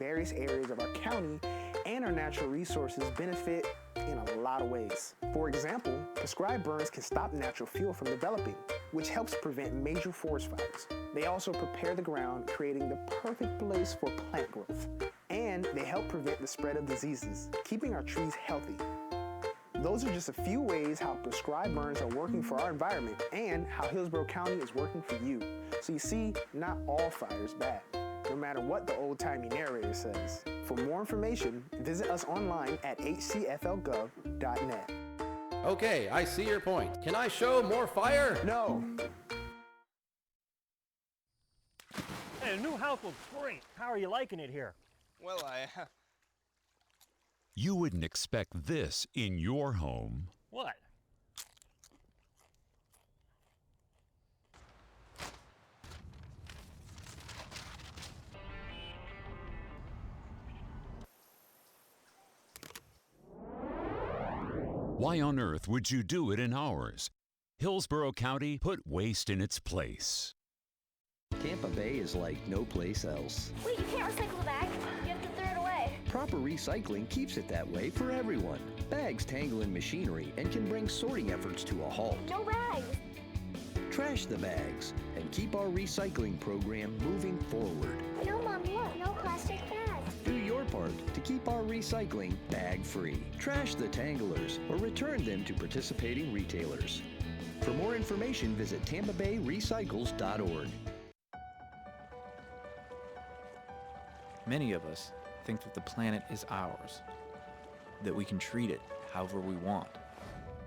various areas of our county and our natural resources benefit in a lot of ways. For example, prescribed burns can stop natural fuel from developing, which helps prevent major forest fires. They also prepare the ground, creating the perfect place for plant growth. And they help prevent the spread of diseases, keeping our trees healthy. Those are just a few ways how prescribed burns are working for our environment and how Hillsborough County is working for you. So you see, not all fire is bad, no matter what the old-timey narrator says. For more information, visit us online at hcflgov.net. Okay, I see your point. Can I show more fire? No. Hey, the new house looks great. How are you liking it here? Well, You wouldn't expect this in your home. What? Why on earth would you do it in ours? Hillsborough County put waste in its place. Tampa Bay is like no place else. Wait, you can't recycle the bag? You have to throw it away. Proper recycling keeps it that way for everyone. Bags tangle in machinery and can bring sorting efforts to a halt. No bags. Trash the bags and keep our recycling program moving forward. No, Mom, look, no plastic bags. Do your part to keep our recycling bag-free. Trash the tanglers or return them to participating retailers. For more information, visit tampabayrecycles.org. Many of us think that the planet is ours, that we can treat it however we want,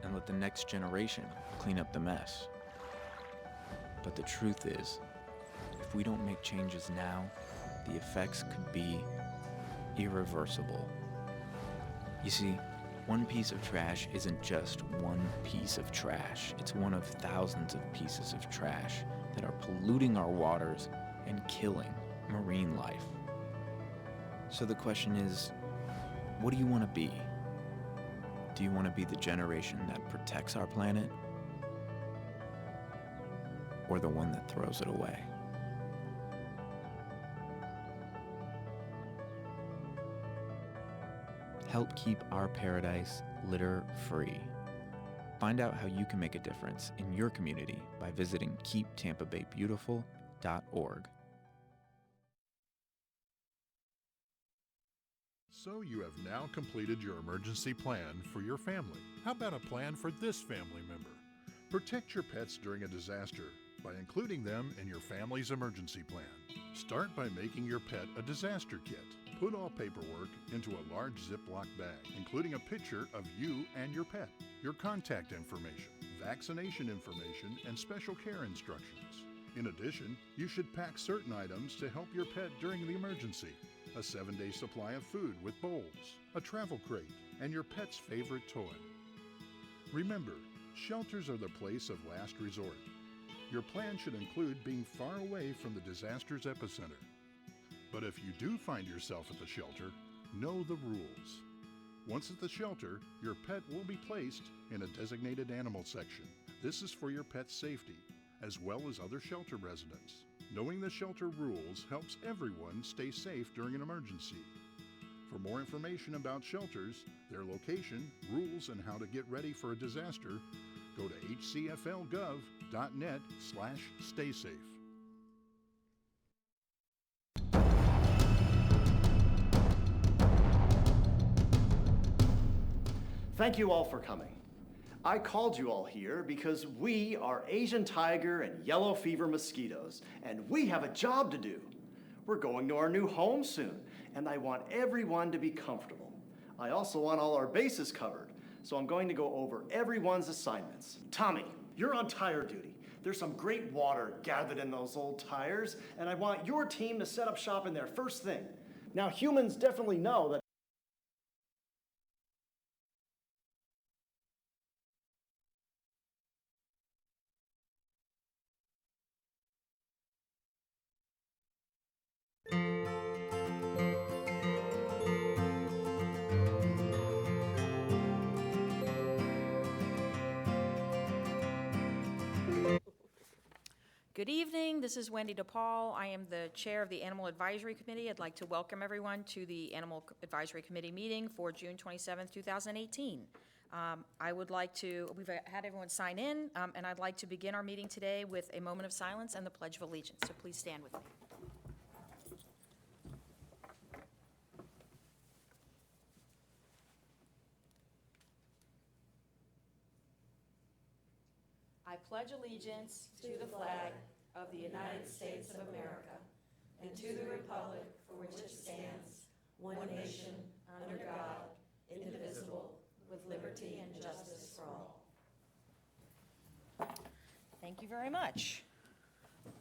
and let the next generation clean up the mess. But the truth is, if we don't make changes now, the effects could be irreversible. You see, one piece of trash isn't just one piece of trash. It's one of thousands of pieces of trash that are polluting our waters and killing marine life. So the question is, what do you want to be? Do you want to be the generation that protects our planet? Or the one that throws it away? Help keep our paradise litter-free. Find out how you can make a difference in your community by visiting keeptampabaybeautiful.org. So you have now completed your emergency plan for your family. How about a plan for this family member? Protect your pets during a disaster by including them in your family's emergency plan. Start by making your pet a disaster kit. Put all paperwork into a large Ziploc bag, including a picture of you and your pet, your contact information, vaccination information, and special care instructions. In addition, you should pack certain items to help your pet during the emergency. A 7-day supply of food with bowls, a travel crate, and your pet's favorite toy. Remember, shelters are the place of last resort. Your plan should include being far away from the disaster's epicenter. But if you do find yourself at the shelter, know the rules. Once at the shelter, your pet will be placed in a designated animal section. This is for your pet's safety, as well as other shelter residents. Knowing the shelter rules helps everyone stay safe during an emergency. For more information about shelters, their location, rules, and how to get ready for a disaster, go to hcflgov.net/staysafe. Thank you all for coming. I called you all here because we are Asian tiger and yellow fever mosquitoes, and we have a job to do. We're going to our new home soon, and I want everyone to be comfortable. I also want all our bases covered, so I'm going to go over everyone's assignments. Tommy, you're on tire duty. There's some great water gathered in those old tires, and I want your team to set up shop in there first thing. Now, humans definitely know that Good evening. This is Wendy DePaul. I am the chair of the Animal Advisory Committee. I'd like to welcome everyone to the Animal Advisory Committee meeting for June 27th, 2018. We've had everyone sign in, and I'd like to begin our meeting today with a moment of silence and the Pledge of Allegiance. So please stand with me. I pledge allegiance to the flag of the United States of America and to the republic for which it stands, one nation, under God, indivisible, with liberty and justice for all. Thank you very much.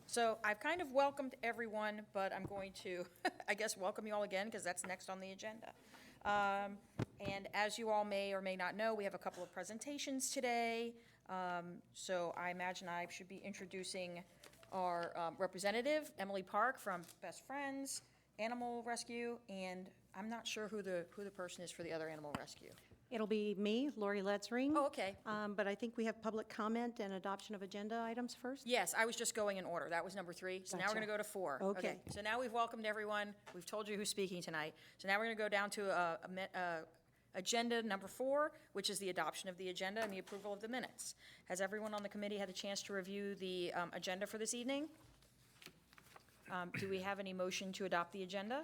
So I've kind of welcomed everyone, but I'm going to, I guess, welcome you all again because that's next on the agenda. And as you all may or may not know, we have a couple of presentations today. So I imagine I should be introducing our representative, Emily Park from Best Friends Animal Rescue, and I'm not sure who the person is for the other animal rescue. It'll be me, Lori Letzring. Oh, okay. But I think we have public comment and adoption of agenda items first. Yes, I was just going in order. That was number 3. So now we're Gotcha. going to go to 4. Okay. So now we've welcomed everyone. We've told you who's speaking tonight. So now we're going to go down to agenda number 4, which is the adoption of the agenda and the approval of the minutes. Has everyone on the committee had a chance to review the agenda for this evening? Do we have any motion to adopt the agenda?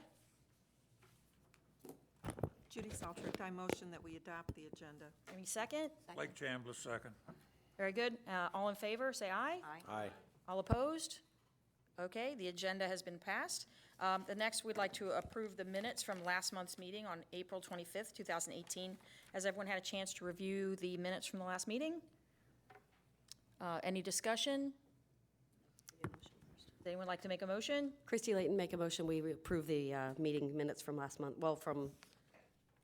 Judy Saltrick, I motion that we adopt the agenda. Any second? Blake Chambliss, second. Very good. All in favor, say aye. Aye. All opposed? Okay, the agenda has been passed. The next, we'd like to approve the minutes from last month's meeting on April 25th, 2018. Has everyone had a chance to review the minutes from the last meeting? Any discussion? Does anyone like to make a motion? Christy Layton, make a motion, we approve the meeting minutes from last month, well, from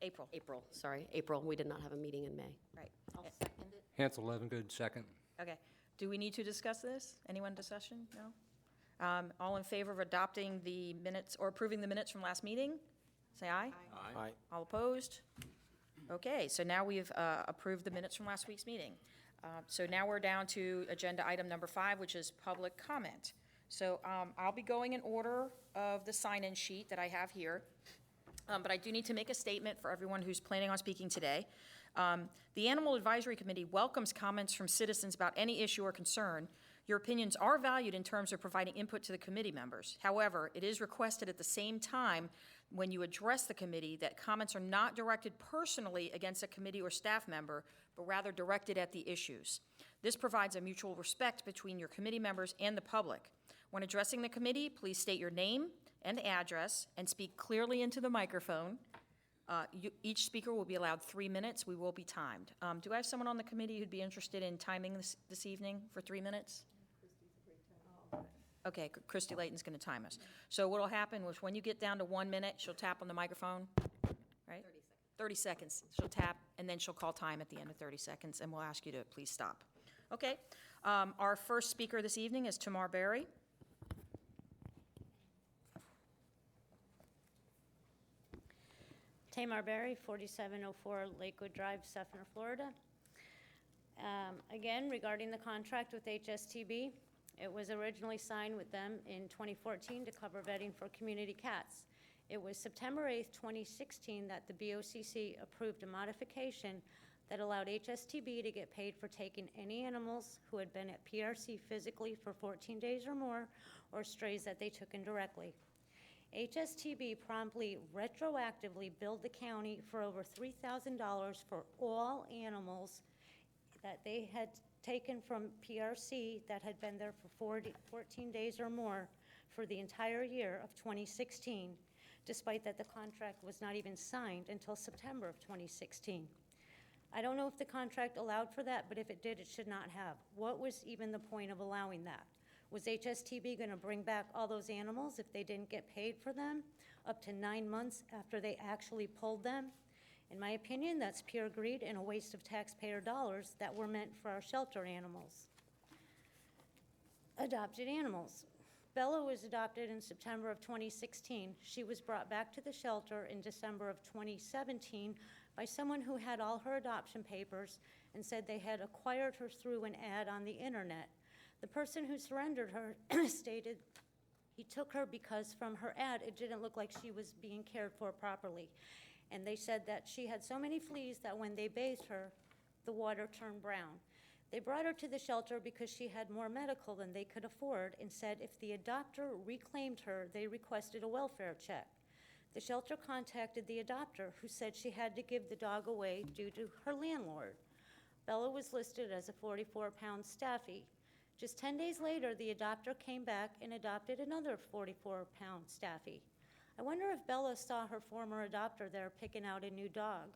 April. April. We did not have a meeting in May. Right. I'll second it. Hansel Levingood, second. Okay. Do we need to discuss this? Anyone discussion? No? All in favor of adopting the minutes or approving the minutes from last meeting? Say aye. Aye. All opposed? Okay, so now we've approved the minutes from last week's meeting. So now we're down to agenda item number 5, which is public comment. So I'll be going in order of the sign-in sheet that I have here. But I do need to make a statement for everyone who's planning on speaking today. The Animal Advisory Committee welcomes comments from citizens about any issue or concern. Your opinions are valued in terms of providing input to the committee members. However, it is requested at the same time when you address the committee that comments are not directed personally against a committee or staff member, but rather directed at the issues. This provides a mutual respect between your committee members and the public. When addressing the committee, please state your name and address and speak clearly into the microphone. Each speaker will be allowed 3 minutes. We will be timed. Do I have someone on the committee who'd be interested in timing this evening for 3 minutes? Okay, Christy Layton's going to time us. So what will happen is when you get down to 1 minute, she'll tap on the microphone, right? 30 seconds. She'll tap, and then she'll call time at the end of 30 seconds, and we'll ask you to please stop. Okay. Our first speaker this evening is Tamar Berry. Tamar Berry, 4704 Lakewood Drive, Seffner, Florida. Again, regarding the contract with HSTB, it was originally signed with them in 2014 to cover vetting for community cats. It was September 8th, 2016 that the BOCC approved a modification that allowed HSTB to get paid for taking any animals who had been at PRC physically for 14 days or more, or strays that they took in directly. HSTB promptly retroactively billed the county for over $3,000 for all animals that they had taken from PRC that had been there for 14 days or more for the entire year of 2016, despite that the contract was not even signed until September of 2016. I don't know if the contract allowed for that, but if it did, it should not have. What was even the point of allowing that? Was HSTB going to bring back all those animals if they didn't get paid for them up to 9 months after they actually pulled them? In my opinion, that's pure greed and a waste of taxpayer dollars that were meant for our shelter animals. Adopted animals. Bella was adopted in September of 2016. She was brought back to the shelter in December of 2017 by someone who had all her adoption papers and said they had acquired her through an ad on the internet. The person who surrendered her stated he took her because from her ad, it didn't look like she was being cared for properly. And they said that she had so many fleas that when they bathed her, the water turned brown. They brought her to the shelter because she had more medical than they could afford and said if the adopter reclaimed her, they requested a welfare check. The shelter contacted the adopter, who said she had to give the dog away due to her landlord. Bella was listed as a 44-pound staffy. Just 10 days later, the adopter came back and adopted another 44-pound staffy. I wonder if Bella saw her former adopter there picking out a new dog.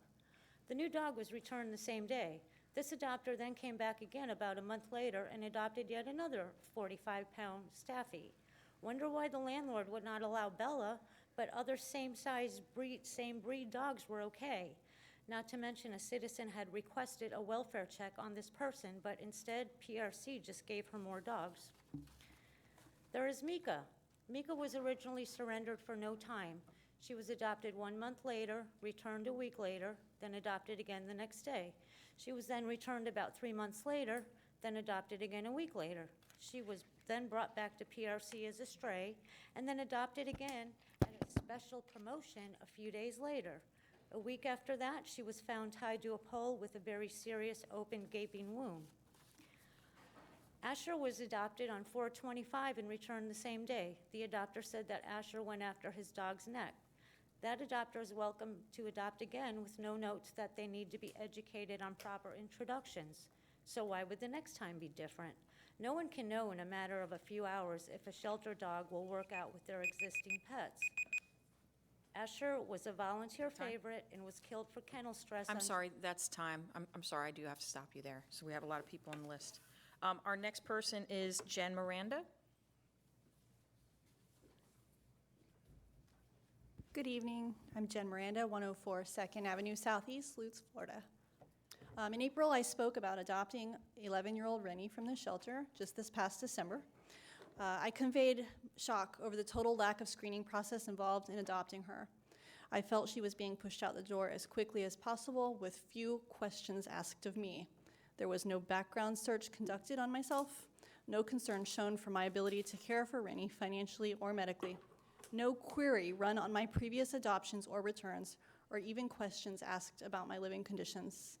The new dog was returned the same day. This adopter then came back again about a month later and adopted yet another 45-pound staffy. Wonder why the landlord would not allow Bella, but other same breed dogs were okay. Not to mention a citizen had requested a welfare check on this person, but instead PRC just gave her more dogs. There is Mika. Mika was originally surrendered for no time. She was adopted 1 month later, returned a week later, then adopted again the next day. She was then returned about 3 months later, then adopted again a week later. She was then brought back to PRC as a stray, and then adopted again at a special promotion a few days later. A week after that, she was found tied to a pole with a very serious open gaping wound. Asher was adopted on 4/25 and returned the same day. The adopter said that Asher went after his dog's neck. That adopter is welcome to adopt again with no notes that they need to be educated on proper introductions. So why would the next time be different? No one can know in a matter of a few hours if a shelter dog will work out with their existing pets. Asher was a volunteer favorite and was killed for kennel stress. I'm sorry, that's time. I'm sorry, I do have to stop you there. So we have a lot of people on the list. Our next person is Jen Miranda. Good evening. I'm Jen Miranda, 104 2nd Avenue Southeast, Lutz, Florida. In April, I spoke about adopting 11-year-old Rennie from the shelter just this past December. I conveyed shock over the total lack of screening process involved in adopting her. I felt she was being pushed out the door as quickly as possible with few questions asked of me. There was no background search conducted on myself, no concern shown for my ability to care for Rennie financially or medically, no query run on my previous adoptions or returns, or even questions asked about my living conditions.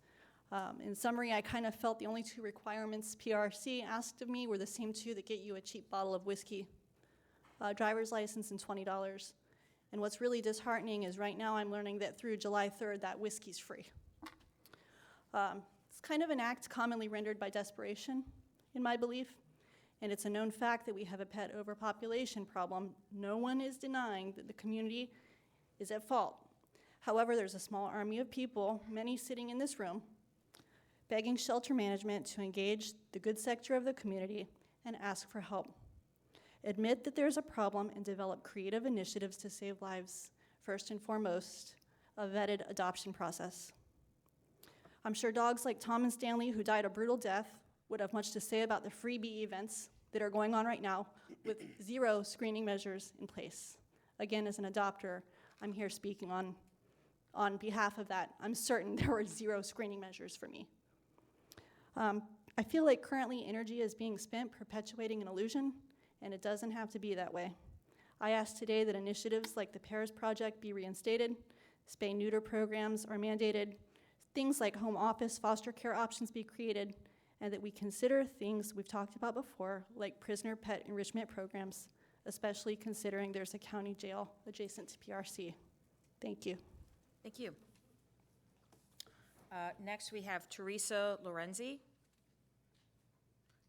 In summary, I kind of felt the only two requirements PRC asked of me were the same two that get you a cheap bottle of whiskey, driver's license and $20. And what's really disheartening is right now I'm learning that through July 3rd, that whiskey's free. It's kind of an act commonly rendered by desperation, in my belief, and it's a known fact that we have a pet overpopulation problem. No one is denying that the community is at fault. However, there's a small army of people, many sitting in this room, begging shelter management to engage the good sector of the community and ask for help. Admit that there's a problem and develop creative initiatives to save lives. First and foremost, a vetted adoption process. I'm sure dogs like Tom and Stanley, who died a brutal death, would have much to say about the freebie events that are going on right now with zero screening measures in place. Again, as an adopter, I'm here speaking on behalf of that. I'm certain there were zero screening measures for me. I feel like currently energy is being spent perpetuating an illusion, and it doesn't have to be that way. I ask today that initiatives like the Pears Project be reinstated, spay-neuter programs are mandated, things like home office foster care options be created, and that we consider things we've talked about before, like prisoner pet enrichment programs, especially considering there's a county jail adjacent to PRC. Thank you. Thank you. Next, we have Teresa Lorenzi.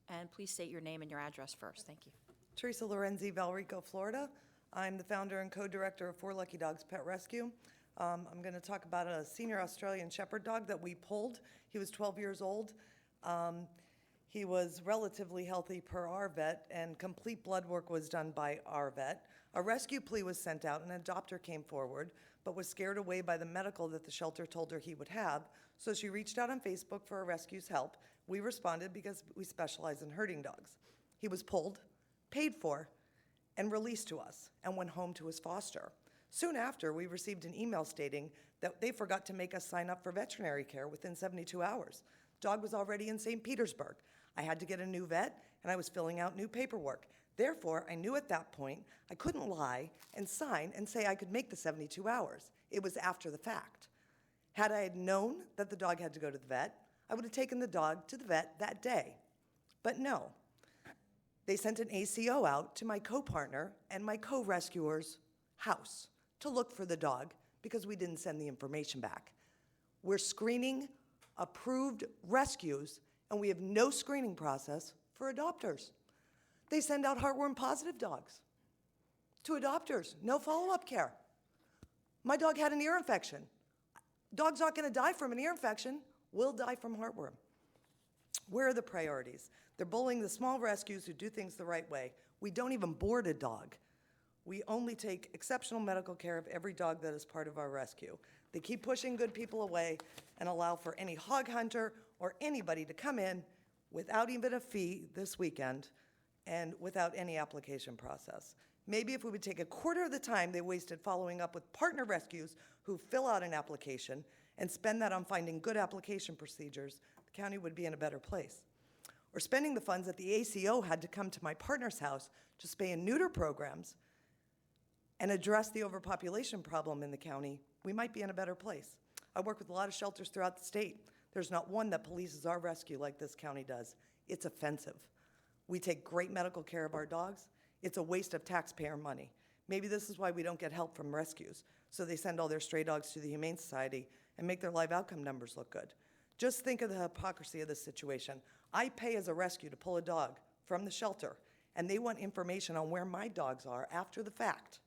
And please state your name and your address first. Thank you. Teresa Lorenzi, Valrico, Florida. I'm the founder and co-director of For Lucky Dogs Pet Rescue. I'm going to talk about a senior Australian Shepherd dog that we pulled. He was 12 years old. He was relatively healthy per our vet, and complete blood work was done by our vet. A rescue plea was sent out, and an adopter came forward, but was scared away by the medical that the shelter told her he would have, so she reached out on Facebook for a rescue's help. We responded because we specialize in herding dogs. He was pulled, paid for, and released to us, and went home to his foster. Soon after, we received an email stating that they forgot to make us sign up for veterinary care within 72 hours. Dog was already in St. Petersburg. I had to get a new vet, and I was filling out new paperwork. Therefore, I knew at that point I couldn't lie and sign and say I could make the 72 hours. It was after the fact. Had I had known that the dog had to go to the vet, I would have taken the dog to the vet that day. But no. They sent an ACO out to my co-partner and my co-rescuer's house to look for the dog because we didn't send the information back. We're screening approved rescues, and we have no screening process for adopters. They send out heartworm-positive dogs to adopters, no follow-up care. My dog had an ear infection. Dogs aren't going to die from an ear infection. We'll die from heartworm. Where are the priorities? They're bullying the small rescues who do things the right way. We don't even board a dog. We only take exceptional medical care of every dog that is part of our rescue. They keep pushing good people away and allow for any hog hunter or anybody to come in without even a fee this weekend and without any application process. Maybe if we would take a quarter of the time they wasted following up with partner rescues who fill out an application and spend that on finding good application procedures, the county would be in a better place. Or spending the funds that the ACO had to come to my partner's house to spay and neuter programs and address the overpopulation problem in the county, we might be in a better place. I work with a lot of shelters throughout the state. There's not one that polices our rescue like this county does. It's offensive. We take great medical care of our dogs. It's a waste of taxpayer money. Maybe this is why we don't get help from rescues. So they send all their stray dogs to the Humane Society and make their live outcome numbers look good. Just think of the hypocrisy of this situation. I pay as a rescue to pull a dog from the shelter, and they want information on where my dogs are after the fact.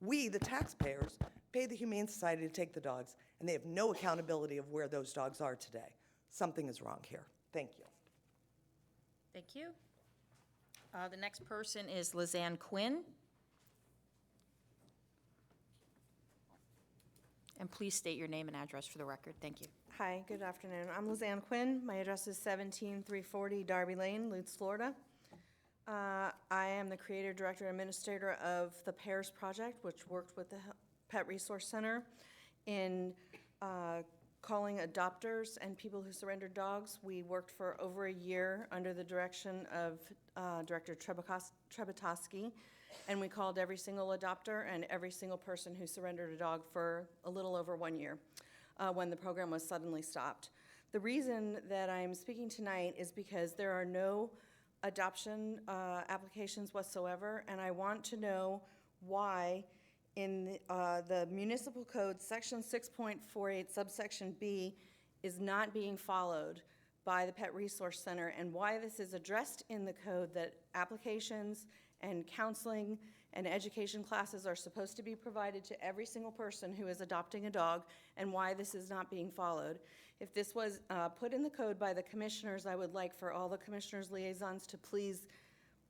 We, the taxpayers, pay the Humane Society to take the dogs, and they have no accountability of where those dogs are today. Something is wrong here. Thank you. Thank you. The next person is Lizanne Quinn. And please state your name and address for the record. Thank you. Hi, good afternoon. I'm Lizanne Quinn. My address is 17340 Darby Lane, Lutz, Florida. I am the creator, director, and administrator of the PAIRS project, which worked with the Pet Resource Center in calling adopters and people who surrendered dogs. We worked for over a year under the direction of Director Trebetoski, and we called every single adopter and every single person who surrendered a dog for a little over 1 year when the program was suddenly stopped. The reason that I'm speaking tonight is because there are no adoption applications whatsoever, and I want to know why in the municipal code, section 6.48, subsection B, is not being followed by the Pet Resource Center, and why this is addressed in the code that applications and counseling and education classes are supposed to be provided to every single person who is adopting a dog, and why this is not being followed. If this was put in the code by the commissioners, I would like for all the commissioners' liaisons to please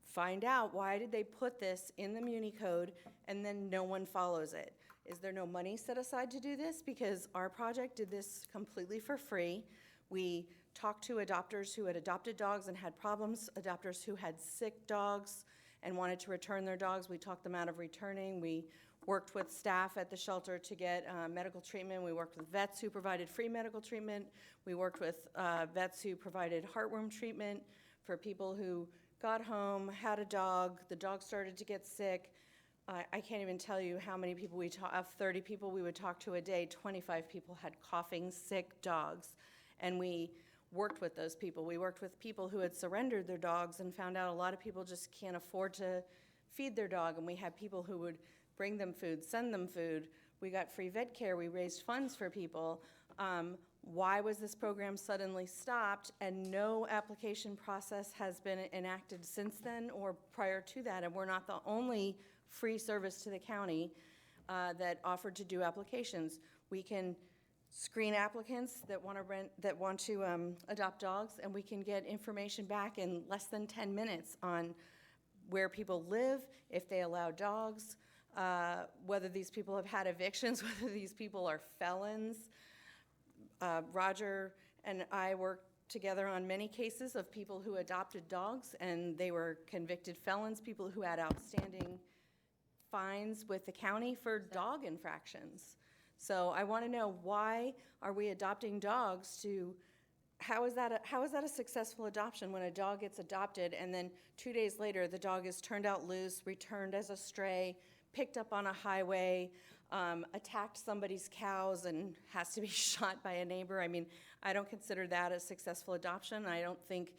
find out why did they put this in the Muni Code and then no one follows it. Is there no money set aside to do this? Because our project did this completely for free. We talked to adopters who had adopted dogs and had problems, adopters who had sick dogs and wanted to return their dogs. We talked them out of returning. We worked with staff at the shelter to get medical treatment. We worked with vets who provided free medical treatment. We worked with vets who provided heartworm treatment for people who got home, had a dog, the dog started to get sick. I can't even tell you how many people we talk, of 30 people we would talk to a day, 25 people had coughing, sick dogs. And we worked with those people. We worked with people who had surrendered their dogs and found out a lot of people just can't afford to feed their dog. And we had people who would bring them food, send them food. We got free vet care. We raised funds for people. Why was this program suddenly stopped and no application process has been enacted since then or prior to that? And we're not the only free service to the county that offered to do applications. We can screen applicants that want to adopt dogs, and we can get information back in less than 10 minutes on where people live, if they allow dogs, whether these people have had evictions, whether these people are felons. Roger and I worked together on many cases of people who adopted dogs and they were convicted felons, people who had outstanding fines with the county for dog infractions. So I want to know, why are we adopting dogs to how is that a successful adoption when a dog gets adopted and then 2 days later the dog is turned out loose, returned as a stray, picked up on a highway, attacked somebody's cows and has to be shot by a neighbor? I mean, I don't consider that a successful adoption. I don't think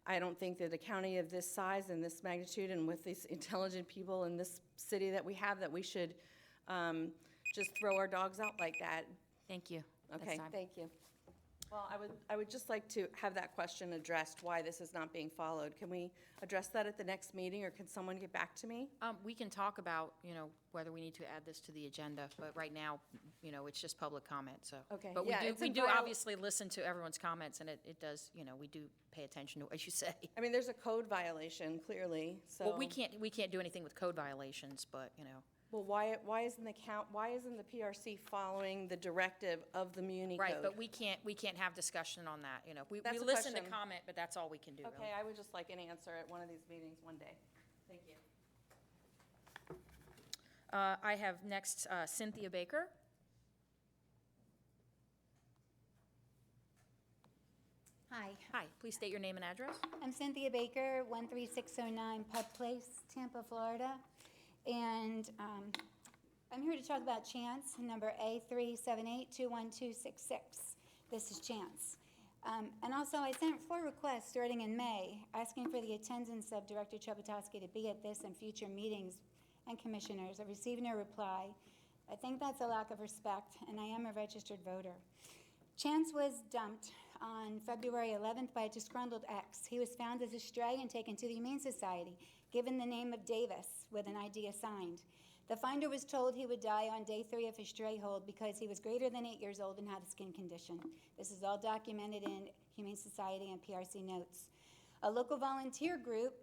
that a county of this size and this magnitude and with these intelligent people in this city that we have, that we should just throw our dogs out like that. Thank you. That's Okay, time. thank you. Well, I would just like to have that question addressed, why this is not being followed. Can we address that at the next meeting, or can someone get back to me? We can talk about, whether we need to add this to the agenda, but right now, it's just public comment, so. Okay, But yeah, we it's do a viol- obviously listen to everyone's comments, and it does, we do pay attention to what you say. I mean, there's a code violation, clearly, so. Well, we can't do anything with code violations, but, Well, why isn't the PRC following the directive of the Muni Code? Right, but we can't have discussion on that, We That's a listen to question. comment, but that's all we can do, really. Okay, I would just like an answer at one of these meetings one day. Thank you. I have next Cynthia Baker. Hi. Hi, please state your name and address. I'm Cynthia Baker, 13609 Pub Place, Tampa, Florida. And I'm here to talk about Chance, number A378-21266. This is Chance. And also, I sent 4 requests starting in May, asking for the attendance of Director Chepotowski to be at this and future meetings and commissioners. I received no reply. I think that's a lack of respect, and I am a registered voter. Chance was dumped on February 11th by a disgruntled ex. He was found as a stray and taken to the Humane Society, given the name of Davis with an ID assigned. The finder was told he would die on day 3 of his stray hold because he was greater than 8 years old and had a skin condition. This is all documented in Humane Society and PRC notes. A local volunteer group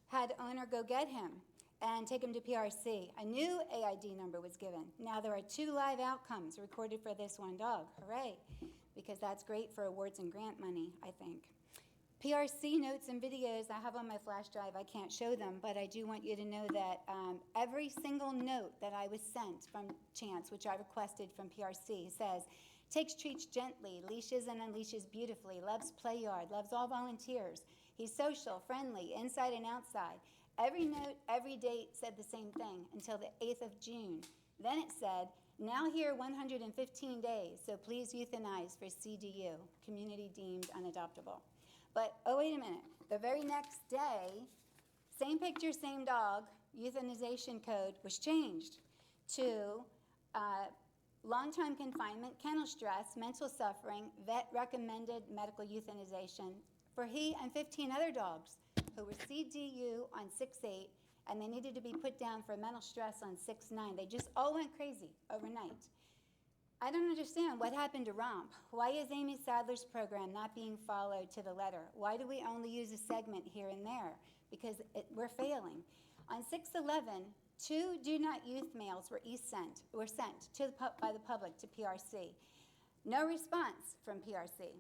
had owner go get him and take him to PRC. A new AID number was given. Now there are 2 live outcomes recorded for this one dog. Hooray, because that's great for awards and grant money, I think. PRC notes and videos I have on my flash drive, I can't show them, but I do want you to know that every single note that I was sent from Chance, which I requested from PRC, says, takes treats gently, leashes and unleashes beautifully, loves play yard, loves all volunteers. He's social, friendly, inside and outside. Every note, every date said the same thing until the 8th of June. Then it said, now here 115 days, so please euthanize for CDU, community deemed unadoptable. But, oh, wait a minute. The very next day, same picture, same dog, euthanization code was changed to long-time confinement, kennel stress, mental suffering, vet-recommended medical euthanization for he and 15 other dogs who were CDU on 6/8, and they needed to be put down for mental stress on 6/9. They just all went crazy overnight. I don't understand what happened to ROMP. Why is Amy Sadler's program not being followed to the letter? Why do we only use a segment here and there? Because we're failing. On 6/11, 2 do not youth mails were sent by the public to PRC. No response from PRC.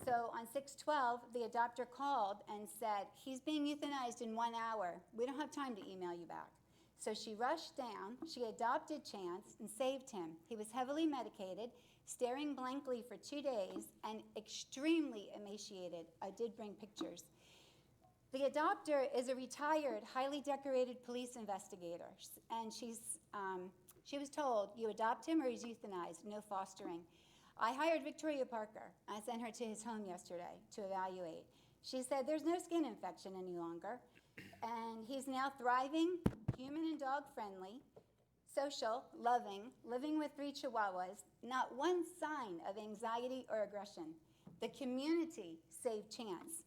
So on 6/12, the adopter called and said, he's being euthanized in 1 hour. We don't have time to email you back. So she rushed down, she adopted Chance and saved him. He was heavily medicated, staring blankly for 2 days, and extremely emaciated. I did bring pictures. The adopter is a retired, highly decorated police investigator, and she was told, you adopt him or he's euthanized, no fostering. I hired Victoria Parker. I sent her to his home yesterday to evaluate. She said there's no skin infection any longer, and he's now thriving, human and dog friendly, social, loving, living with 3 Chihuahuas, not one sign of anxiety or aggression. The community saved Chance.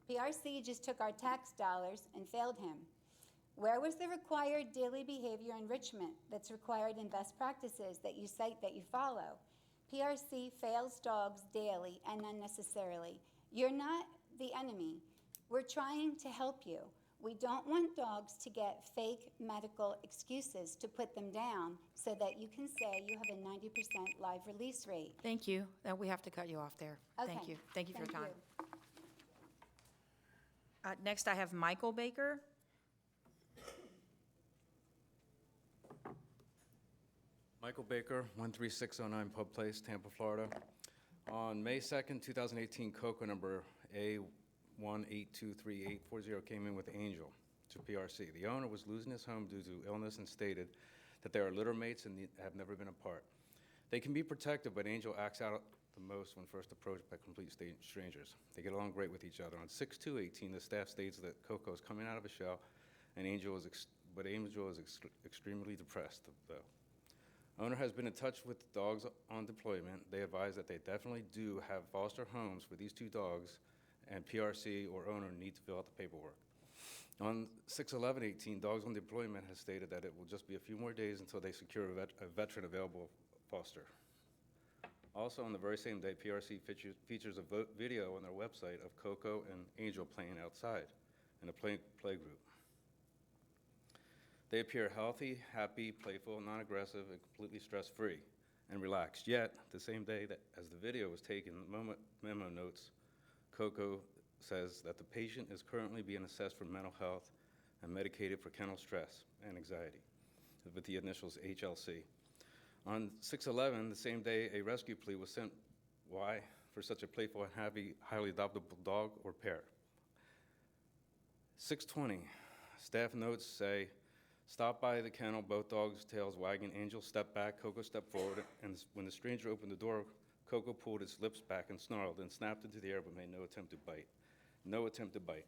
PRC just took our tax dollars and failed him. Where was the required daily behavior enrichment that's required in best practices that you cite, that you follow? PRC fails dogs daily and unnecessarily. You're not the enemy. We're trying to help you. We don't want dogs to get fake medical excuses to put them down so that you can say you have a 90% live release rate. Thank you. We have to cut you off there. Okay. Thank you. Thank you for your Thank time. Next, I have Michael Baker. Michael Baker, 13609 Pub Place, Tampa, Florida. On May 2nd, 2018, Coco number A1823840 came in with Angel to PRC. The owner was losing his home due to illness and stated that they are litter mates and have never been apart. They can be protective, but Angel acts out the most when first approached by complete strangers. They get along great with each other. On 6/2/18, the staff states that Coco is coming out of a shell, and Angel is extremely depressed, though. Owner has been in touch with the dogs on deployment. They advise that they definitely do have foster homes for these two dogs, and PRC or owner need to fill out the paperwork. On 6/11/18, Dogs on Deployment has stated that it will just be a few more days until they secure a veteran available foster. Also, on the very same day, PRC features a video on their website of Coco and Angel playing outside in a play group. They appear healthy, happy, playful, non-aggressive, and completely stress-free and relaxed. Yet, the same day that as the video was taken, memo notes, Coco says that the patient is currently being assessed for mental health and medicated for kennel stress and anxiety, with the initials HLC. On 6/11, the same day, a rescue plea was sent. Why? For such a playful and happy, highly adoptable dog or pair. 6/20, staff notes say, stop by the kennel, both dogs' tails wagging. Angel stepped back, Coco stepped forward, and when the stranger opened the door, Coco pulled its lips back and snarled and snapped into the air but made no attempt to bite. No attempt to bite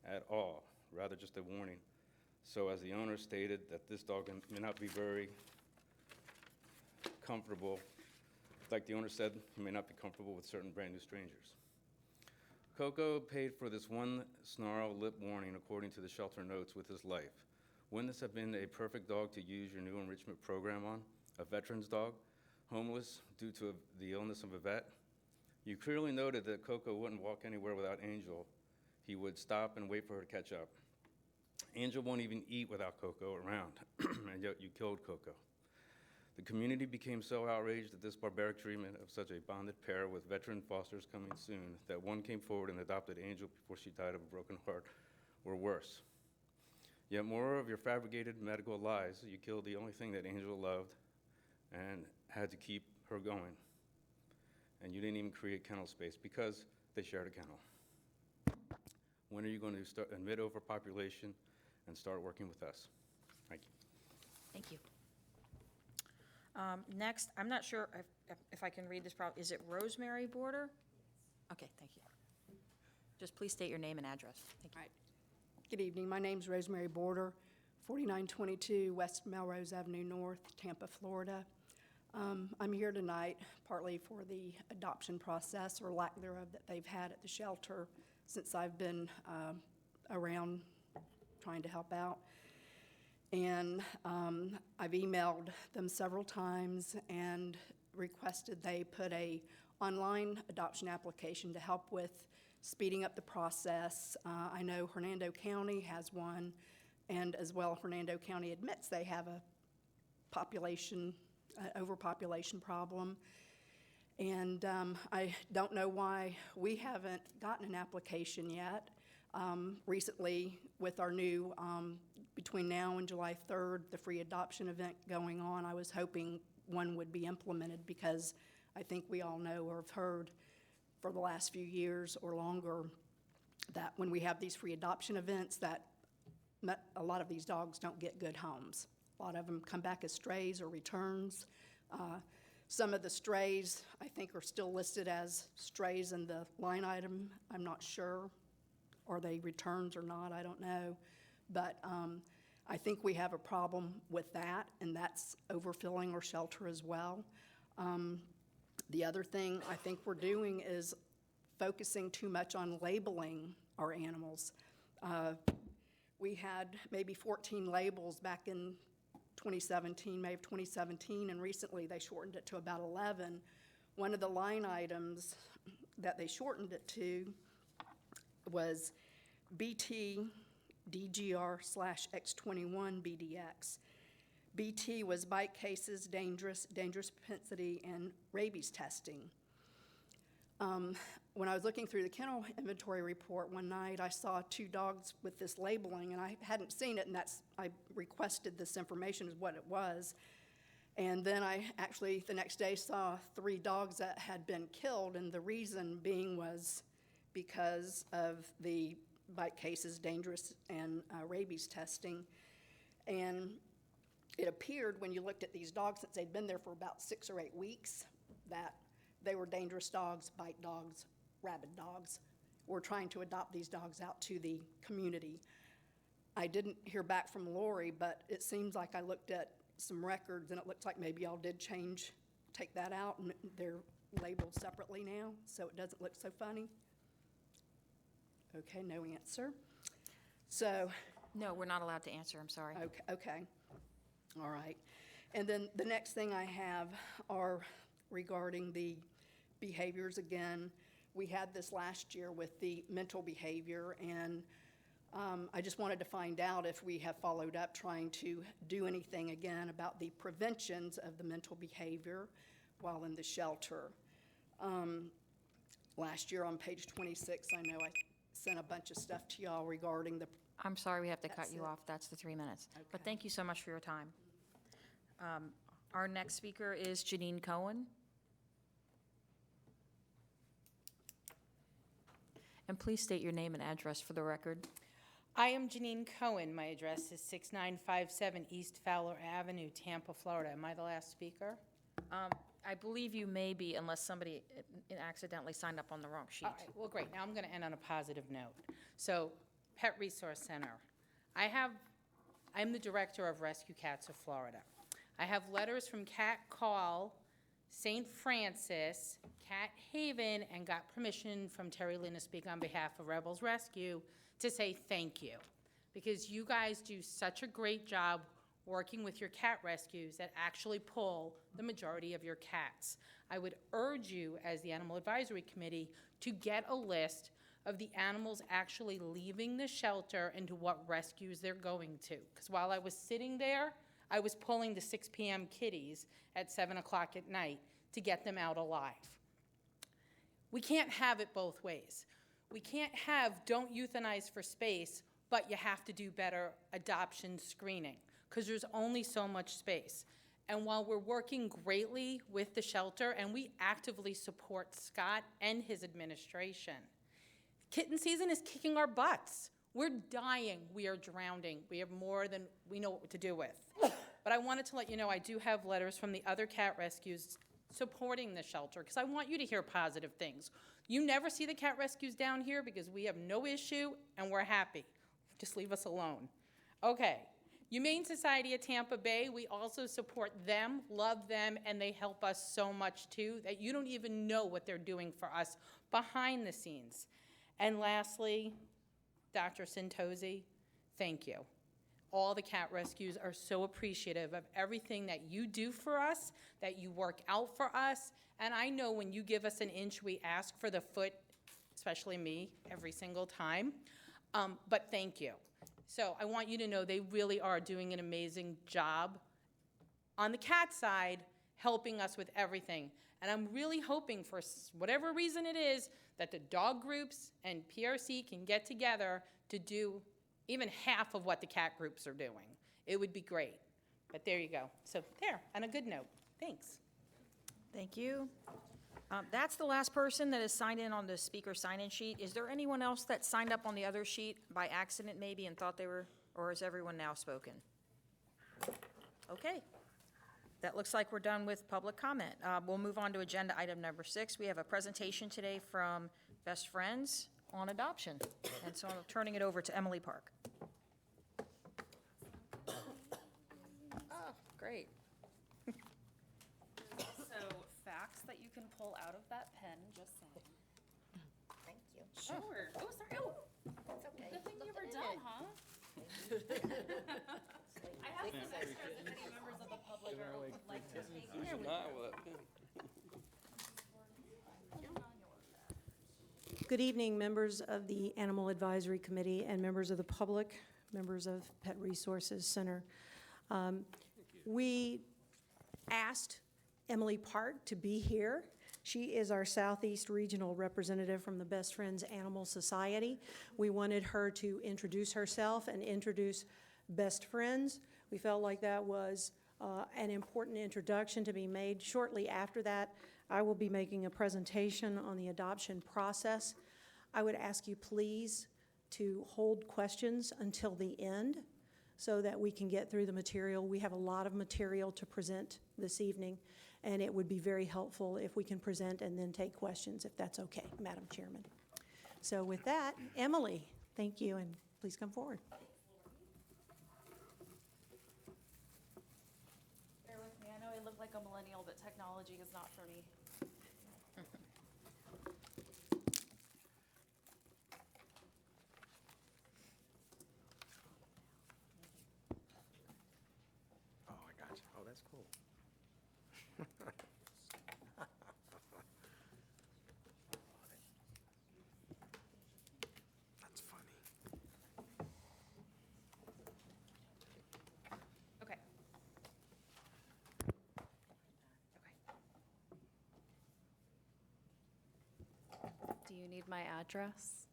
at all, rather just a warning. So as the owner stated that this dog may not be very comfortable, like the owner said, he may not be comfortable with certain brand new strangers. Coco paid for this one snarl lip warning according to the shelter notes with his life. Wouldn't this have been a perfect dog to use your new enrichment program on? A veteran's dog, homeless due to the illness of a vet? You clearly noted that Coco wouldn't walk anywhere without Angel. He would stop and wait for her to catch up. Angel won't even eat without Coco around, and yet you killed Coco. The community became so outraged at this barbaric treatment of such a bonded pair with veteran fosters coming soon that one came forward and adopted Angel before she died of a broken heart, or worse. Yet more of your fabricated medical lies, you killed the only thing that Angel loved and had to keep her going. And you didn't even create kennel space because they shared a kennel. When are you going to admit overpopulation and start working with us? Thank you. Thank you. Next, I'm not sure if I can read this properly. Is it Rosemary Border? Okay, thank you. Just please state your name and address. Thank you. Good evening. My name's Rosemary Border, 4922 West Melrose Avenue North, Tampa, Florida. I'm here tonight partly for the adoption process or lack thereof that they've had at the shelter since I've been around trying to help out. And I've emailed them several times and requested they put a online adoption application to help with speeding up the process. I know Hernando County has one, and as well, Hernando County admits they have a overpopulation problem. And I don't know why we haven't gotten an application yet. Recently, with our new, between now and July 3rd, the free adoption event going on, I was hoping one would be implemented because I think we all know or have heard for the last few years or longer that when we have these free adoption events that a lot of these dogs don't get good homes. A lot of them come back as strays or returns. Some of the strays, I think, are still listed as strays in the line item. I'm not sure. Are they returns or not? I don't know. But I think we have a problem with that, and that's overfilling our shelter as well. The other thing I think we're doing is focusing too much on labeling our animals. We had maybe 14 labels back in 2017, May of 2017, and recently they shortened it to about 11. One of the line items that they shortened it to was BT DGR/X21 BDX. BT was bite cases, dangerous propensity, and rabies testing. When I was looking through the kennel inventory report one night, I saw 2 dogs with this labeling, and I hadn't seen it, and I requested this information as what it was. And then I actually, the next day, saw 3 dogs that had been killed, and the reason being was because of the bite cases, dangerous, and rabies testing. And it appeared when you looked at these dogs, since they'd been there for about 6 or 8 weeks, that they were dangerous dogs, bite dogs, rabid dogs. We're trying to adopt these dogs out to the community. I didn't hear back from Lori, but it seems like I looked at some records, and it looks like maybe y'all did take that out, and they're labeled separately now, so it doesn't look so funny. Okay, no answer. So. No, we're not allowed to answer, I'm sorry. Okay. All right. And then the next thing I have are regarding the behaviors again. We had this last year with the mental behavior, and I just wanted to find out if we have followed up trying to do anything again about the preventions of the mental behavior while in the shelter. Last year on page 26, I know I sent a bunch of stuff to y'all regarding the. I'm sorry we have to cut you off. That's the 3 minutes. Okay. But thank you so much for your time. Our next speaker is Janine Cohen. And please state your name and address for the record. I am Janine Cohen. My address is 6957 East Fowler Avenue, Tampa, Florida. Am I the last speaker? I believe you may be, unless somebody accidentally signed up on the wrong sheet. All right, well, great. Now I'm going to end on a positive note. So, Pet Resource Center. I'm the director of Rescue Cats of Florida. I have letters from Cat Call, St. Francis, Cat Haven, and got permission from Terry Lynn to speak on behalf of Rebels Rescue to say thank you, because you guys do such a great job working with your cat rescues that actually pull the majority of your cats. I would urge you, as the Animal Advisory Committee, to get a list of the animals actually leaving the shelter and to what rescues they're going to. Because while I was sitting there, I was pulling the 6 p.m. kitties at 7 o'clock at night to get them out alive. We can't have it both ways. We can't have don't euthanize for space, but you have to do better adoption screening, because there's only so much space. And while we're working greatly with the shelter, and we actively support Scott and his administration, kitten season is kicking our butts. We're dying. We are drowning. We have more than we know what to do with. But I wanted to let you know I do have letters from the other cat rescues supporting the shelter, because I want you to hear positive things. You never see the cat rescues down here because we have no issue and we're happy. Just leave us alone. Okay. Humane Society of Tampa Bay, we also support them, love them, and they help us so much too that you don't even know what they're doing for us behind the scenes. And lastly, Dr. Santosi, thank you. All the cat rescues are so appreciative of everything that you do for us, that you work out for us, and I know when you give us an inch, we ask for the foot, especially me, every single time, but thank you. So I want you to know they really are doing an amazing job on the cat side, helping us with everything. And I'm really hoping, for whatever reason it is, that the dog groups and PRC can get together to do even half of what the cat groups are doing. It would be great. But there you go. So there, on a good note. Thanks. Thank you. That's the last person that is signed in on the speaker sign-in sheet. Is there anyone else that signed up on the other sheet by accident maybe and thought they were, or is everyone now spoken? Okay. That looks like we're done with public comment. We'll move on to agenda item number 6. We have a presentation today from Best Friends on adoption. And so I'm turning it over to Emily Park. Oh, great. So facts that you can pull out of that pen, just saying. Thank you. Sure. Oh, sorry. Oh, It's okay. good thing you were Look at done, it. huh? I have some extras if any members of the public would like to take. Good evening, members of the Animal Advisory Committee and members of the public, members of Pet Resources Center. We asked Emily Park to be here. She is our Southeast Regional Representative from the Best Friends Animal Society. We wanted her to introduce herself and introduce Best Friends. We felt like that was an important introduction to be made. Shortly after that, I will be making a presentation on the adoption process. I would ask you please to hold questions until the end so that we can get through the material. We have a lot of material to present this evening, and it would be very helpful if we can present and then take questions, if that's okay, Madam Chairman. So with that, Emily, thank you, and please come forward. Bear with me. I know I look like a millennial, but technology is not for me. Oh, I got you. Oh, that's cool. That's funny. Okay. Do you need my address?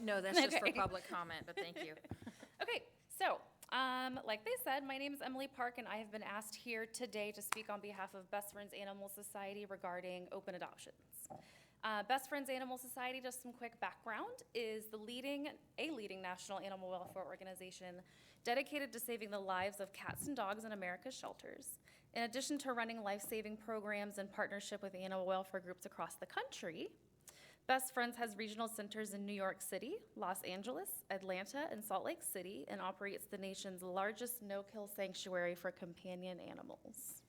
No, that's just for Okay. public comment, but thank you. Okay, so, like they said, my name is Emily Park, and I have been asked here today to speak on behalf of Best Friends Animal Society regarding open adoptions. Best Friends Animal Society, just some quick background, is a leading national animal welfare organization dedicated to saving the lives of cats and dogs in America's shelters. In addition to running life-saving programs in partnership with animal welfare groups across the country, Best Friends has regional centers in New York City, Los Angeles, Atlanta, and Salt Lake City, and operates the nation's largest no-kill sanctuary for companion animals.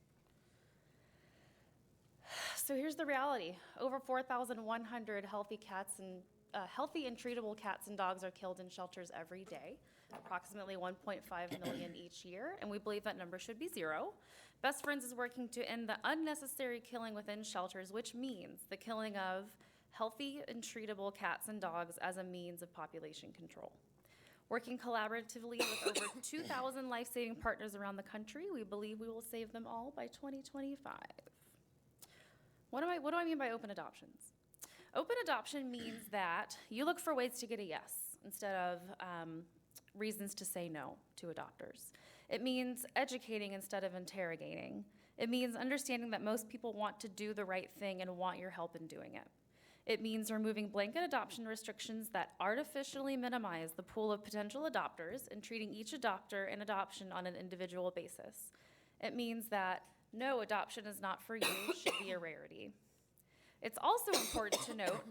So here's the reality. Over 4,100 healthy and treatable cats and dogs are killed in shelters every day, approximately 1.5 million each year, and we believe that number should be 0. Best Friends is working to end the unnecessary killing within shelters, which means the killing of healthy and treatable cats and dogs as a means of population control. Working collaboratively with over 2,000 life-saving partners around the country, we believe we will save them all by 2025. What do I mean by open adoptions? Open adoption means that you look for ways to get a yes instead of reasons to say no to adopters. It means educating instead of interrogating. It means understanding that most people want to do the right thing and want your help in doing it. It means removing blanket adoption restrictions that artificially minimize the pool of potential adopters and treating each adopter and adoption on an individual basis. It means that no, adoption is not for you, should be a rarity. It's also important to note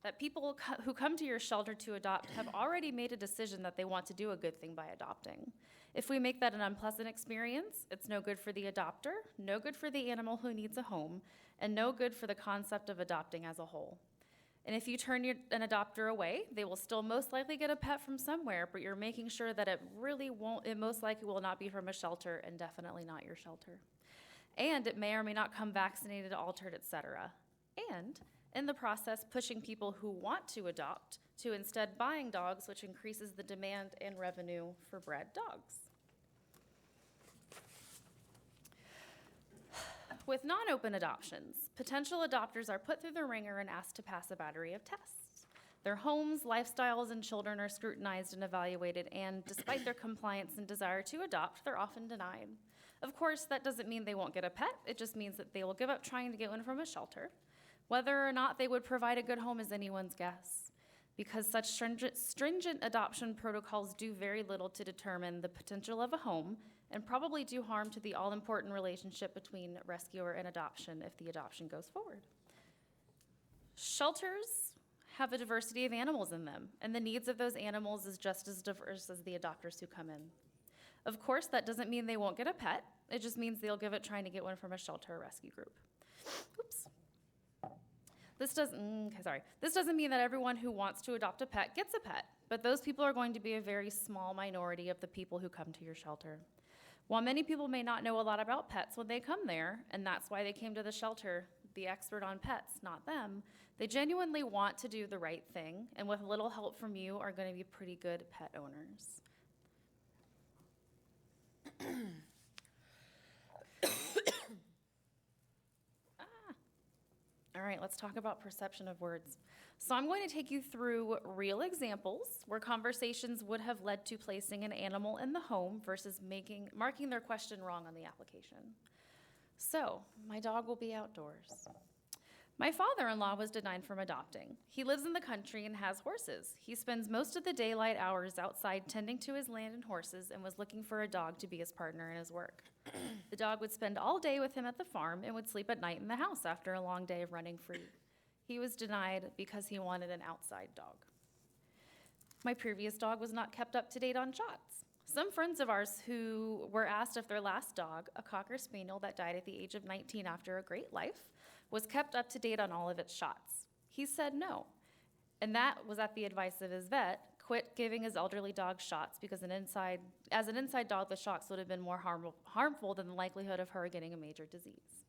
that people who come to your shelter to adopt have already made a decision that they want to do a good thing by adopting. If we make that an unpleasant experience, it's no good for the adopter, no good for the animal who needs a home, and no good for the concept of adopting as a whole. And if you turn an adopter away, they will still most likely get a pet from somewhere, but you're making sure that it most likely will not be from a shelter and definitely not your shelter. And it may or may not come vaccinated, altered, etc. And in the process, pushing people who want to adopt to instead buying dogs, which increases the demand and revenue for bred dogs. With non-open adoptions, potential adopters are put through the ringer and asked to pass a battery of tests. Their homes, lifestyles, and children are scrutinized and evaluated, and despite their compliance and desire to adopt, they're often denied. Of course, that doesn't mean they won't get a pet. It just means that they will give up trying to get one from a shelter. Whether or not they would provide a good home is anyone's guess, because such stringent adoption protocols do very little to determine the potential of a home and probably do harm to the all-important relationship between rescuer and adoption if the adoption goes forward. Shelters have a diversity of animals in them, and the needs of those animals is just as diverse as the adopters who come in. Of course, that doesn't mean they won't get a pet. It just means they'll give it trying to get one from a shelter or rescue group. Oops. This doesn't mean that everyone who wants to adopt a pet gets a pet, but those people are going to be a very small minority of the people who come to your shelter. While many people may not know a lot about pets when they come there, and that's why they came to the shelter, the expert on pets, not them, they genuinely want to do the right thing, and with a little help from you are going to be pretty good pet owners. All right, let's talk about perception of words. So I'm going to take you through real examples where conversations would have led to placing an animal in the home versus marking their question wrong on the application. So, my dog will be outdoors. My father-in-law was denied from adopting. He lives in the country and has horses. He spends most of the daylight hours outside tending to his land and horses and was looking for a dog to be his partner in his work. The dog would spend all day with him at the farm and would sleep at night in the house after a long day of running free. He was denied because he wanted an outside dog. My previous dog was not kept up to date on shots. Some friends of ours who were asked if their last dog, a Cocker Spaniel that died at the age of 19 after a great life, was kept up to date on all of its shots. He said no. And that was at the advice of his vet, quit giving his elderly dog shots because as an inside dog, the shots would have been more harmful than the likelihood of her getting a major disease.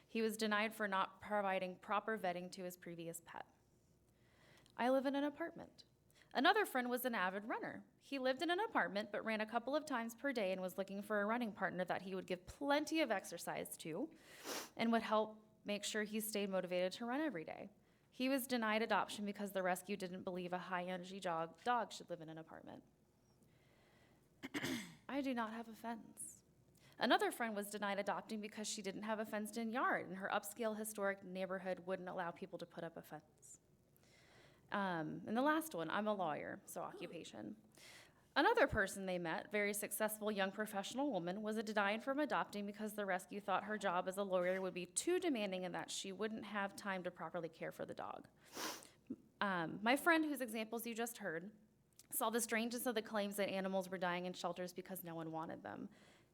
He was denied for not providing proper vetting to his previous pet. I live in an apartment. Another friend was an avid runner. He lived in an apartment but ran a couple of times per day and was looking for a running partner that he would give plenty of exercise to and would help make sure he stayed motivated to run every day. He was denied adoption because the rescue didn't believe a high-energy dog should live in an apartment. I do not have a fence. Another friend was denied adopting because she didn't have a fenced-in yard, and her upscale historic neighborhood wouldn't allow people to put up a fence. And the last one, I'm a lawyer, so occupation. Another person they met, very successful young professional woman, was denied from adopting because the rescue thought her job as a lawyer would be too demanding and that she wouldn't have time to properly care for the dog. My friend, whose examples you just heard, saw the strangeness of the claims that animals were dying in shelters because no one wanted them.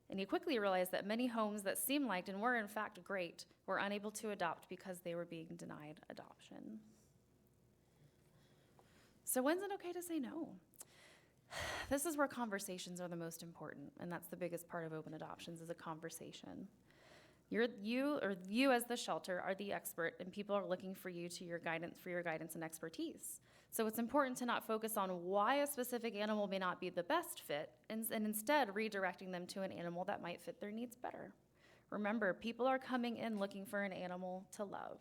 And he quickly realized that many homes that seemed like and were in fact great were unable to adopt because they were being denied adoption. So when's it okay to say no? This is where conversations are the most important, and that's the biggest part of open adoptions is a conversation. You as the shelter are the expert, and people are looking for you for your guidance and expertise. So it's important to not focus on why a specific animal may not be the best fit, and instead redirecting them to an animal that might fit their needs better. Remember, people are coming in looking for an animal to love.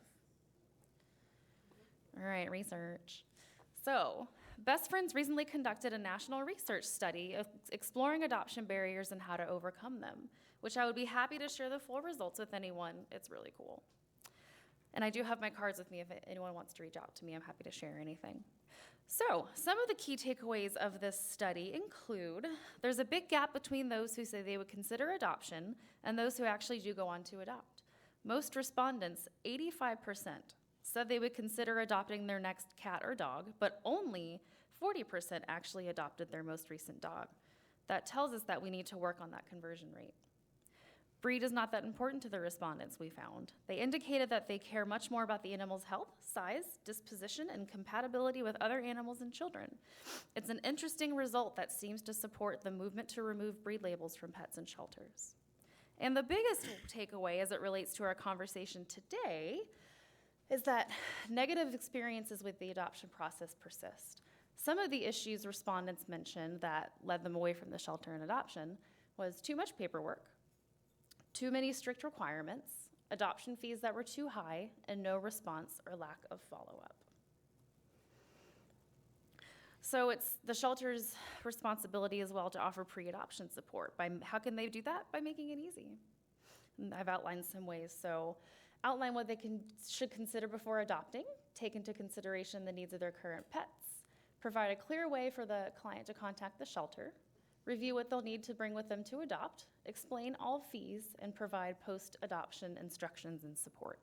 All right, research. So, Best Friends recently conducted a national research study of exploring adoption barriers and how to overcome them, which I would be happy to share the full results with anyone. It's really cool. And I do have my cards with me if anyone wants to reach out to me. I'm happy to share anything. So, some of the key takeaways of this study include there's a big gap between those who say they would consider adoption and those who actually do go on to adopt. Most respondents, 85%, said they would consider adopting their next cat or dog, but only 40% actually adopted their most recent dog. That tells us that we need to work on that conversion rate. Breed is not that important to the respondents we found. They indicated that they care much more about the animal's health, size, disposition, and compatibility with other animals and children. It's an interesting result that seems to support the movement to remove breed labels from pets and shelters. And the biggest takeaway as it relates to our conversation today is that negative experiences with the adoption process persist. Some of the issues respondents mentioned that led them away from the shelter and adoption was too much paperwork, too many strict requirements, adoption fees that were too high, and no response or lack of follow-up. So it's the shelter's responsibility as well to offer pre-adoption support. How can they do that? By making it easy. And I've outlined some ways. So outline what they should consider before adopting, take into consideration the needs of their current pets, provide a clear way for the client to contact the shelter, review what they'll need to bring with them to adopt, explain all fees, and provide post-adoption instructions and support.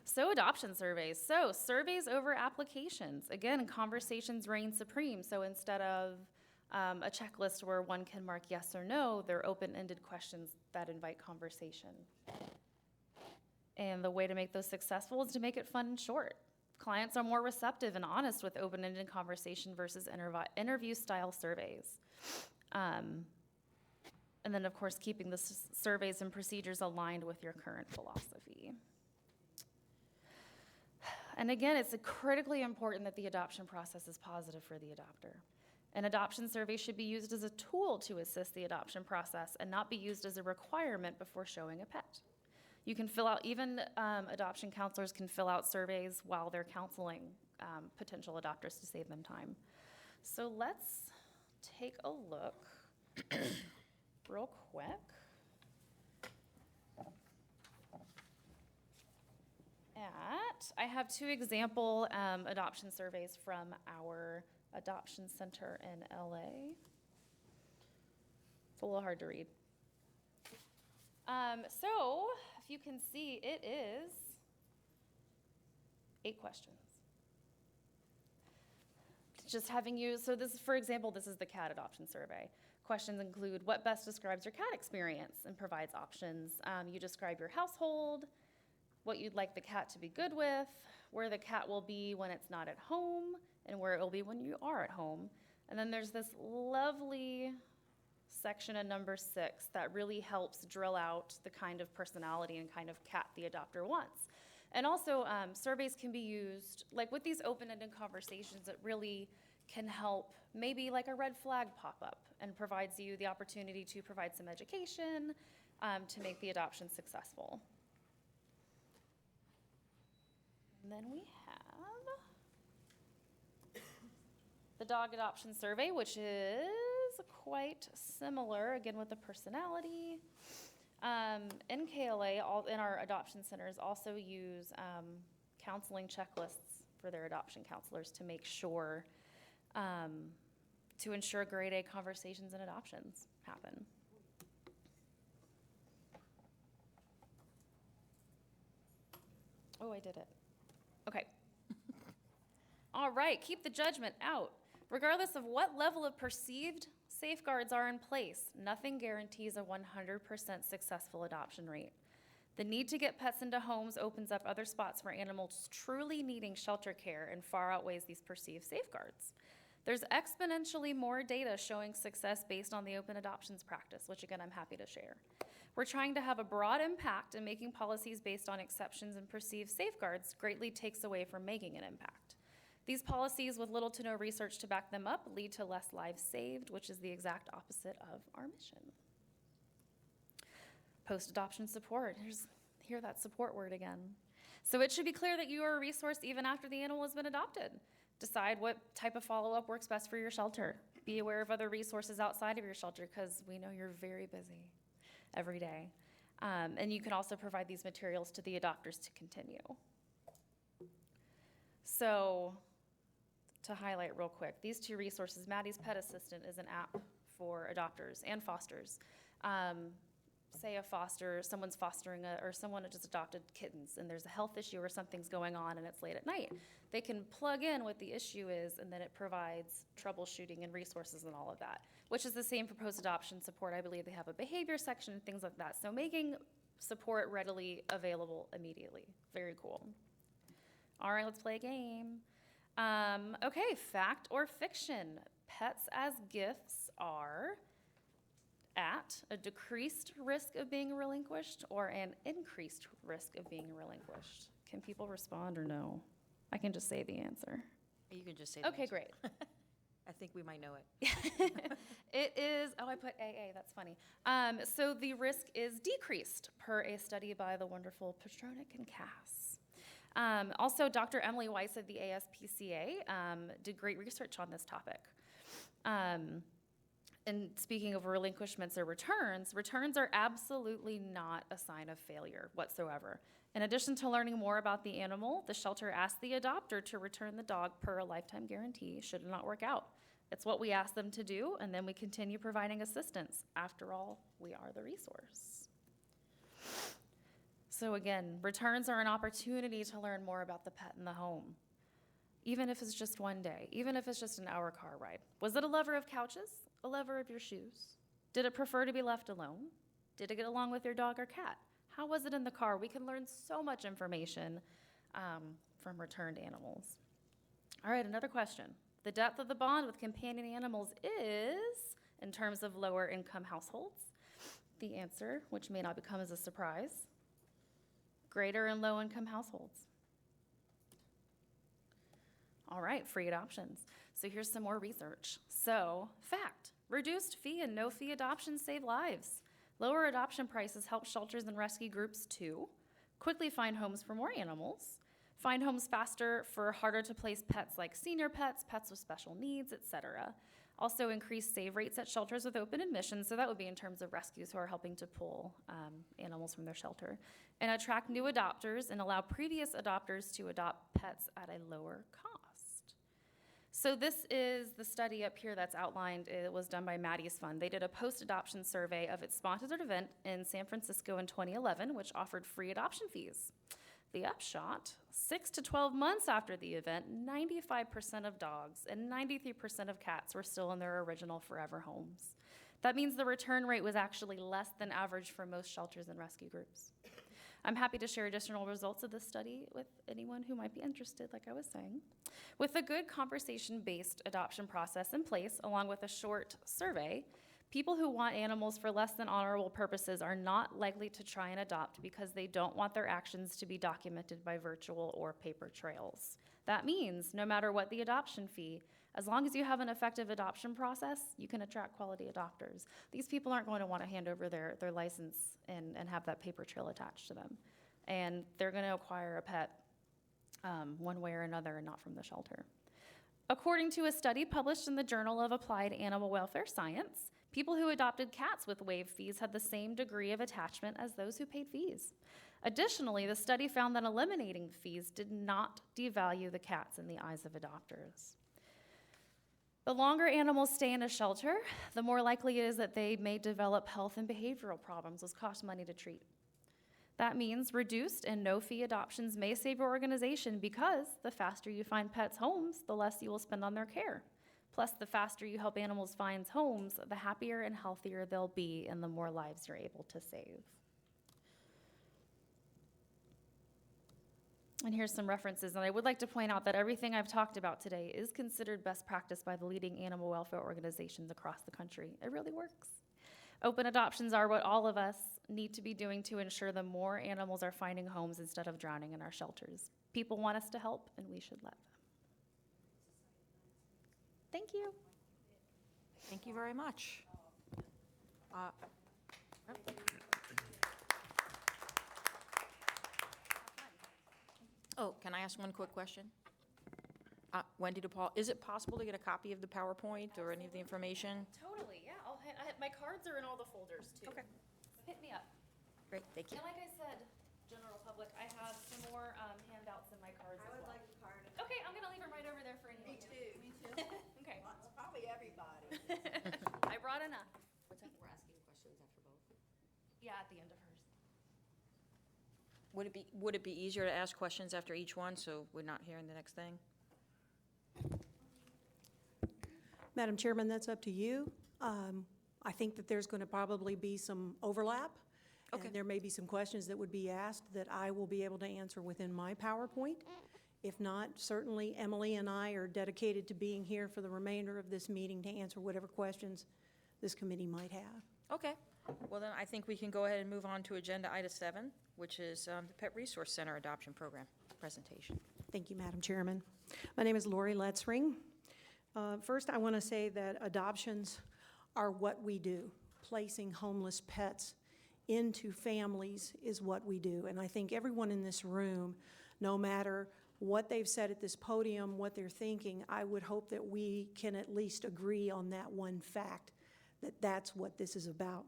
So adoption surveys. So surveys over applications. Again, conversations reign supreme. So instead of a checklist where one can mark yes or no, they're open-ended questions that invite conversation. And the way to make those successful is to make it fun and short. Clients are more receptive and honest with open-ended conversation versus interview-style surveys. And then, of course, keeping the surveys and procedures aligned with your current philosophy. And again, it's critically important that the adoption process is positive for the adopter. An adoption survey should be used as a tool to assist the adoption process and not be used as a requirement before showing a pet. You can fill out, even adoption counselors can fill out surveys while they're counseling potential adopters to save them time. So let's take a look real quick. I have 2 example adoption surveys from our adoption center in LA. It's a little hard to read. So, if you can see, it is 8 questions. Just having you, so this, for example, this is the cat adoption survey. Questions include what best describes your cat experience and provides options. You describe your household, what you'd like the cat to be good with, where the cat will be when it's not at home, and where it will be when you are at home. And then there's this lovely section in number 6 that really helps drill out the kind of personality and kind of cat the adopter wants. And also, surveys can be used, like with these open-ended conversations, it really can help maybe like a red flag pop up and provides you the opportunity to provide some education to make the adoption successful. And then we have the dog adoption survey, which is quite similar, again with the personality. NKLA, in our adoption centers, also use counseling checklists for their adoption counselors to make sure, to ensure grade A conversations and adoptions happen. Oh, I did it. Okay. All right, keep the judgment out. Regardless of what level of perceived safeguards are in place, nothing guarantees a 100% successful adoption rate. The need to get pets into homes opens up other spots for animals truly needing shelter care and far outweighs these perceived safeguards. There's exponentially more data showing success based on the open adoptions practice, which again, I'm happy to share. We're trying to have a broad impact, and making policies based on exceptions and perceived safeguards greatly takes away from making an impact. These policies, with little to no research to back them up, lead to less lives saved, which is the exact opposite of our mission. Post-adoption support. Hear that support word again. So it should be clear that you are a resource even after the animal has been adopted. Decide what type of follow-up works best for your shelter. Be aware of other resources outside of your shelter, because we know you're very busy every day. And you can also provide these materials to the adopters to continue. So, to highlight real quick, these 2 resources, Maddie's Pet Assistant is an app for adopters and fosters. Say someone's fostering or someone just adopted kittens and there's a health issue or something's going on and it's late at night. They can plug in what the issue is, and then it provides troubleshooting and resources and all of that, which is the same for post-adoption support. I believe they have a behavior section and things like that. So making support readily available immediately. Very cool. All right, let's play a game. Okay, fact or fiction? Pets as gifts are at a decreased risk of being relinquished or an increased risk of being relinquished. Can people respond or no? I can just say the answer. You can just say the Okay, answer. great. I think we might know it. It is, I put AA, that's funny. So the risk is decreased per a study by the wonderful Pastronic and Cass. Also, Dr. Emily Weiss of the ASPCA did great research on this topic. And speaking of relinquishments or returns, returns are absolutely not a sign of failure whatsoever. In addition to learning more about the animal, the shelter asks the adopter to return the dog per a lifetime guarantee should it not work out. It's what we ask them to do, and then we continue providing assistance. After all, we are the resource. So again, returns are an opportunity to learn more about the pet in the home. Even if it's just one day, even if it's just an hour car ride. Was it a lover of couches? A lover of your shoes? Did it prefer to be left alone? Did it get along with your dog or cat? How was it in the car? We can learn so much information from returned animals. All right, another question. The depth of the bond with companion animals is, in terms of lower income households, the answer, which may not become as a surprise, greater in low income households. All right, free adoptions. So here's some more research. So, fact, reduced fee and no fee adoptions save lives. Lower adoption prices help shelters and rescue groups too. Quickly find homes for more animals. Find homes faster for harder to place pets like senior pets, pets with special needs, etc. Also increase save rates at shelters with open admissions, so that would be in terms of rescues who are helping to pull animals from their shelter. And attract new adopters and allow previous adopters to adopt pets at a lower cost. So this is the study up here that's outlined. It was done by Maddie's Fund. They did a post-adoption survey of its sponsored event in San Francisco in 2011, which offered free adoption fees. The upshot, 6 to 12 months after the event, 95% of dogs and 93% of cats were still in their original forever homes. That means the return rate was actually less than average for most shelters and rescue groups. I'm happy to share additional results of this study with anyone who might be interested, like I was saying. With a good conversation-based adoption process in place, along with a short survey, people who want animals for less than honorable purposes are not likely to try and adopt because they don't want their actions to be documented by virtual or paper trails. That means no matter what the adoption fee, as long as you have an effective adoption process, you can attract quality adopters. These people aren't going to want to hand over their license and have that paper trail attached to them. And they're going to acquire a pet one way or another and not from the shelter. According to a study published in the Journal of Applied Animal Welfare Science, people who adopted cats with waived fees had the same degree of attachment as those who paid fees. Additionally, the study found that eliminating fees did not devalue the cats in the eyes of adopters. The longer animals stay in a shelter, the more likely it is that they may develop health and behavioral problems, which cost money to treat. That means reduced and no-fee adoptions may save your organization because the faster you find pets homes, the less you will spend on their care. Plus, the faster you help animals find homes, the happier and healthier they'll be and the more lives you're able to save. And here's some references, and I would like to point out that everything I've talked about today is considered best practice by the leading animal welfare organizations across the country. It really works. Open adoptions are what all of us need to be doing to ensure that more animals are finding homes instead of drowning in our shelters. People want us to help, and we should let them. Thank you. Thank you very much. Oh, can I ask one quick question? Wendy DePaul, is it possible to get a copy of the PowerPoint or any of the information? Totally, yeah. My cards are in all the folders, too. Okay. Hit me up. Great, thank you. And like I said, general public, I have some more handouts in my cards as well. like a card. Okay, I'm gonna leave them right over there for anyone. Me too. Okay. Well, it's probably everybody. I brought enough. What's that? We're asking questions after both. Yeah, at the end of hers. Would it be easier to ask questions after each one, so we're not hearing the next thing? Madam Chairman, that's up to you. I think that there's going to probably be some overlap. Okay. And there may be some questions that would be asked that I will be able to answer within my PowerPoint. If not, certainly Emily and I are dedicated to being here for the remainder of this meeting to answer whatever questions this committee might have. Okay. Well, then I think we can go ahead and move on to Agenda Item 7, which is the Pet Resource Center Adoption Program presentation. Thank you, Madam Chairman. My name is Lori Letzring. First, I want to say that adoptions are what we do. Placing homeless pets into families is what we do. And I think everyone in this room, no matter what they've said at this podium, what they're thinking, I would hope that we can at least agree on that one fact, that that's what this is about.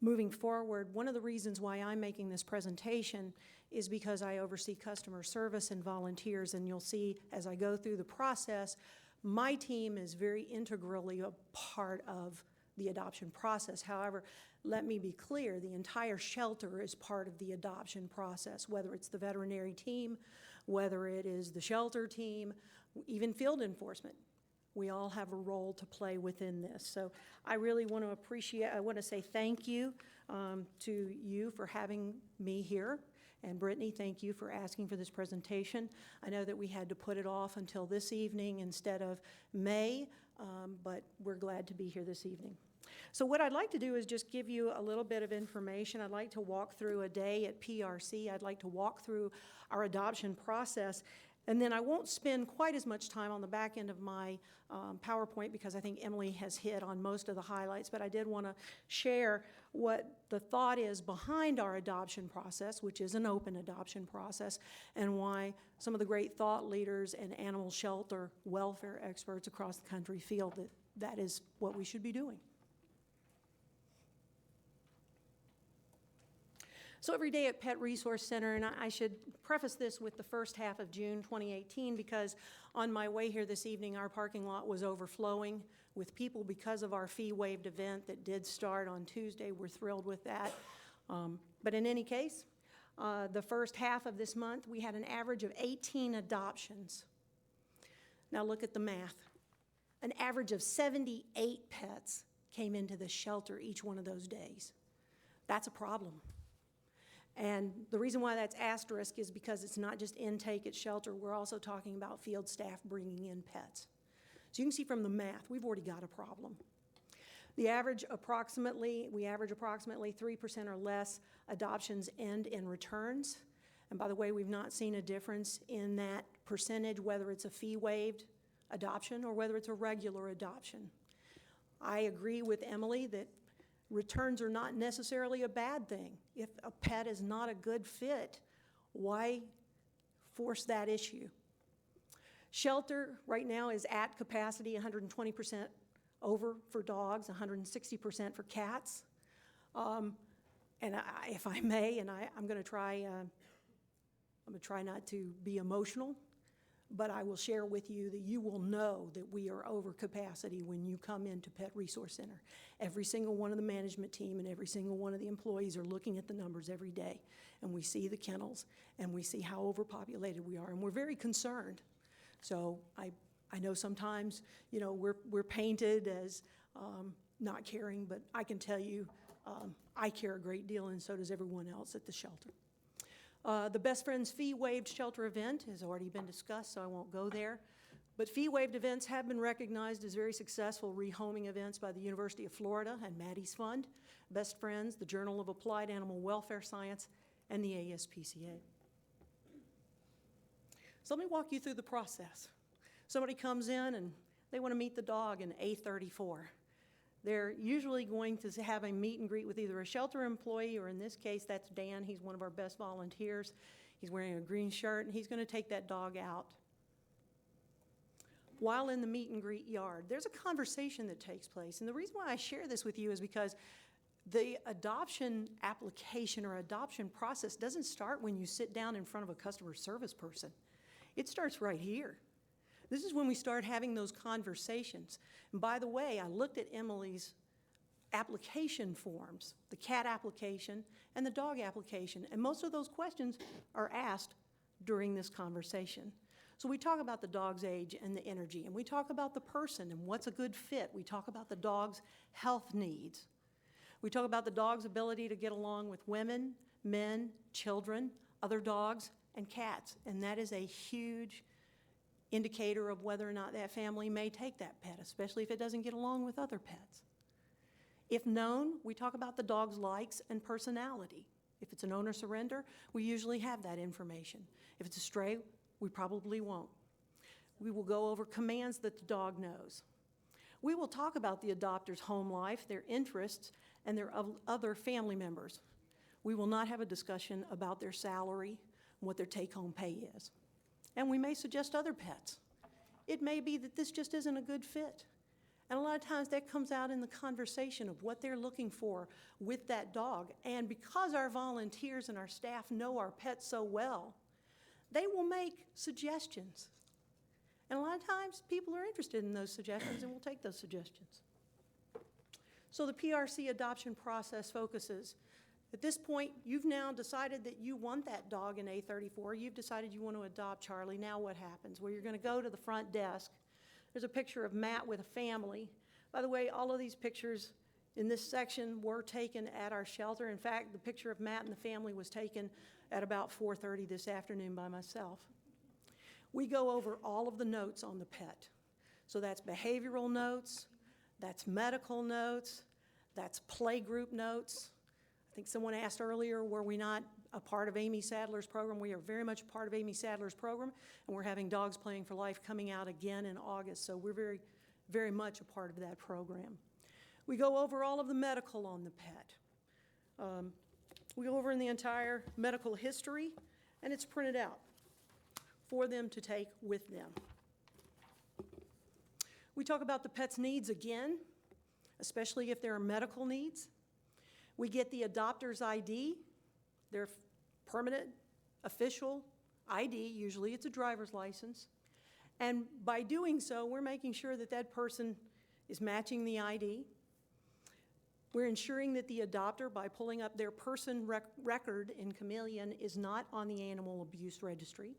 Moving forward, one of the reasons why I'm making this presentation is because I oversee customer service and volunteers, and you'll see as I go through the process, my team is very integrally a part of the adoption process. However, let me be clear, the entire shelter is part of the adoption process, whether it's the veterinary team, whether it is the shelter team, even field enforcement. We all have a role to play within this. So I really want to say thank you to you for having me here. And Brittany, thank you for asking for this presentation. I know that we had to put it off until this evening instead of May, but we're glad to be here this evening. So what I'd like to do is just give you a little bit of information. I'd like to walk through a day at PRC. I'd like to walk through our adoption process. And then I won't spend quite as much time on the back end of my PowerPoint because I think Emily has hit on most of the highlights, but I did want to share what the thought is behind our adoption process, which is an open adoption process, and why some of the great thought leaders and animal shelter welfare experts across the country feel that that is what we should be doing. So every day at Pet Resource Center, and I should preface this with the first half of June 2018, because on my way here this evening, our parking lot was overflowing with people because of our fee-waived event that did start on Tuesday. We're thrilled with that. But in any case, the first half of this month, we had an average of 18 adoptions. Now look at the math. An average of 78 pets came into the shelter each one of those days. That's a problem. And the reason why that's asterisk is because it's not just intake at shelter. We're also talking about field staff bringing in pets. So you can see from the math, we've already got a problem. We average approximately 3% or less adoptions end in returns. And by the way, we've not seen a difference in that percentage, whether it's a fee-waived adoption or whether it's a regular adoption. I agree with Emily that returns are not necessarily a bad thing. If a pet is not a good fit, why force that issue? Shelter right now is at capacity, 120% over for dogs, 160% for cats. If I may, I'm going to try not to be emotional, but I will share with you that you will know that we are over capacity when you come into Pet Resource Center. Every single one of the management team and every single one of the employees are looking at the numbers every day, and we see the kennels, and we see how overpopulated we are, and we're very concerned. So I know sometimes, you know, we're painted as not caring, but I can tell you I care a great deal, and so does everyone else at the shelter. The Best Friends fee-waived shelter event has already been discussed, so I won't go there. But fee-waived events have been recognized as very successful rehoming events by the University of Florida and Maddie's Fund, Best Friends, the Journal of Applied Animal Welfare Science, and the ASPCA. So let me walk you through the process. Somebody comes in and they want to meet the dog in A34. They're usually going to have a meet and greet with either a shelter employee, or in this case, that's Dan. He's one of our best volunteers. He's wearing a green shirt, and he's going to take that dog out. While in the meet and greet yard, there's a conversation that takes place. And the reason why I share this with you is because the adoption application or adoption process doesn't start when you sit down in front of a customer service person. It starts right here. This is when we start having those conversations. And by the way, I looked at Emily's application forms, the cat application and the dog application, and most of those questions are asked during this conversation. So we talk about the dog's age and the energy, and we talk about the person and what's a good fit. We talk about the dog's health needs. We talk about the dog's ability to get along with women, men, children, other dogs, and cats, and that is a huge indicator of whether or not that family may take that pet, especially if it doesn't get along with other pets. If known, we talk about the dog's likes and personality. If it's an owner surrender, we usually have that information. If it's a stray, we probably won't. We will go over commands that the dog knows. We will talk about the adopter's home life, their interests, and their other family members. We will not have a discussion about their salary and what their take-home pay is. And we may suggest other pets. It may be that this just isn't a good fit. And a lot of times that comes out in the conversation of what they're looking for with that dog. And because our volunteers and our staff know our pets so well, they will make suggestions. And a lot of times people are interested in those suggestions and will take those suggestions. So the PRC adoption process focuses. At this point, you've now decided that you want that dog in A34. You've decided you want to adopt Charlie. Now what happens? Well, you're going to go to the front desk. There's a picture of Matt with a family. By the way, all of these pictures in this section were taken at our shelter. In fact, the picture of Matt and the family was taken at about 4:30 this afternoon by myself. We go over all of the notes on the pet. So that's behavioral notes, that's medical notes, that's playgroup notes. I think someone asked earlier, were we not a part of Amy Sadler's program. We are very much a part of Amy Sadler's program, and we're having Dogs Playing for Life coming out again in August, so we're very, very much a part of that program. We go over all of the medical on the pet. We go over in the entire medical history, and it's printed out for them to take with them. We talk about the pet's needs again, especially if there are medical needs. We get the adopter's ID, their permanent official ID, usually it's a driver's license. And by doing so, we're making sure that that person is matching the ID. We're ensuring that the adopter, by pulling up their person record in Chameleon, is not on the animal abuse registry,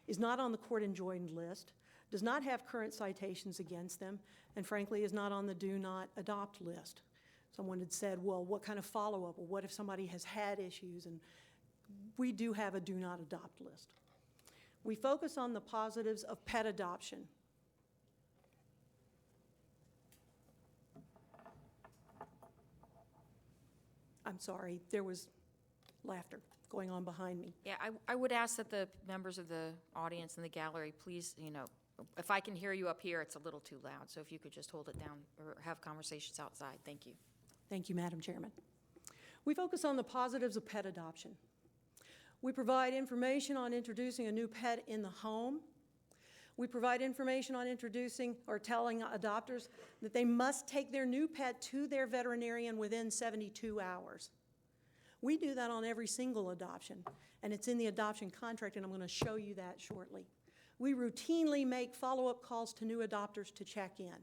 is not on the court-enjoined list, does not have current citations against them, and frankly is not on the do not adopt list. Someone had said, well, what kind of follow-up? Or what if somebody has had issues? And we do have a do not adopt list. We focus on the positives of pet adoption. I'm sorry, there was laughter going on behind me. Yeah, I would ask that the members of the audience in the gallery, please, if I can hear you up here, it's a little too loud, so if you could just hold it down or have conversations outside. Thank you. Thank you, Madam Chairman. We focus on the positives of pet adoption. We provide information on introducing a new pet in the home. We provide information on introducing or telling adopters that they must take their new pet to their veterinarian within 72 hours. We do that on every single adoption, and it's in the adoption contract, and I'm going to show you that shortly. We routinely make follow-up calls to new adopters to check in.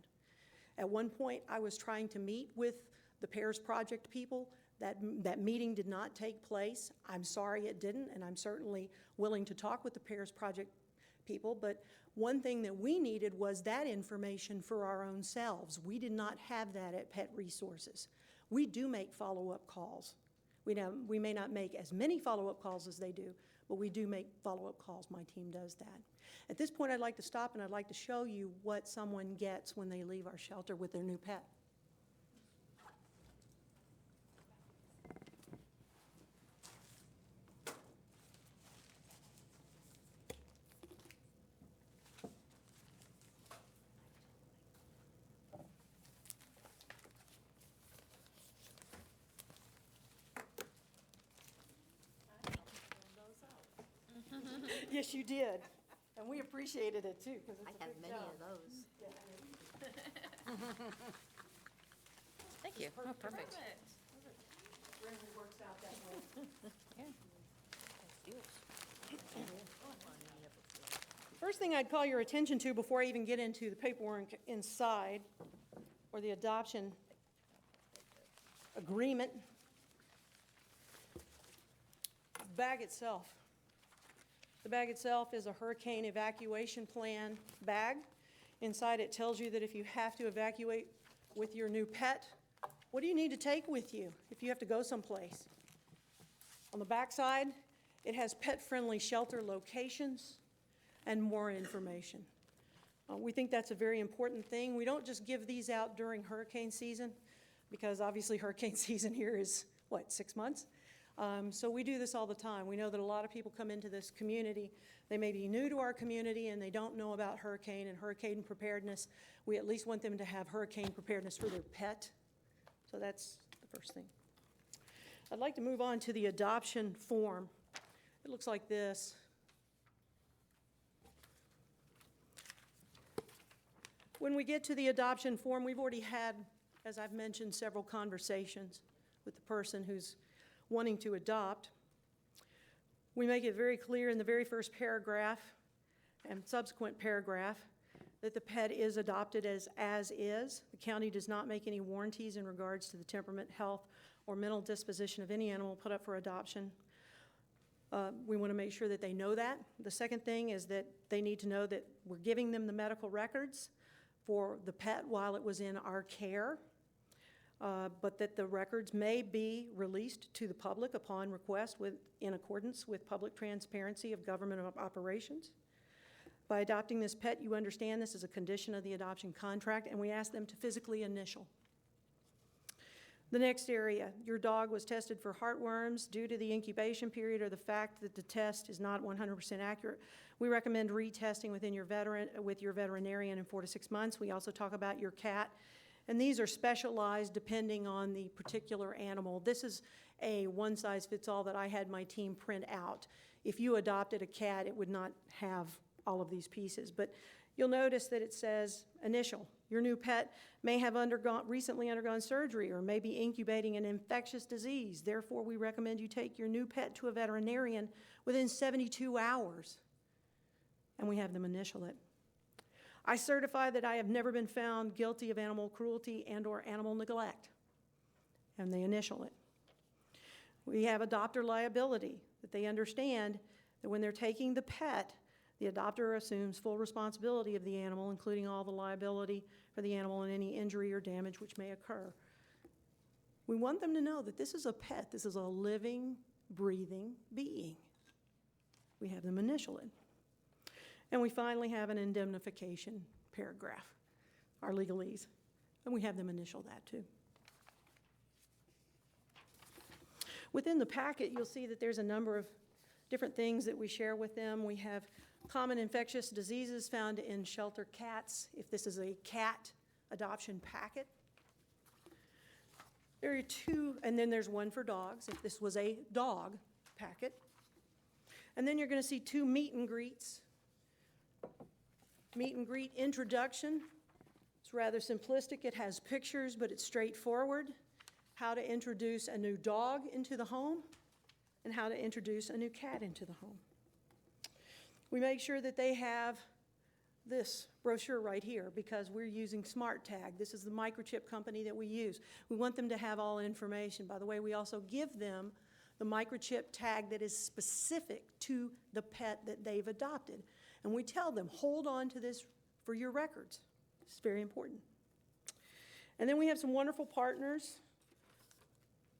At one point, I was trying to meet with the PAIRS Project people. That meeting did not take place. I'm sorry it didn't, and I'm certainly willing to talk with the PAIRS Project people, but one thing that we needed was that information for our own selves. We did not have that at Pet Resources. We do make follow-up calls. We may not make as many follow-up calls as they do, but we do make follow-up calls. My team does that. At this point, I'd like to stop and I'd like to show you what someone gets when they leave our shelter with their new pet. Yes, you did. And we appreciated it too, because it's a big job. those. Thank you. Oh, perfect. Rarely works out that way. First thing I'd call your attention to before I even get into the paperwork inside, or the adoption agreement, the bag itself. The bag itself is a hurricane evacuation plan bag. Inside it tells you that if you have to evacuate with your new pet, what do you need to take with you if you have to go someplace? On the back side, it has pet-friendly shelter locations and more information. We think that's a very important thing. We don't just give these out during hurricane season, because obviously hurricane season here is, 6 months? So we do this all the time. We know that a lot of people come into this community. They may be new to our community and they don't know about hurricane and hurricane preparedness. We at least want them to have hurricane preparedness for their pet. So that's the first thing. I'd like to move on to the adoption form. It looks like this. When we get to the adoption form, we've already had, as I've mentioned, several conversations with the person who's wanting to adopt. We make it very clear in the very first paragraph and subsequent paragraph that the pet is adopted as is. The county does not make any warranties in regards to the temperament, health, or mental disposition of any animal put up for adoption. We want to make sure that they know that. The second thing is that they need to know that we're giving them the medical records for the pet while it was in our care. But that the records may be released to the public upon request in accordance with public transparency of government operations. By adopting this pet, you understand this is a condition of the adoption contract, and we ask them to physically initial. The next area, your dog was tested for heartworms due to the incubation period or the fact that the test is not 100% accurate. We recommend retesting with your veterinarian in 4 to 6 months. We also talk about your cat, and these are specialized depending on the particular animal. This is a one-size-fits-all that I had my team print out. If you adopted a cat, it would not have all of these pieces, but you'll notice that it says initial. Your new pet may have recently undergone surgery or may be incubating an infectious disease. Therefore, we recommend you take your new pet to a veterinarian within 72 hours. And we have them initial it. I certify that I have never been found guilty of animal cruelty and/or animal neglect. And they initial it. We have adopter liability, that they understand that when they're taking the pet, the adopter assumes full responsibility of the animal, including all the liability for the animal and any injury or damage which may occur. We want them to know that this is a pet. This is a living, breathing being. We have them initial it. And we finally have an indemnification paragraph, our legalese, and we have them initial that too. Within the packet, you'll see that there's a number of different things that we share with them. We have common infectious diseases found in shelter cats, if this is a cat adoption packet. There are 2, and then there's one for dogs, if this was a dog packet. And then you're going to see 2 meet and greets. Meet and greet introduction. It's rather simplistic. It has pictures, but it's straightforward. How to introduce a new dog into the home and how to introduce a new cat into the home. We make sure that they have this brochure right here because we're using SmartTag. This is the microchip company that we use. We want them to have all information. By the way, we also give them the microchip tag that is specific to the pet that they've adopted. And we tell them, hold on to this for your records. It's very important. And then we have some wonderful partners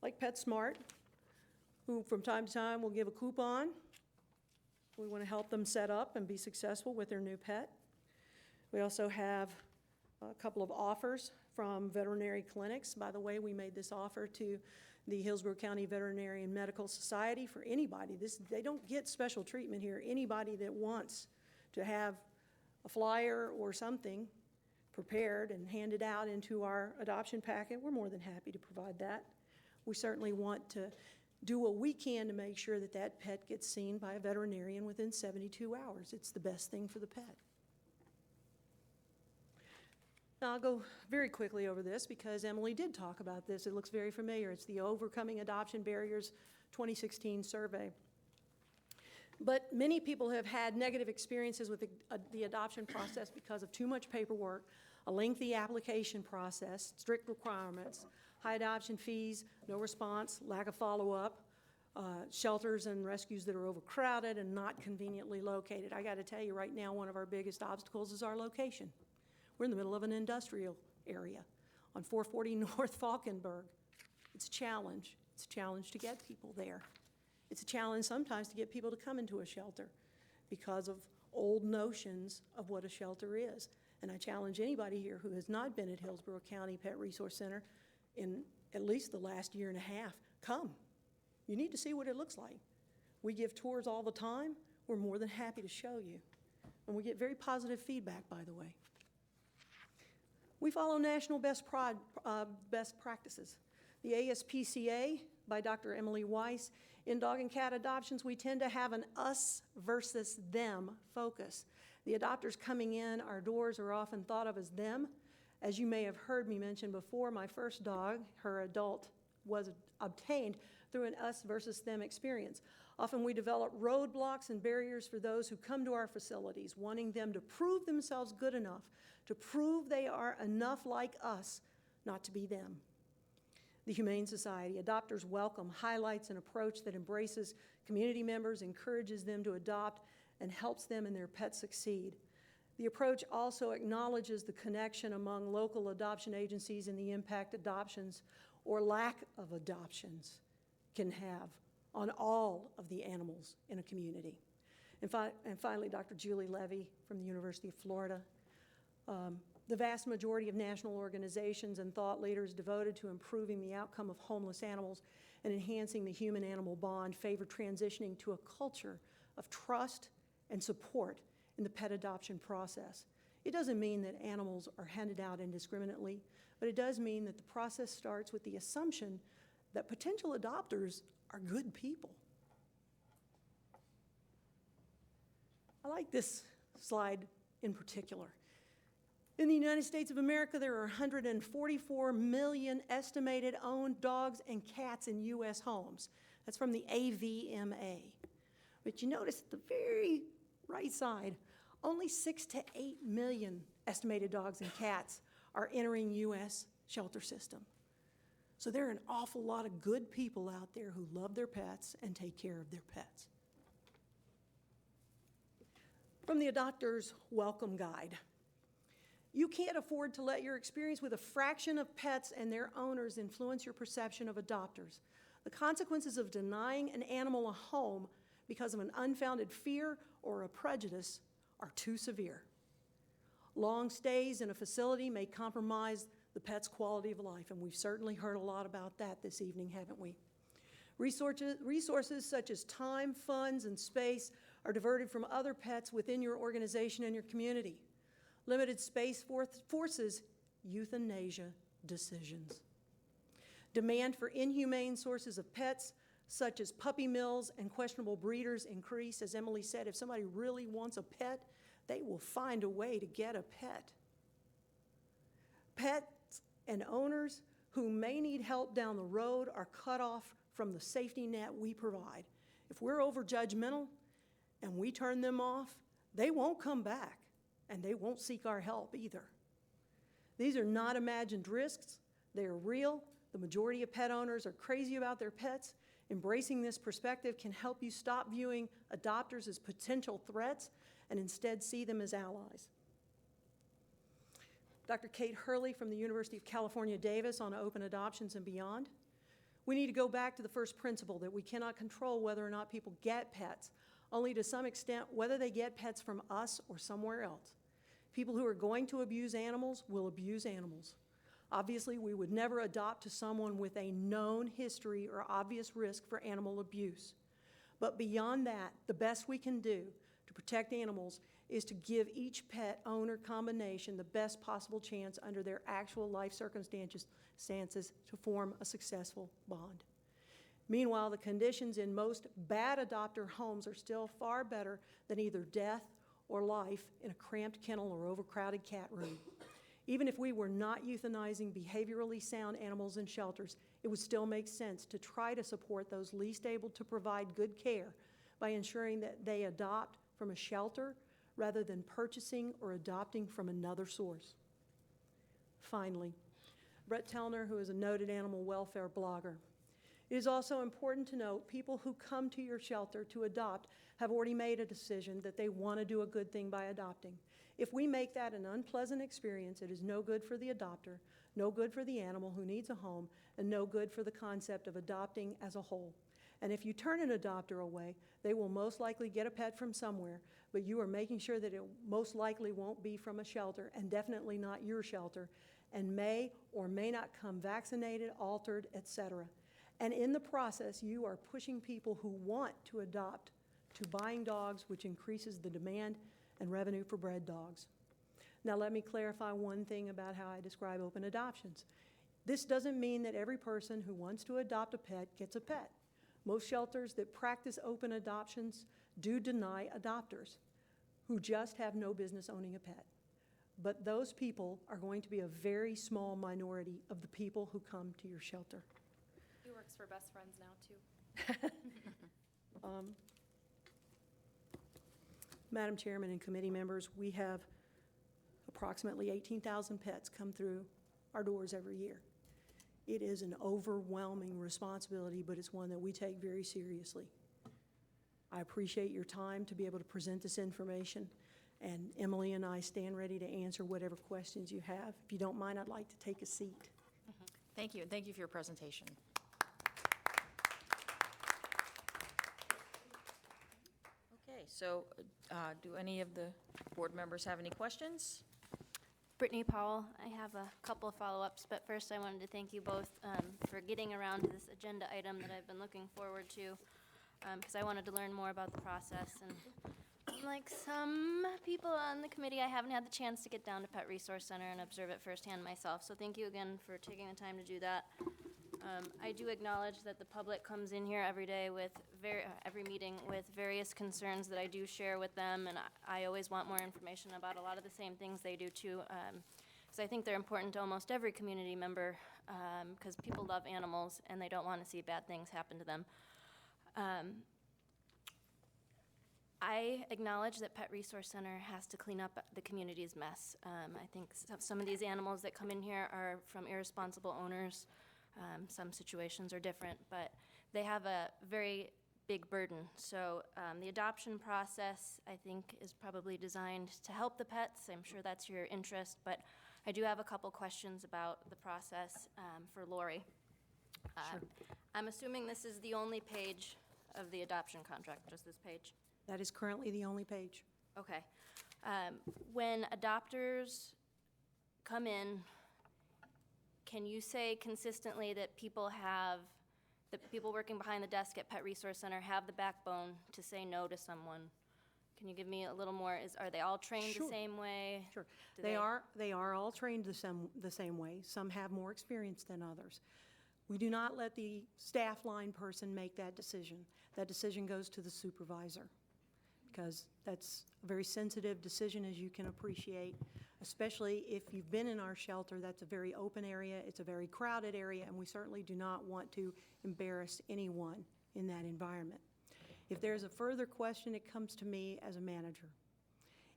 like PetSmart, who from time to time will give a coupon. We want to help them set up and be successful with their new pet. We also have a couple of offers from veterinary clinics. By the way, we made this offer to the Hillsborough County Veterinary and Medical Society for anybody. They don't get special treatment here. Anybody that wants to have a flyer or something prepared and handed out into our adoption packet, we're more than happy to provide that. We certainly want to do what we can to make sure that that pet gets seen by a veterinarian within 72 hours. It's the best thing for the pet. Now, I'll go very quickly over this because Emily did talk about this. It looks very familiar. It's the Overcoming Adoption Barriers 2016 survey. But many people have had negative experiences with the adoption process because of too much paperwork, a lengthy application process, strict requirements, high adoption fees, no response, lack of follow-up, shelters and rescues that are overcrowded and not conveniently located. I got to tell you right now, one of our biggest obstacles is our location. We're in the middle of an industrial area on 440 North Falkenberg. It's a challenge. It's a challenge to get people there. It's a challenge sometimes to get people to come into a shelter because of old notions of what a shelter is. And I challenge anybody here who has not been at Hillsborough County Pet Resource Center in at least the last year and a half, come. You need to see what it looks like. We give tours all the time. We're more than happy to show you. And we get very positive feedback, by the way. We follow national best practices. The ASPCA by Dr. Emily Weiss. In dog and cat adoptions, we tend to have an us versus them focus. The adopters coming in our doors are often thought of as them. As you may have heard me mention before, my first dog, her adult, was obtained through an us versus them experience. Often we develop roadblocks and barriers for those who come to our facilities, wanting them to prove themselves good enough, to prove they are enough like us, not to be them. The Humane Society, Adopters Welcome, highlights an approach that embraces community members, encourages them to adopt, and helps them and their pets succeed. The approach also acknowledges the connection among local adoption agencies and the impact adoptions or lack of adoptions can have on all of the animals in a community. And finally, Dr. Julie Levy from the University of Florida. The vast majority of national organizations and thought leaders devoted to improving the outcome of homeless animals and enhancing the human-animal bond favor transitioning to a culture of trust and support in the pet adoption process. It doesn't mean that animals are handed out indiscriminately, but it does mean that the process starts with the assumption that potential adopters are good people. I like this slide in particular. In the United States of America, there are 144 million estimated owned dogs and cats in U.S. homes. That's from the AVMA. But you notice at the very right side, only 6 to 8 million estimated dogs and cats are entering U.S. shelter system. So there are an awful lot of good people out there who love their pets and take care of their pets. From the Adopter's Welcome Guide. You can't afford to let your experience with a fraction of pets and their owners influence your perception of adopters. The consequences of denying an animal a home because of an unfounded fear or a prejudice are too severe. Long stays in a facility may compromise the pet's quality of life, and we've certainly heard a lot about that this evening, haven't we? Resources such as time, funds, and space are diverted from other pets within your organization and your community. Limited space forces euthanasia decisions. Demand for inhumane sources of pets, such as puppy mills and questionable breeders, increase. As Emily said, if somebody really wants a pet, they will find a way to get a pet. Pets and owners who may need help down the road are cut off from the safety net we provide. If we're over-judgmental and we turn them off, they won't come back. And they won't seek our help either. These are not imagined risks. They are real. The majority of pet owners are crazy about their pets. Embracing this perspective can help you stop viewing adopters as potential threats and instead see them as allies. Dr. Kate Hurley from the University of California, Davis on open adoptions and beyond. We need to go back to the first principle that we cannot control whether or not people get pets, only to some extent whether they get pets from us or somewhere else. People who are going to abuse animals will abuse animals. Obviously, we would never adopt to someone with a known history or obvious risk for animal abuse. But beyond that, the best we can do to protect animals is to give each pet owner combination the best possible chance under their actual life circumstances to form a successful bond. Meanwhile, the conditions in most bad adopter homes are still far better than either death or life in a cramped kennel or overcrowded cat room. Even if we were not euthanizing behaviorally sound animals in shelters, it would still make sense to try to support those least able to provide good care by ensuring that they adopt from a shelter rather than purchasing or adopting from another source. Finally, Brett Tellner, who is a noted animal welfare blogger. It is also important to note people who come to your shelter to adopt have already made a decision that they want to do a good thing by adopting. If we make that an unpleasant experience, it is no good for the adopter, no good for the animal who needs a home, and no good for the concept of adopting as a whole. And if you turn an adopter away, they will most likely get a pet from somewhere, but you are making sure that it most likely won't be from a shelter, and definitely not your shelter, and may or may not come vaccinated, altered, etc. And in the process, you are pushing people who want to adopt to buying dogs, which increases the demand and revenue for bred dogs. Now, let me clarify one thing about how I describe open adoptions. This doesn't mean that every person who wants to adopt a pet gets a pet. Most shelters that practice open adoptions do deny adopters who just have no business owning a pet. But those people are going to be a very small minority of the people who come to your shelter. He works for Best Friends now, too. Madam Chairman and committee members, we have approximately 18,000 pets come through our doors every year. It is an overwhelming responsibility, but it's one that we take very seriously. I appreciate your time to be able to present this information, and Emily and I stand ready to answer whatever questions you have. If you don't mind, I'd like to take a seat. Thank you, and thank you for your presentation. Okay, so do any of the board members have any questions? Brittany Powell. I have a couple of follow-ups, but first I wanted to thank you both for getting around to this agenda item that I've been looking forward to, because I wanted to learn more about the process. And like some people on the committee, I haven't had the chance to get down to Pet Resource Center and observe it firsthand myself, so thank you again for taking the time to do that. I do acknowledge that the public comes in here every day with every meeting with various concerns that I do share with them, and I always want more information about a lot of the same things they do too, because I think they're important to almost every community member, because people love animals and they don't want to see bad things happen to them. I acknowledge that Pet Resource Center has to clean up the community's mess. I think some of these animals that come in here are from irresponsible owners. Some situations are different, but they have a very big burden. So the adoption process, I think, is probably designed to help the pets. I'm sure that's your interest, but I do have a couple questions about the process for Lori. I'm assuming this is the only page of the adoption contract, just this page? That is currently the only page. Okay. When adopters come in, can you say consistently that the people working behind the desk at Pet Resource Center have the backbone to say no to someone? Can you give me a little more? Are they all trained the same way? Sure. Do They are all trained the same way. Some have more experience than others. We do not let the staff line person make that decision. That decision goes to the supervisor, because that's a very sensitive decision, as you can appreciate, especially if you've been in our shelter. That's a very open area, it's a very crowded area, and we certainly do not want to embarrass anyone in that environment. If there's a further question, it comes to me as a manager.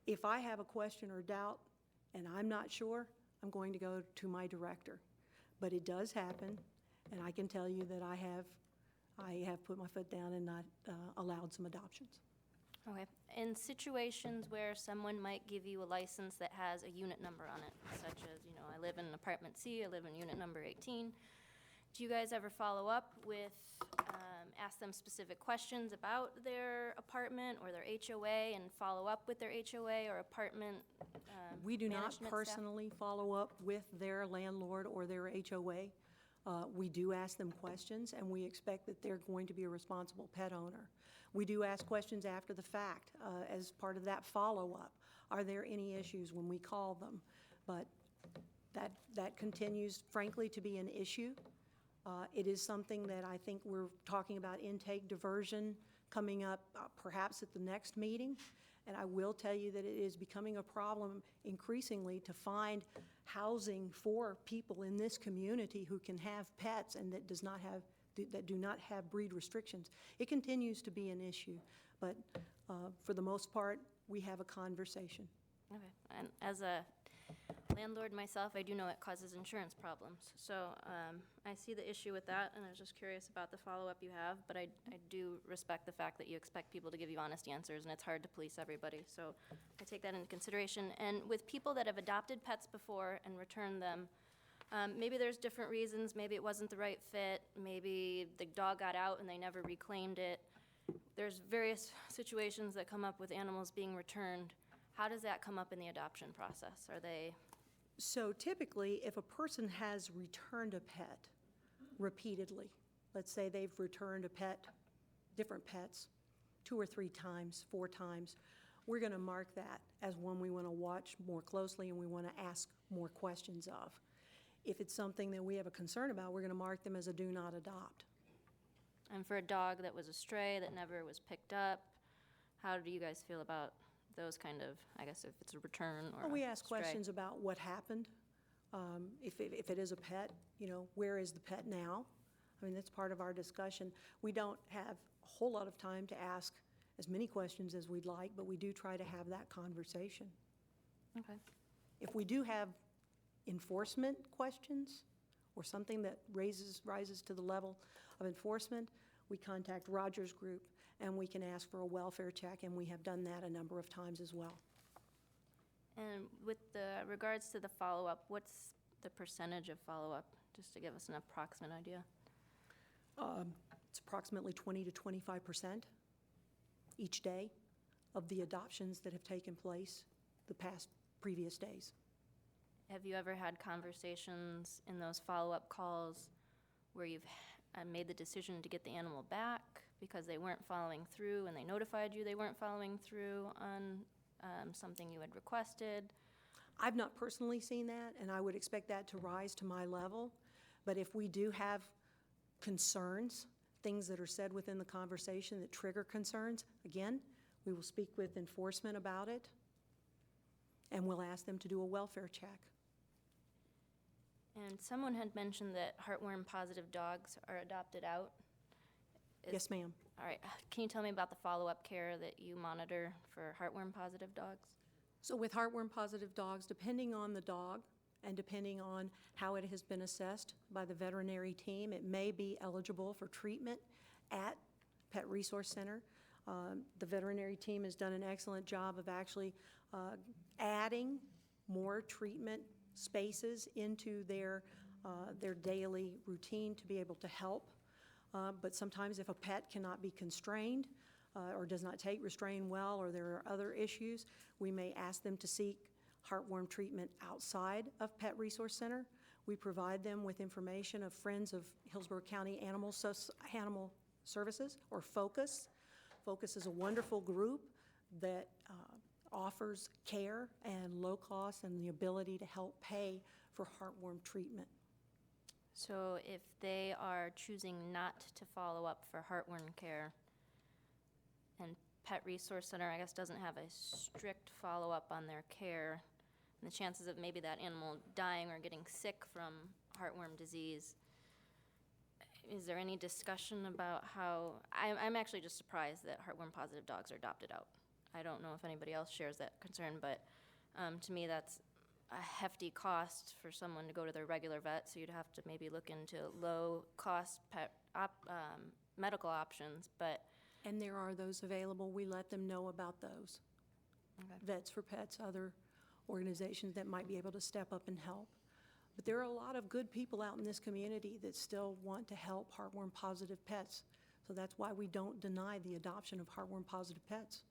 If I have a question or doubt and I'm not sure, I'm going to go to my director. But it does happen, and I can tell you that I have put my foot down and not allowed some adoptions. Okay. In situations where someone might give you a license that has a unit number on it, such as, I live in apartment C, I live in unit number 18, do you guys ever follow up with, ask them specific questions about their apartment or their HOA and follow up with their HOA or apartment We do not management staff? personally follow up with their landlord or their HOA. We do ask them questions, and we expect that they're going to be a responsible pet owner. We do ask questions after the fact as part of that follow-up. Are there any issues when we call them? But that continues, frankly, to be an issue. It is something that I think we're talking about intake diversion coming up perhaps at the next meeting. And I will tell you that it is becoming a problem increasingly to find housing for people in this community who can have pets and that do not have breed restrictions. It continues to be an issue, but for the most part, we have a conversation. Okay. And as a landlord myself, I do know it causes insurance problems. So I see the issue with that, and I was just curious about the follow-up you have, but I do respect the fact that you expect people to give you honest answers, and it's hard to police everybody. So I take that into consideration. And with people that have adopted pets before and returned them, maybe there's different reasons. Maybe it wasn't the right fit. Maybe the dog got out and they never reclaimed it. There's various situations that come up with animals being returned. How does that come up in the adoption process? Are they... So typically, if a person has returned a pet repeatedly, let's say they've returned a pet, different pets, 2 or 3 times, 4 times, we're going to mark that as one we want to watch more closely and we want to ask more questions of. If it's something that we have a concern about, we're going to mark them as a do not adopt. And for a dog that was a stray, that never was picked up, how do you guys feel about those kind of, I guess if it's a return or We a ask stray? questions about what happened. If it is a pet, where is the pet now? I mean, that's part of our discussion. We don't have a whole lot of time to ask as many questions as we'd like, but we do try to have that conversation. Okay. If we do have enforcement questions or something that rises to the level of enforcement, we contact Rogers Group and we can ask for a welfare check, and we have done that a number of times as well. And with the regards to the follow-up, what's the percentage of follow-up, just to give us an approximate idea? It's approximately 20 to 25% each day of the adoptions that have taken place the previous days. have you ever had conversations in those follow-up calls where you've made the decision to get the animal back because they weren't following through and they notified you they weren't following through on something you had requested? I've not personally seen that, and I would expect that to rise to my level. But if we do have concerns, things that are said within the conversation that trigger concerns, again, we will speak with enforcement about it, and we'll ask them to do a welfare check. And someone had mentioned that heartworm-positive dogs are adopted out. Yes, ma'am. All right, can you tell me about the follow-up care that you monitor for heartworm-positive dogs? So with heartworm-positive dogs, depending on the dog and depending on how it has been assessed by the veterinary team, it may be eligible for treatment at Pet Resource Center. The veterinary team has done an excellent job of actually adding more treatment spaces into their daily routine to be able to help. But sometimes if a pet cannot be constrained or does not take restraint well, or there are other issues, we may ask them to seek heartworm treatment outside of Pet Resource Center. We provide them with information of Friends of Hillsborough County Animal Services, or FOCUS. FOCUS is a wonderful group that offers care and low cost and the ability to help pay for heartworm treatment. So if they are choosing not to follow up for heartworm care, and Pet Resource Center, I guess, doesn't have a strict follow-up on their care, and the chances of maybe that animal dying or getting sick from heartworm disease, is there any discussion about how, I'm actually just surprised that heartworm-positive dogs are adopted out. I don't know if anybody else shares that concern, but to me, that's a hefty cost for someone to go to their regular vet, so you'd have to maybe look into low-cost medical options, but... And there are those available. We let them know about those. Okay. Vets for Pets, other organizations that might be able to step up and help. But there are a lot of good people out in this community that still want to help heartworm-positive pets. So that's why we don't deny the adoption of heartworm-positive pets.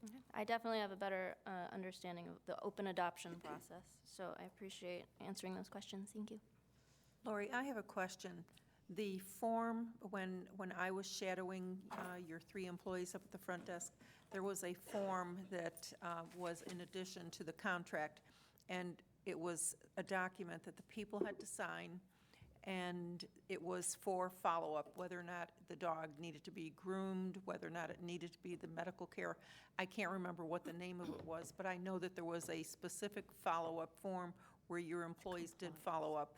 Okay. I definitely have a better understanding of the open adoption process, so I appreciate answering those questions. Thank you. Lori, I have a question. The form, when I was shadowing your 3 employees up at the front desk, there was a form that was in addition to the contract, and it was a document that the people had to sign, and it was for follow-up, whether or not the dog needed to be groomed, whether or not it needed to be the medical care. I can't remember what the name of it was, but I know that there was a specific follow-up form where your employees did follow up.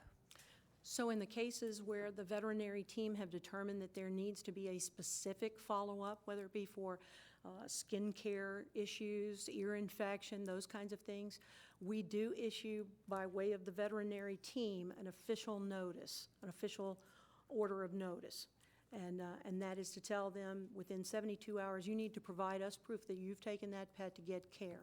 So in the cases where the veterinary team have determined that there needs to be a specific follow-up, whether it be for skin care issues, ear infection, those kinds of things, we do issue, by way of the veterinary team, an official notice, an official order of notice. And that is to tell them, within 72 hours, you need to provide us proof that you've taken that pet to get care.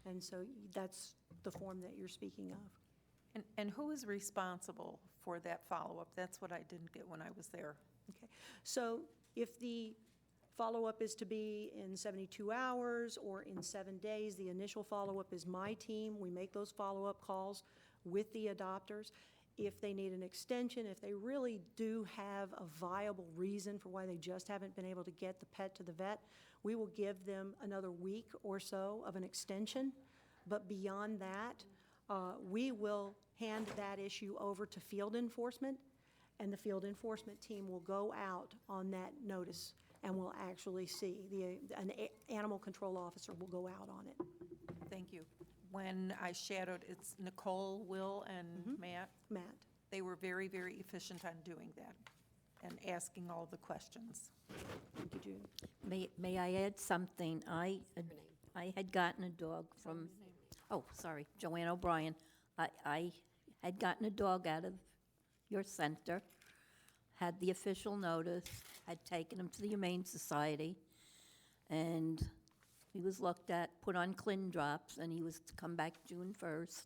And so that's the form that you're speaking of. And who is responsible for that follow-up? That's what I didn't get when I was there. Okay. So if the follow-up is to be in 72 hours or in 7 days, the initial follow-up is my team. We make those follow-up calls with the adopters. If they need an extension, if they really do have a viable reason for why they just haven't been able to get the pet to the vet, we will give them another week or so of an extension. But beyond that, we will hand that issue over to field enforcement, and the field enforcement team will go out on that notice and will actually see. An animal control officer will go out on it. Thank you. When I shadowed, it's Nicole, Will, and Matt. Matt. They were very, very efficient on doing that and asking all the questions. Thank you, Judy. May I add something? I had gotten a dog from, Joanne O'Brien. I had gotten a dog out of your center, had the official notice, had taken him to the Humane Society, and he was looked at, put on Clin drops, and he was to come back June 1st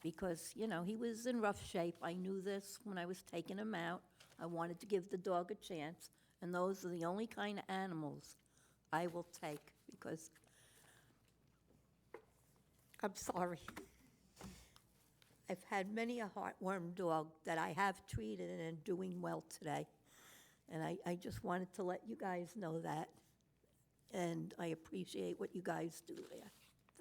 because, you know, he was in rough shape. I knew this when I was taking him out. I wanted to give the dog a chance, and those are the only kind of animals I will take because, I'm sorry. I've had many a heartworm dog that I have treated and are doing well today. And I just wanted to let you guys know that. And I appreciate what you guys do there.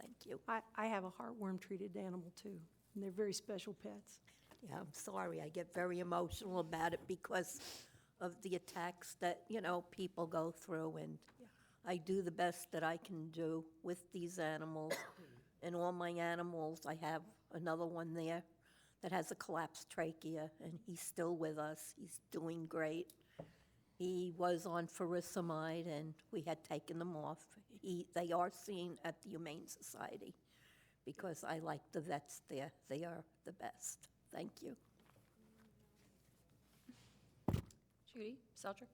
Thank you. I have a heartworm-treated animal, too, and they're very special pets. Yeah, I'm sorry, I get very emotional about it because of the attacks that, people go through, and I do the best that I can do with these animals. And all my animals, I have another one there that has a collapsed trachea, and he's still with us. He's doing great. He was on furosemide, and we had taken them off. They are seen at the Humane Society because I like the vets there. They are the best. Thank you. Judy Seltzer?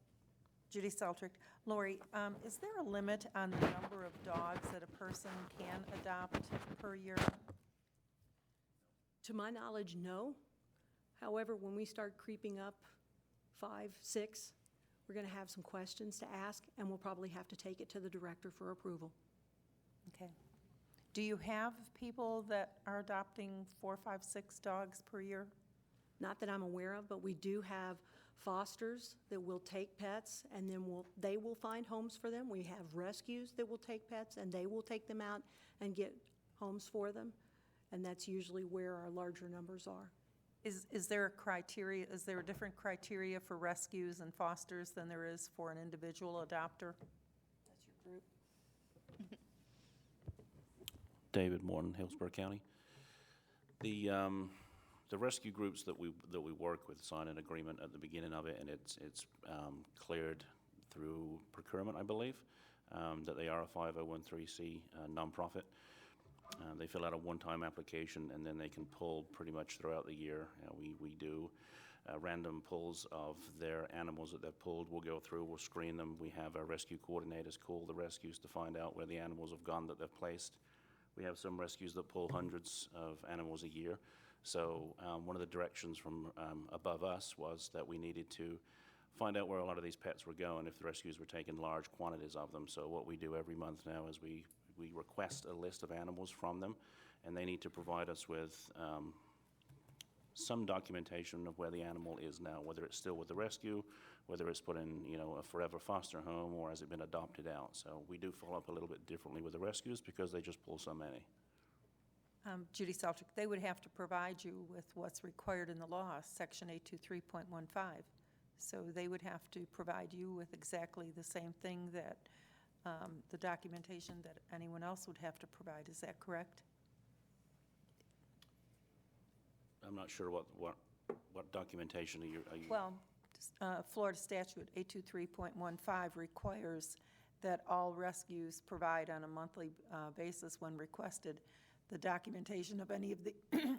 Judy Saltrick. Lori, is there a limit on the number of dogs that a person can adopt per year? To my knowledge, no. However, when we start creeping up 5, 6, we're going to have some questions to ask, and we'll probably have to take it to the director for approval. Okay. Do you have people that are adopting 4, 5, 6 dogs per year? Not that I'm aware of, but we do have fosters that will take pets, and then they will find homes for them. We have rescues that will take pets, and they will take them out and get homes for them, and that's usually where our larger numbers are. Is there a criteria, is there a different criteria for rescues and fosters than there is for an individual adopter? That's your group. David Morton, Hillsborough County. The rescue groups that we work with sign an agreement at the beginning of it, and it's cleared through procurement, I believe, that they are a 501(c)(3) nonprofit. They fill out a one-time application, and then they can pull pretty much throughout the year. We do random pulls of their animals that they've pulled. We'll go through, we'll screen them. We have our rescue coordinators call the rescues to find out where the animals have gone that they've placed. We have some rescues that pull hundreds of animals a year. So one of the directions from above us was that we needed to find out where a lot of these pets were going if the rescues were taking large quantities of them. So what we do every month now is we request a list of animals from them, and they need to provide us with some documentation of where the animal is now, whether it's still with the rescue, whether it's put in a forever foster home, or has it been adopted out. So we do follow up a little bit differently with the rescues because they just pull so many. Judy Saltrick, they would have to provide you with what's required in the law, Section 823.15. So they would have to provide you with exactly the same thing that the documentation that anyone else would have to provide. Is that correct? I'm not sure what documentation are you? Well, Florida statute 823.15 requires that all rescues provide on a monthly basis when requested the documentation of any of the,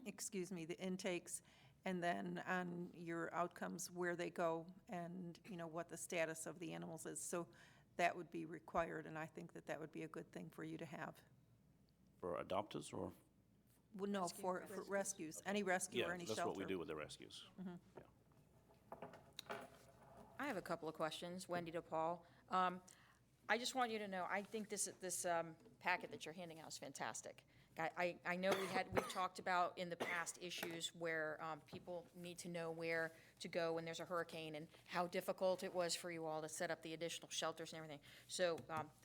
excuse me, the intakes, and then on your outcomes, where they go, and what the status of the animals is. So that would be required, and I think that would be a good thing for you to have. For adopters or? Well, no, for rescues, any rescue or any Yeah, shelter. that's what we do with the rescues. Mhm. Yeah. I have a couple of questions. Wendy DePaul. I just want you to know, I think this packet that you're handing out is fantastic. I know we've talked about in the past issues where people need to know where to go when there's a hurricane and how difficult it was for you all to set up the additional shelters and everything. So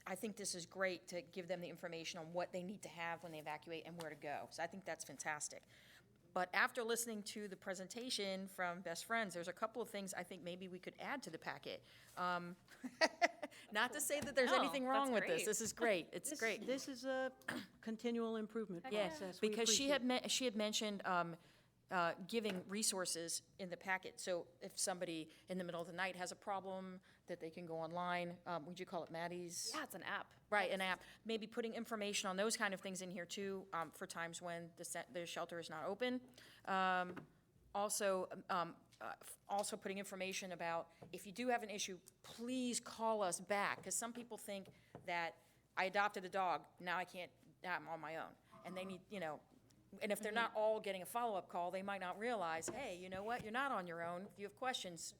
I think this is great to give them the information on what they need to have when they evacuate and where to go. So I think that's fantastic. But after listening to the presentation from Best Friends, there's a couple of things I think maybe we could add to the packet. Not to say that there's No, anything wrong that's with this. great. This is great. It's great. This is a continual improvement Yeah, process. We because she appreciate had mentioned giving resources in the packet. So if somebody in the middle of the night has a problem, that they can go online. Would you call it Maddie's? Yeah, it's an app. Right, an app. Maybe putting information on those kind of things in here too, for times when the shelter is not open. Also putting information about if you do have an issue, please call us back. Because some people think that I adopted a dog, now I'm on my own. And they need, And if they're not all getting a follow-up call, they might not realize, hey, you know what, you're not on your own. If you have questions,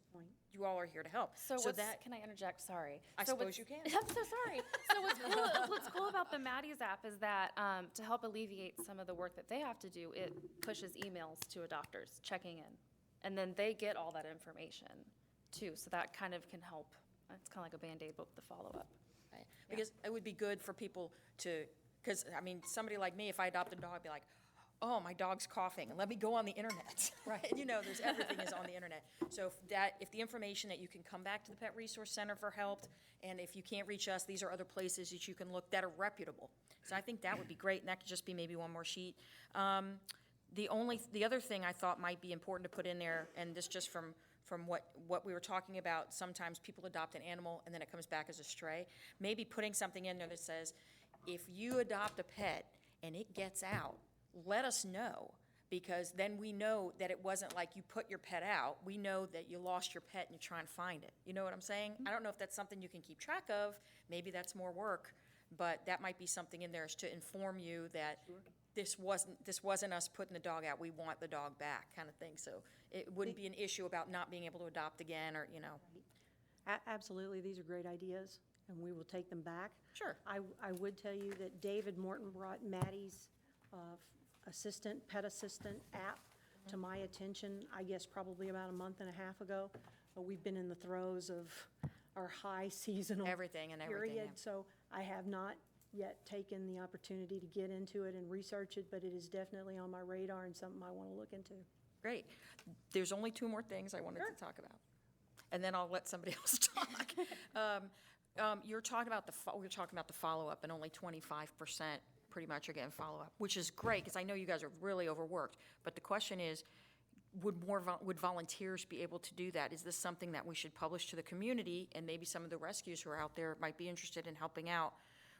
you all are here to help. So can I interject? Sorry. I So suppose what's- you can. I'm so sorry. So what's cool about the Maddie's app is that to help alleviate some of the work that they have to do, it pushes emails to a doctor's checking in. And then they get all that information too. So that kind of can help. It's kind of like a Band-Aid, but with the follow-up. Right. Because it would be good for people to, because, I mean, somebody like me, if I adopt a dog, I'd be like, oh, my dog's coughing, and let me go on the internet, right? You know, everything is on the internet. So if the information that you can come back to the Pet Resource Center for help, and if you can't reach us, these are other places that you can look that are reputable. So I think that would be great, and that could just be maybe one more sheet. The other thing I thought might be important to put in there, and this just from what we were talking about, sometimes people adopt an animal and then it comes back as a stray. Maybe putting something in there that says, if you adopt a pet and it gets out, let us know, because then we know that it wasn't like you put your pet out. We know that you lost your pet and you're trying to find it. You know what I'm saying? I don't know if that's something you can keep track of. Maybe that's more work, but that might be something in there is to inform you that this wasn't us putting the dog out. We want the dog back, kind of thing. So it wouldn't be an issue about not being able to adopt again, or, you know. Absolutely, these are great ideas, and we will take them back. Sure. I would tell you that David Morton brought Maddie's pet assistant app to my attention, I guess probably about a month and a half ago. But we've been in the throes of our high seasonal Everything, period, yeah. so I have not yet taken the opportunity to get into it and research it, but it is definitely on my radar and something I want to look into. Great. There's only two more things I wanted to talk about, and then I'll let somebody else talk. You're talking about we're talking about the follow-up, and only 25% pretty much are getting follow-up, which is great, because I know you guys are really overworked. But the question is, would volunteers be able to do that? Is this something that we should publish to the community, and maybe some of the rescues who are out there might be interested in helping out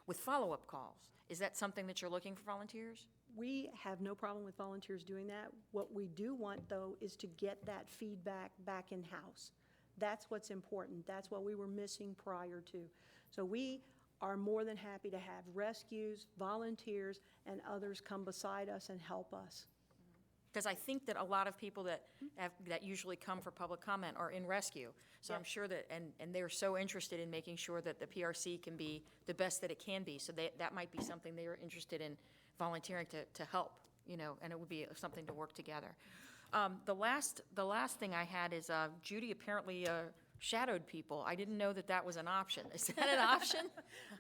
with follow-up calls? Is that something that you're looking for volunteers? We have no problem with volunteers doing that. What we do want, though, is to get that feedback back in-house. That's what's important. That's what we were missing prior to. So we are more than happy to have rescues, volunteers, and others come beside us and help us. Because I think that a lot of people that usually come for public comment are in rescue. So I'm sure that, and they're so interested in making sure that the PRC can be the best that it can be. So that might be something they are interested in volunteering to help, you know, and it would be something to work together. The last thing I had is Judy apparently shadowed people. I didn't know that was an option. Is that an option?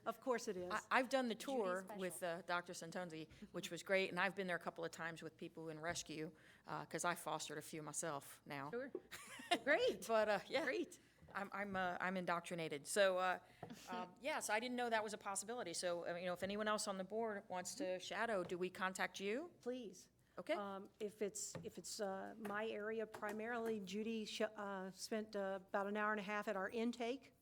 Of course it is. I've done the tour with Dr. Santonzi, which was great, and I've been there a couple of times with people in rescue, because I fostered a few myself now. Sure. Great. But, yeah. Great. I'm indoctrinated. So, so I didn't know that was a possibility. So, you know, if anyone else on the board wants to shadow, do we contact you? Please. Okay. If it's my area, primarily Judy spent about an hour and a half at our intake,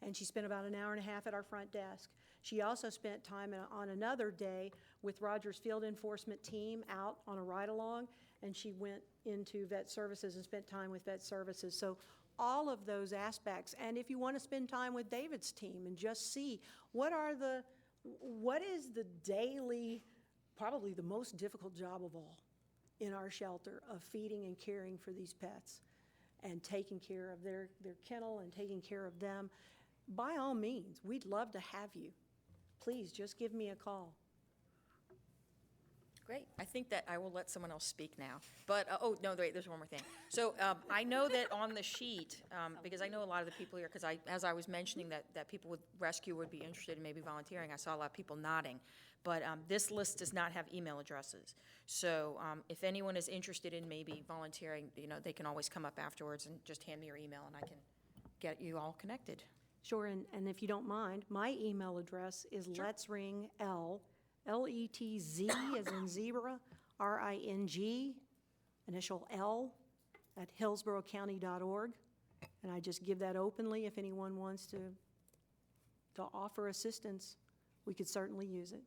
and she spent about an hour and a half at our front desk. She also spent time on another day with Rogers Field Enforcement Team out on a ride-along, and she went into vet services and spent time with vet services. So all of those aspects, and if you want to spend time with David's team and just see what is the daily, probably the most difficult job of all in our shelter, of feeding and caring for these pets and taking care of their kennel and taking care of them. By all means, we'd love to have you. Please, just give me a call. Great. I think that I will let someone else speak now. But, no, wait, there's one more thing. So I know that on the sheet, because I know a lot of the people here, because as I was mentioning that people with rescue would be interested in maybe volunteering, I saw a lot of people nodding. But this list does not have email addresses. So if anyone is interested in maybe volunteering, you know, they can always come up afterwards and just hand me your email, and I can get you all connected. Sure, and if you don't mind, my email address is letsring, L-E-T-Z as in zebra, R-I-N-G, initial L, at hillsborocounty.org. And I just give that openly. If anyone wants to offer assistance, we could certainly use it.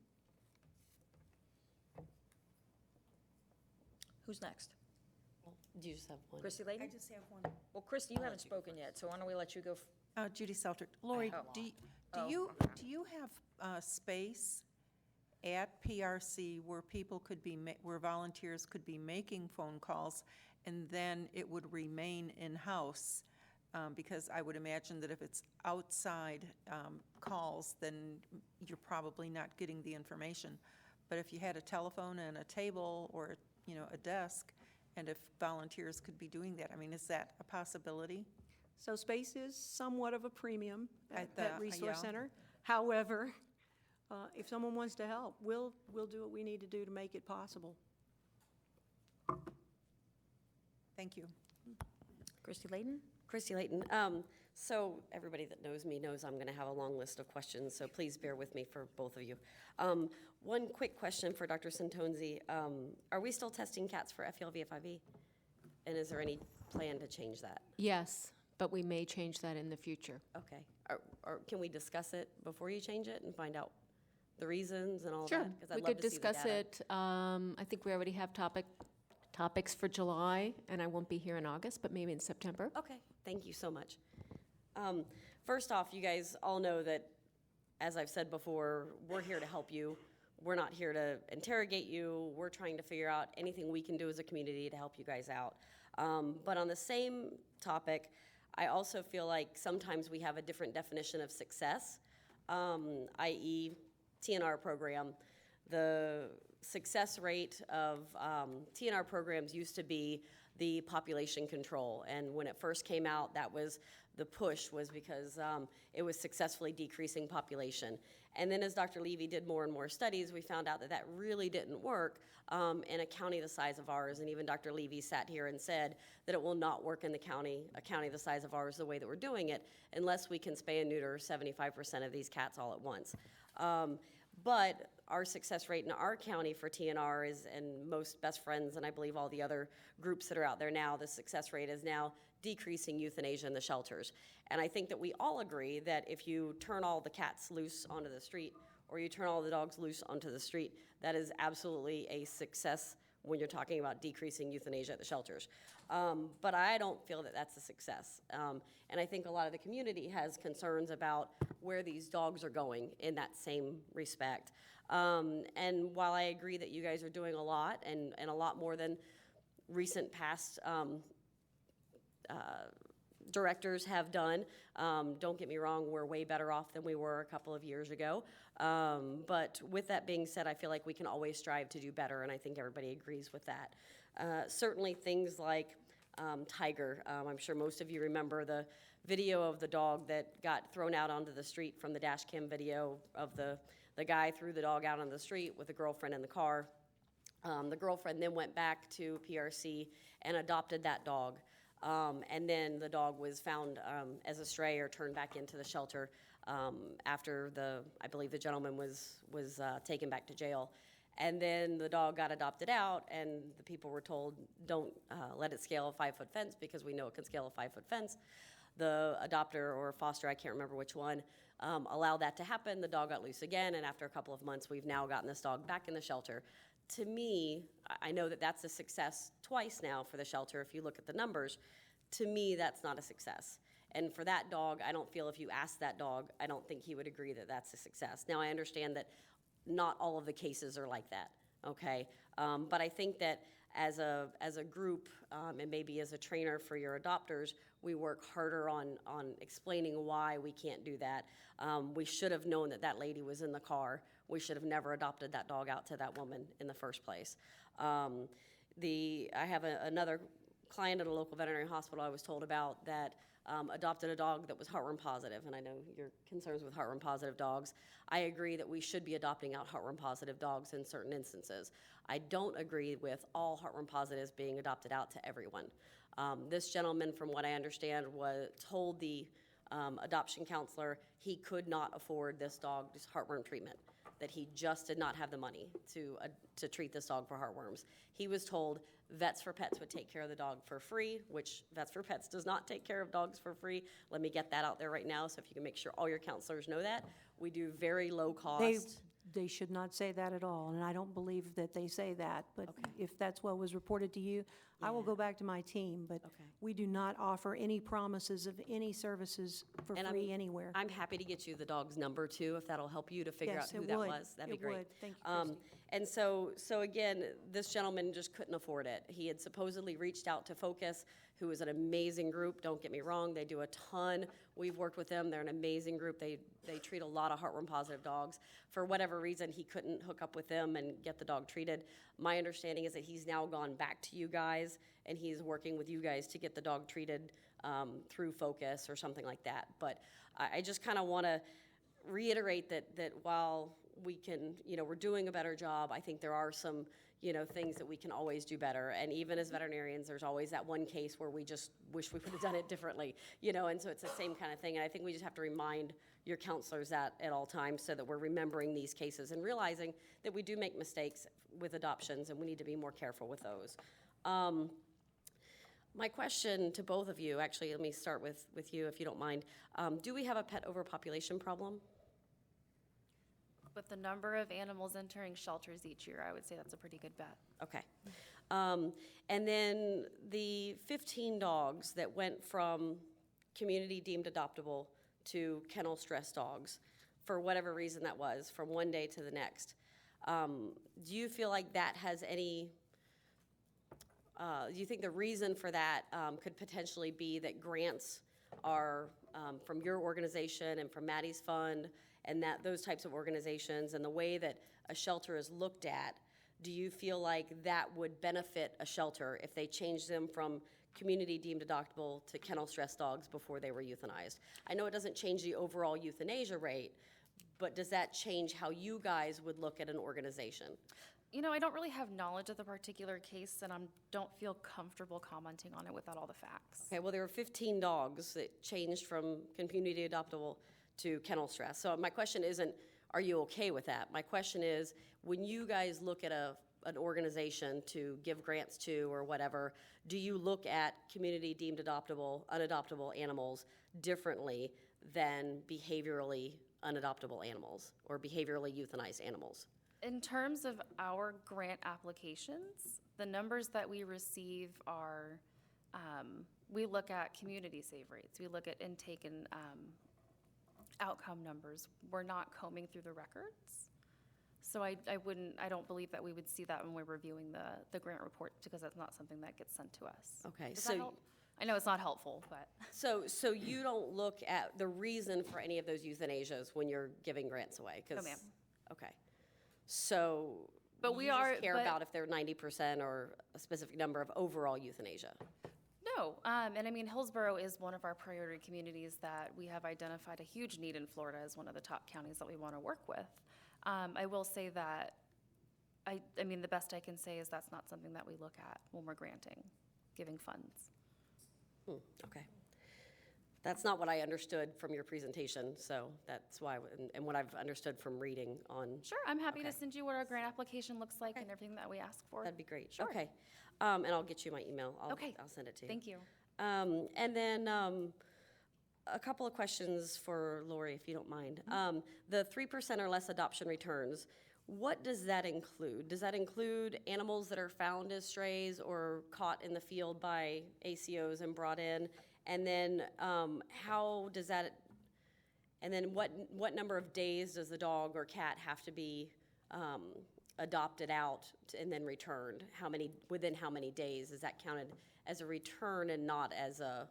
Who's next? Do you just have one? Christy Layden? I just have one. Well, Christy, you haven't spoken yet, so why don't we let you go? Judy Seltridge. Lori, Oh. do Oh, you okay. have space at PRC where people could be, where volunteers could be making phone calls, and then it would remain in-house? Because I would imagine that if it's outside calls, then you're probably not getting the information. But if you had a telephone and a table or, a desk, and if volunteers could be doing that, I mean, is that a possibility? So space is somewhat of a premium at the- that resource yeah. center. However, if someone wants to help, we'll do what we need to do to make it possible. Thank you. Christy Layton? Christy Layton. So everybody that knows me knows I'm going to have a long list of questions, so please bear with me for both of you. One quick question for Dr. Santonzi. Are we still testing cats for FELV-FIV? And is there any plan to change that? Yes, but we may change that in the future. Okay. Or can we discuss it before you change it and find out the reasons and all Sure, that? 'Cause I'd we love could to see the discuss data. it. I think we already have topics for July, and I won't be here in August, but maybe in September. Okay, thank you so much. First off, you guys all know that, as I've said before, we're here to help you. We're not here to interrogate you. We're trying to figure out anything we can do as a community to help you guys out. But on the same topic, I also feel like sometimes we have a different definition of success, i.e. TNR program. The success rate of TNR programs used to be the population control. And when it first came out, that was the push, was because it was successfully decreasing population. And then as Dr. Levy did more and more studies, we found out that that really didn't work in a county the size of ours. And even Dr. Levy sat here and said that it will not work in a county the size of ours the way that we're doing it, unless we can spay and neuter 75% of these cats all at once. But our success rate in our county for TNR is, and most Best Friends, and I believe all the other groups that are out there now, the success rate is now decreasing euthanasia in the shelters. And I think that we all agree that if you turn all the cats loose onto the street, or you turn all the dogs loose onto the street, that is absolutely a success when you're talking about decreasing euthanasia at the shelters. But I don't feel that that's a success. And I think a lot of the community has concerns about where these dogs are going in that same respect. And while I agree that you guys are doing a lot, and a lot more than recent past directors have done, don't get me wrong, we're way better off than we were a couple of years ago. But with that being said, I feel like we can always strive to do better, and I think everybody agrees with that. Certainly things like Tiger. I'm sure most of you remember the video of the dog that got thrown out onto the street from the dash cam video of the guy threw the dog out on the street with a girlfriend in the car. The girlfriend then went back to PRC and adopted that dog. And then the dog was found as a stray or turned back into the shelter after I believe the gentleman was taken back to jail. And then the dog got adopted out, and the people were told, don't let it scale a 5-foot fence because we know it can scale a 5-foot fence. The adopter or foster, I can't remember which one, allowed that to happen. The dog got loose again, and after a couple of months, we've now gotten this dog back in the shelter. To me, I know that that's a success twice now for the shelter if you look at the numbers. To me, that's not a success. And for that dog, I don't feel if you ask that dog, I don't think he would agree that that's a success. Now, I understand that not all of the cases are like that, okay? But I think that as a group, and maybe as a trainer for your adopters, we work harder on explaining why we can't do that. We should have known that that lady was in the car. We should have never adopted that dog out to that woman in the first place. I have another client at a local veterinary hospital I was told about that adopted a dog that was heartworm positive, and I know your concerns with heartworm positive dogs. I agree that we should be adopting out heartworm positive dogs in certain instances. I don't agree with all heartworm positives being adopted out to everyone. This gentleman, from what I understand, told the adoption counselor he could not afford this dog's heartworm treatment, that he just did not have the money to treat this dog for heartworms. He was told Vets for Pets would take care of the dog for free, which Vets for Pets does not take care of dogs for free. Let me get that out there right now, so if you can make sure all your counselors know that. We do very low cost. They should not say that at all, and I don't believe that they say that. But if that's what was reported to you, I will go back to my team. But we do not offer any promises of any services for And free anywhere. I'm happy to get you the dog's number too, if that'll help you to figure out Yes, who it that would. was. That'd be It great. would. Thank you, Christie. And so again, this gentleman just couldn't afford it. He had supposedly reached out to Focus, who is an amazing group. Don't get me wrong, they do a ton. We've worked with them. They're an amazing group. They treat a lot of heartworm-positive dogs. For whatever reason, he couldn't hook up with them and get the dog treated. My understanding is that he's now gone back to you guys, and he's working with you guys to get the dog treated through Focus or something like that. But I just kind of want to reiterate that while we can, we're doing a better job, I think there are some, things that we can always do better. And even as veterinarians, there's always that one case where we just wish we would have done it differently, and so it's the same kind of thing. And I think we just have to remind your counselors that at all times so that we're remembering these cases and realizing that we do make mistakes with adoptions and we need to be more careful with those. My question to both of you, actually, let me start with you if you don't mind. Do we have a pet overpopulation problem? With the number of animals entering shelters each year, I would say that's a pretty good bet. Okay. And then the 15 dogs that went from community deemed adoptable to kennel stress dogs, for whatever reason that was, from one day to the next, do you feel like that has any, do you think the reason for that could potentially be that grants are from your organization and from Maddie's fund and that those types of organizations and the way that a shelter is looked at, do you feel like that would benefit a shelter if they changed them from community deemed adoptable to kennel stress dogs before they were euthanized? I know it doesn't change the overall euthanasia rate, but does that change how you guys would look at an organization? I don't really have knowledge of the particular case, and I don't feel comfortable commenting on it without all the facts. Okay, well, there were 15 dogs that changed from community adoptable to kennel stress. So my question isn't, are you okay with that? My question is, when you guys look at an organization to give grants to or whatever, do you look at community deemed adoptable, unadoptable animals differently than behaviorally unadoptable animals or behaviorally euthanized animals? In terms of our grant applications, the numbers that we receive are, we look at community save rates. We look at intake and outcome numbers. We're not combing through the records. So I don't believe that we would see that when we're reviewing the grant report because that's not something that gets sent to us. Okay, Does so that help? I know it's not helpful, but. So you don't look at the reason for any of those euthanasias when you're giving grants away? No, ma'am. Okay. So But we you are- just care but- about if they're 90% or a specific number of overall euthanasia? No, and I mean, Hillsborough is one of our priority communities that we have identified a huge need in Florida as one of the top counties that we want to work with. I will say that, I mean, the best I can say is that's not something that we look at when we're giving funds. Okay. That's not what I understood from your presentation, so that's why, and what I've understood from reading on. Sure, I'm happy to Okay. send you what our grant application looks like and everything that we ask for. That'd be great. Sure. Okay. And I'll get you my email. Okay. I'll send it to you. Thank you. And then a couple of questions for Lori, if you don't mind. The 3% or less adoption returns, what does that include? Does that include animals that are found as strays or caught in the field by ACOs and brought in? And then how does that, and then what number of days does the dog or cat have to be adopted out and then returned? Within how many days is that counted as a return and not as a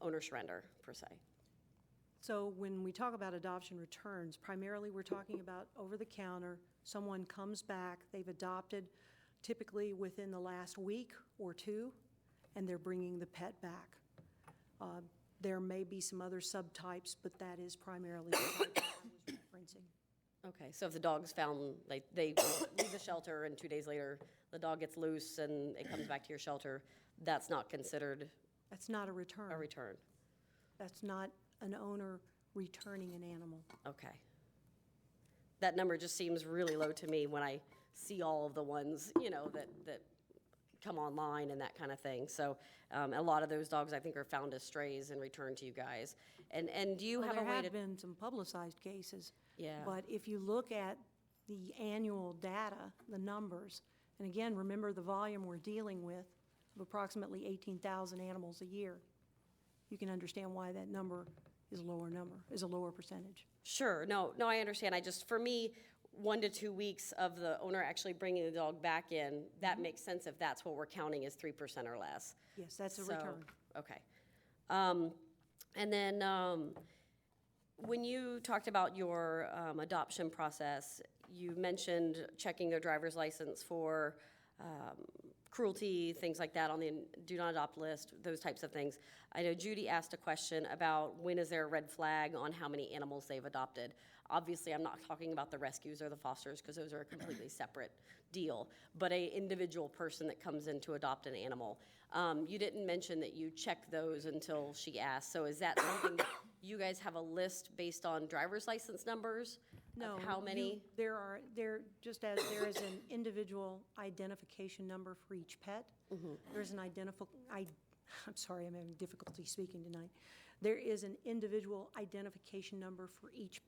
owner surrender per se? So when we talk about adoption returns, primarily we're talking about over-the-counter. Someone comes back, they've adopted typically within the last week or two, and they're bringing the pet back. There may be some other subtypes, but that is primarily the type that I was referencing. Okay, so if the dog's found, they leave the shelter and 2 days later the dog gets loose and it comes back to your shelter, that's not considered That's not a return. a return? That's not an owner returning an animal. Okay. That number just seems really low to me when I see all of the ones, that come online and that kind of thing. So a lot of those dogs, I think, are found as strays and returned to you guys. And do you Well, have a way There to? have been some publicized cases. Yeah. But if you look at the annual data, the numbers, and again, remember the volume we're dealing with of approximately 18,000 animals a year, you can understand why that number is a lower percentage. Sure, no, I understand. For me, 1 to 2 weeks of the owner actually bringing the dog back in, that makes sense if that's what we're counting as 3% or less. Yes, that's a So, return. Okay. And then when you talked about your adoption process, you mentioned checking their driver's license for cruelty, things like that on the do not adopt list, those types of things. I know Judy asked a question about when is there a red flag on how many animals they've adopted. Obviously, I'm not talking about the rescues or the fosters because those are a completely separate deal, but a individual person that comes in to adopt an animal. You didn't mention that you check those until she asked, so is that something that you guys have a list based on driver's license numbers? No. Of how many? Just as there is an individual identification number for each pet, there's an I'm sorry, I'm having difficulty speaking tonight. There is an individual identification number for each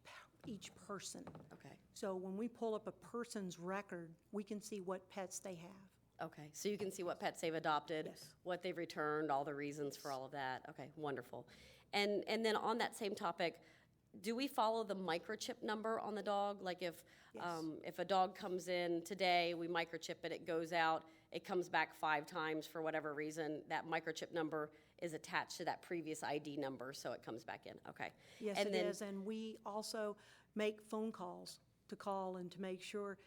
person. Okay. So when we pull up a person's record, we can see what pets they have. Okay, so you can see what pets they've adopted, what they've returned, all the reasons for all of that. Okay, wonderful. And then on that same topic, do we follow the microchip number on the dog? Like if a dog comes in today, we microchip it, it goes out, it comes back 5 times for whatever reason, that microchip number is attached to that previous ID number, so it comes back in. Okay. Yes, And it then- is, and we also make phone calls to call and to make sure,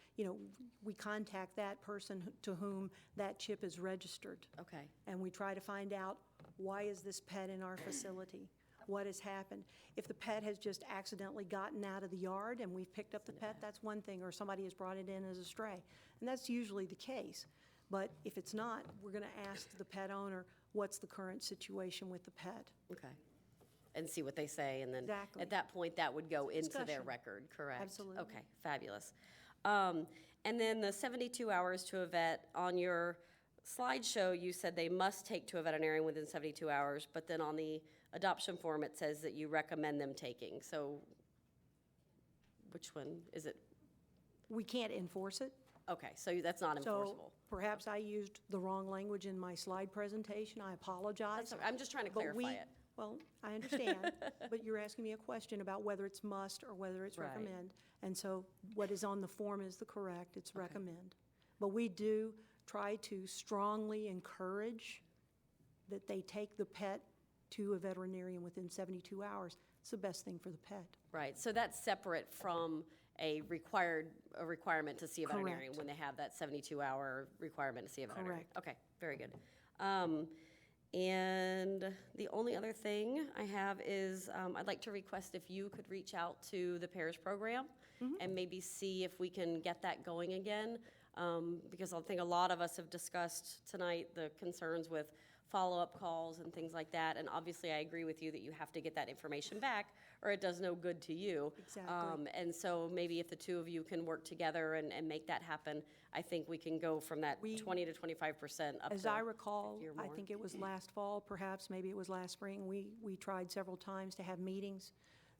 we contact that person to whom that chip is registered. Okay. And we try to find out, why is this pet in our facility? What has happened? If the pet has just accidentally gotten out of the yard and we've picked up the pet, that's one thing, or somebody has brought it in as a stray. And that's usually the case. But if it's not, we're going to ask the pet owner, what's the current situation with the pet? Okay. And see what they say, and then Exactly. at that point, that would go into their Discussion. record, correct? Absolutely. Okay, fabulous. And then the 72 hours to a vet, on your slideshow, you said they must take to a veterinarian within 72 hours, but then on the adoption form, it says that you recommend them taking. So which one is it? We can't enforce it. Okay, so that's not enforceable. So perhaps I used the wrong language in my slide presentation. I apologize. That's all right. I'm just trying to But clarify it. Well, I understand, but you're asking me a question about whether it's must or whether it's Right. recommend. And so what is on the form is the correct, it's recommend. But we do try to strongly encourage that they take the pet to a veterinarian within 72 hours. It's the best thing for the pet. Right, so that's separate from a requirement to see a veterinarian Correct. when they have that 72-hour requirement to see a veterinarian. Correct. Okay, very good. And the only other thing I have is I'd like to request if you could reach out to the PAIRS program and maybe see if we can get that going again. Because I think a lot of us have discussed tonight the concerns with follow-up calls and things like that. And obviously, I agree with you that you have to get that information back or it does no good to you. Exactly. And so maybe if the two of you can work together and make that happen, I think we can go from that 20 to 25% up to As I recall, 50 or I more. think it was last fall, perhaps, maybe it was last spring, we tried several times to have meetings.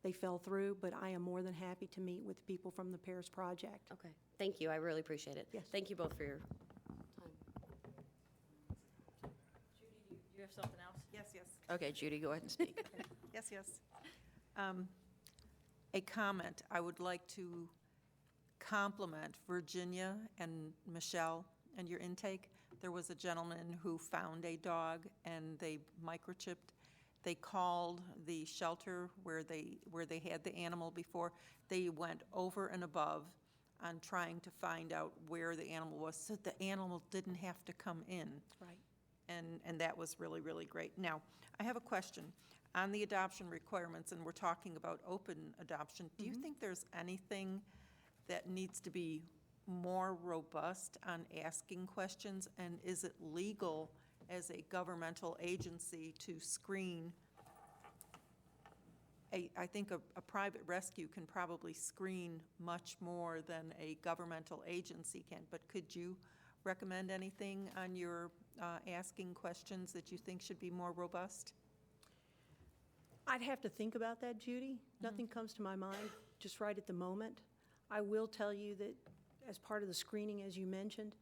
They fell through, but I am more than happy to meet with the people from the PAIRS Project. Okay, thank you, I really appreciate it. Yes. Thank you both for your time. Judy, do you have something else? Yes. Okay, Judy, go ahead and speak. Yes. A comment, I would like to compliment Virginia and Michelle and your intake. There was a gentleman who found a dog and they microchipped. They called the shelter where they had the animal before. They went over and above on trying to find out where the animal was, so the animal didn't have to come in. Right. And that was really, really great. Now, I have a question. On the adoption requirements, and we're talking about open adoption, do you think there's anything that needs to be more robust on asking questions? And is it legal as a governmental agency to screen? I think a private rescue can probably screen much more than a governmental agency can, but could you recommend anything on your asking questions that you think should be more robust? I'd have to think about that, Judy. Nothing comes to my mind just right at the moment. I will tell you that as part of the screening, as you mentioned,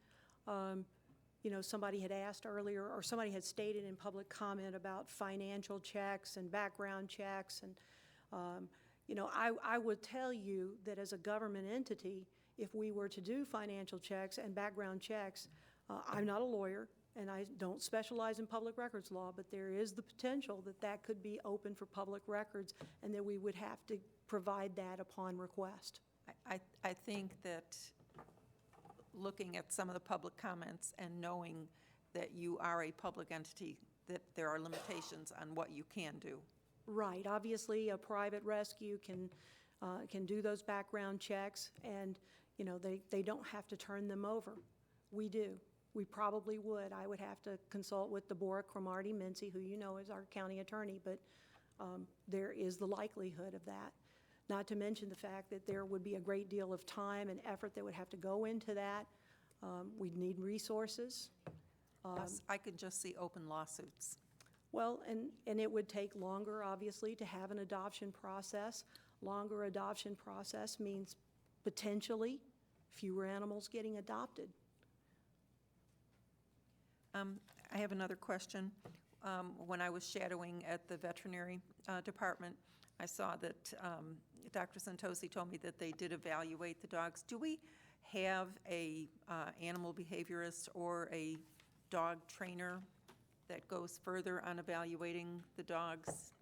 you know, somebody had asked earlier, or somebody had stated in public comment about financial checks and background checks. And, you know, I would tell you that as a government entity, if we were to do financial checks and background checks, I'm not a lawyer, and I don't specialize in public records law, but there is the potential that that could be open for public records, and that we would have to provide that upon request. I think that looking at some of the public comments and knowing that you are a public entity, that there are limitations on what you can do. Right, obviously, a private rescue can do those background checks, and, you know, they don't have to turn them over. We do. We probably would. I would have to consult with Deborah Cromartie-Mincy, who you know is our county attorney, but there is the likelihood of that. Not to mention the fact that there would be a great deal of time and effort that would have to go into that. We'd need resources. Yes, I could just see open lawsuits. Well, and it would take longer, obviously, to have an adoption process. Longer adoption process means potentially fewer animals getting adopted. I have another question. When I was shadowing at the veterinary department, I saw that Dr. Santosi told me that they did evaluate the dogs. Do we have a animal behaviorist or a dog trainer that goes further on evaluating the dogs?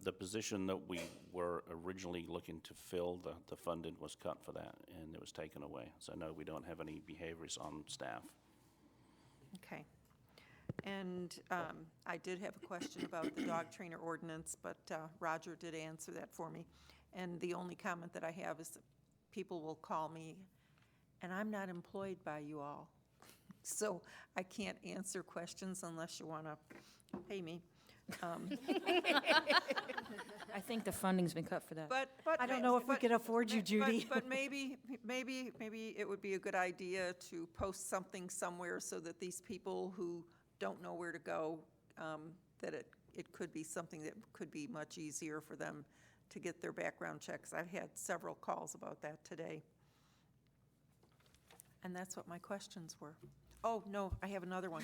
The position that we were originally looking to fill, the funding was cut for that, and it was taken away. So no, we don't have any behaviorists on staff. Okay. And I did have a question about the dog trainer ordinance, but Roger did answer that for me. And the only comment that I have is that people will call me, and I'm not employed by you all. So I can't answer questions unless you want to pay me. I think the funding's been cut for that. But I don't know if we could afford you, Judy. But maybe it would be a good idea to post something somewhere so that these people who don't know where to go, that it could be something that could be much easier for them to get their background checks. I've had several calls about that today. And that's what my questions were. Oh, no, I have another one.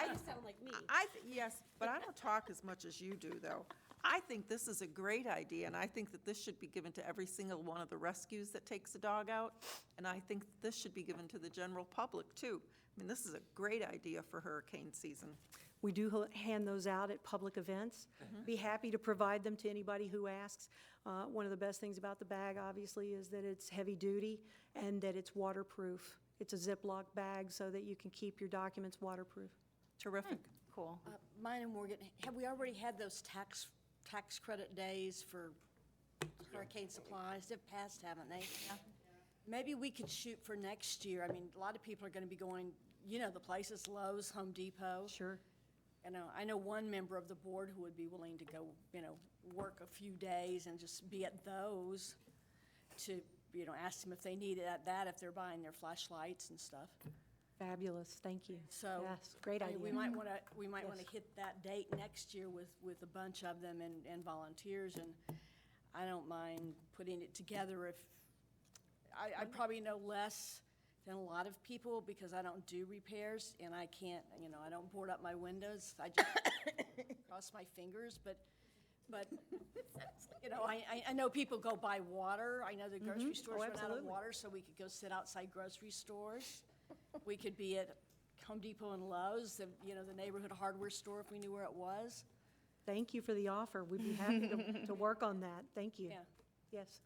You sound like me. Yes, but I don't talk as much as you do, though. I think this is a great idea, and I think that this should be given to every single one of the rescues that takes a dog out, and I think this should be given to the general public, too. I mean, this is a great idea for hurricane season. We do hand those out at public events. Be happy to provide them to anybody who asks. One of the best things about the bag, obviously, is that it's heavy duty and that it's waterproof. It's a Ziploc bag so that you can keep your documents waterproof. Terrific. Cool. Mine and Morgan, have we already had those tax credit days for hurricane supplies? They've passed, haven't they? Yeah. Maybe we could shoot for next year. I mean, a lot of people are going to be going, you know, the places, Lowe's, Home Depot. Sure. I know one member of the board who would be willing to go, you know, work a few days and just be at those to, you know, ask them if they need that if they're buying their flashlights and stuff. Fabulous, thank you. So yes, great idea. We might want to hit that date next year with a bunch of them and volunteers, and I don't mind putting it together if I probably know less than a lot of people because I don't do repairs and I can't, you know, I don't board up my windows. I just cross my fingers, but you know, I know people go buy water. I know the grocery stores run out of water, so we could go sit outside grocery stores. We could be at Home Depot and Lowe's, the neighborhood hardware store if we knew where it was. Thank you for the offer. We'd be happy to work on that. Thank you. Yeah. Yes.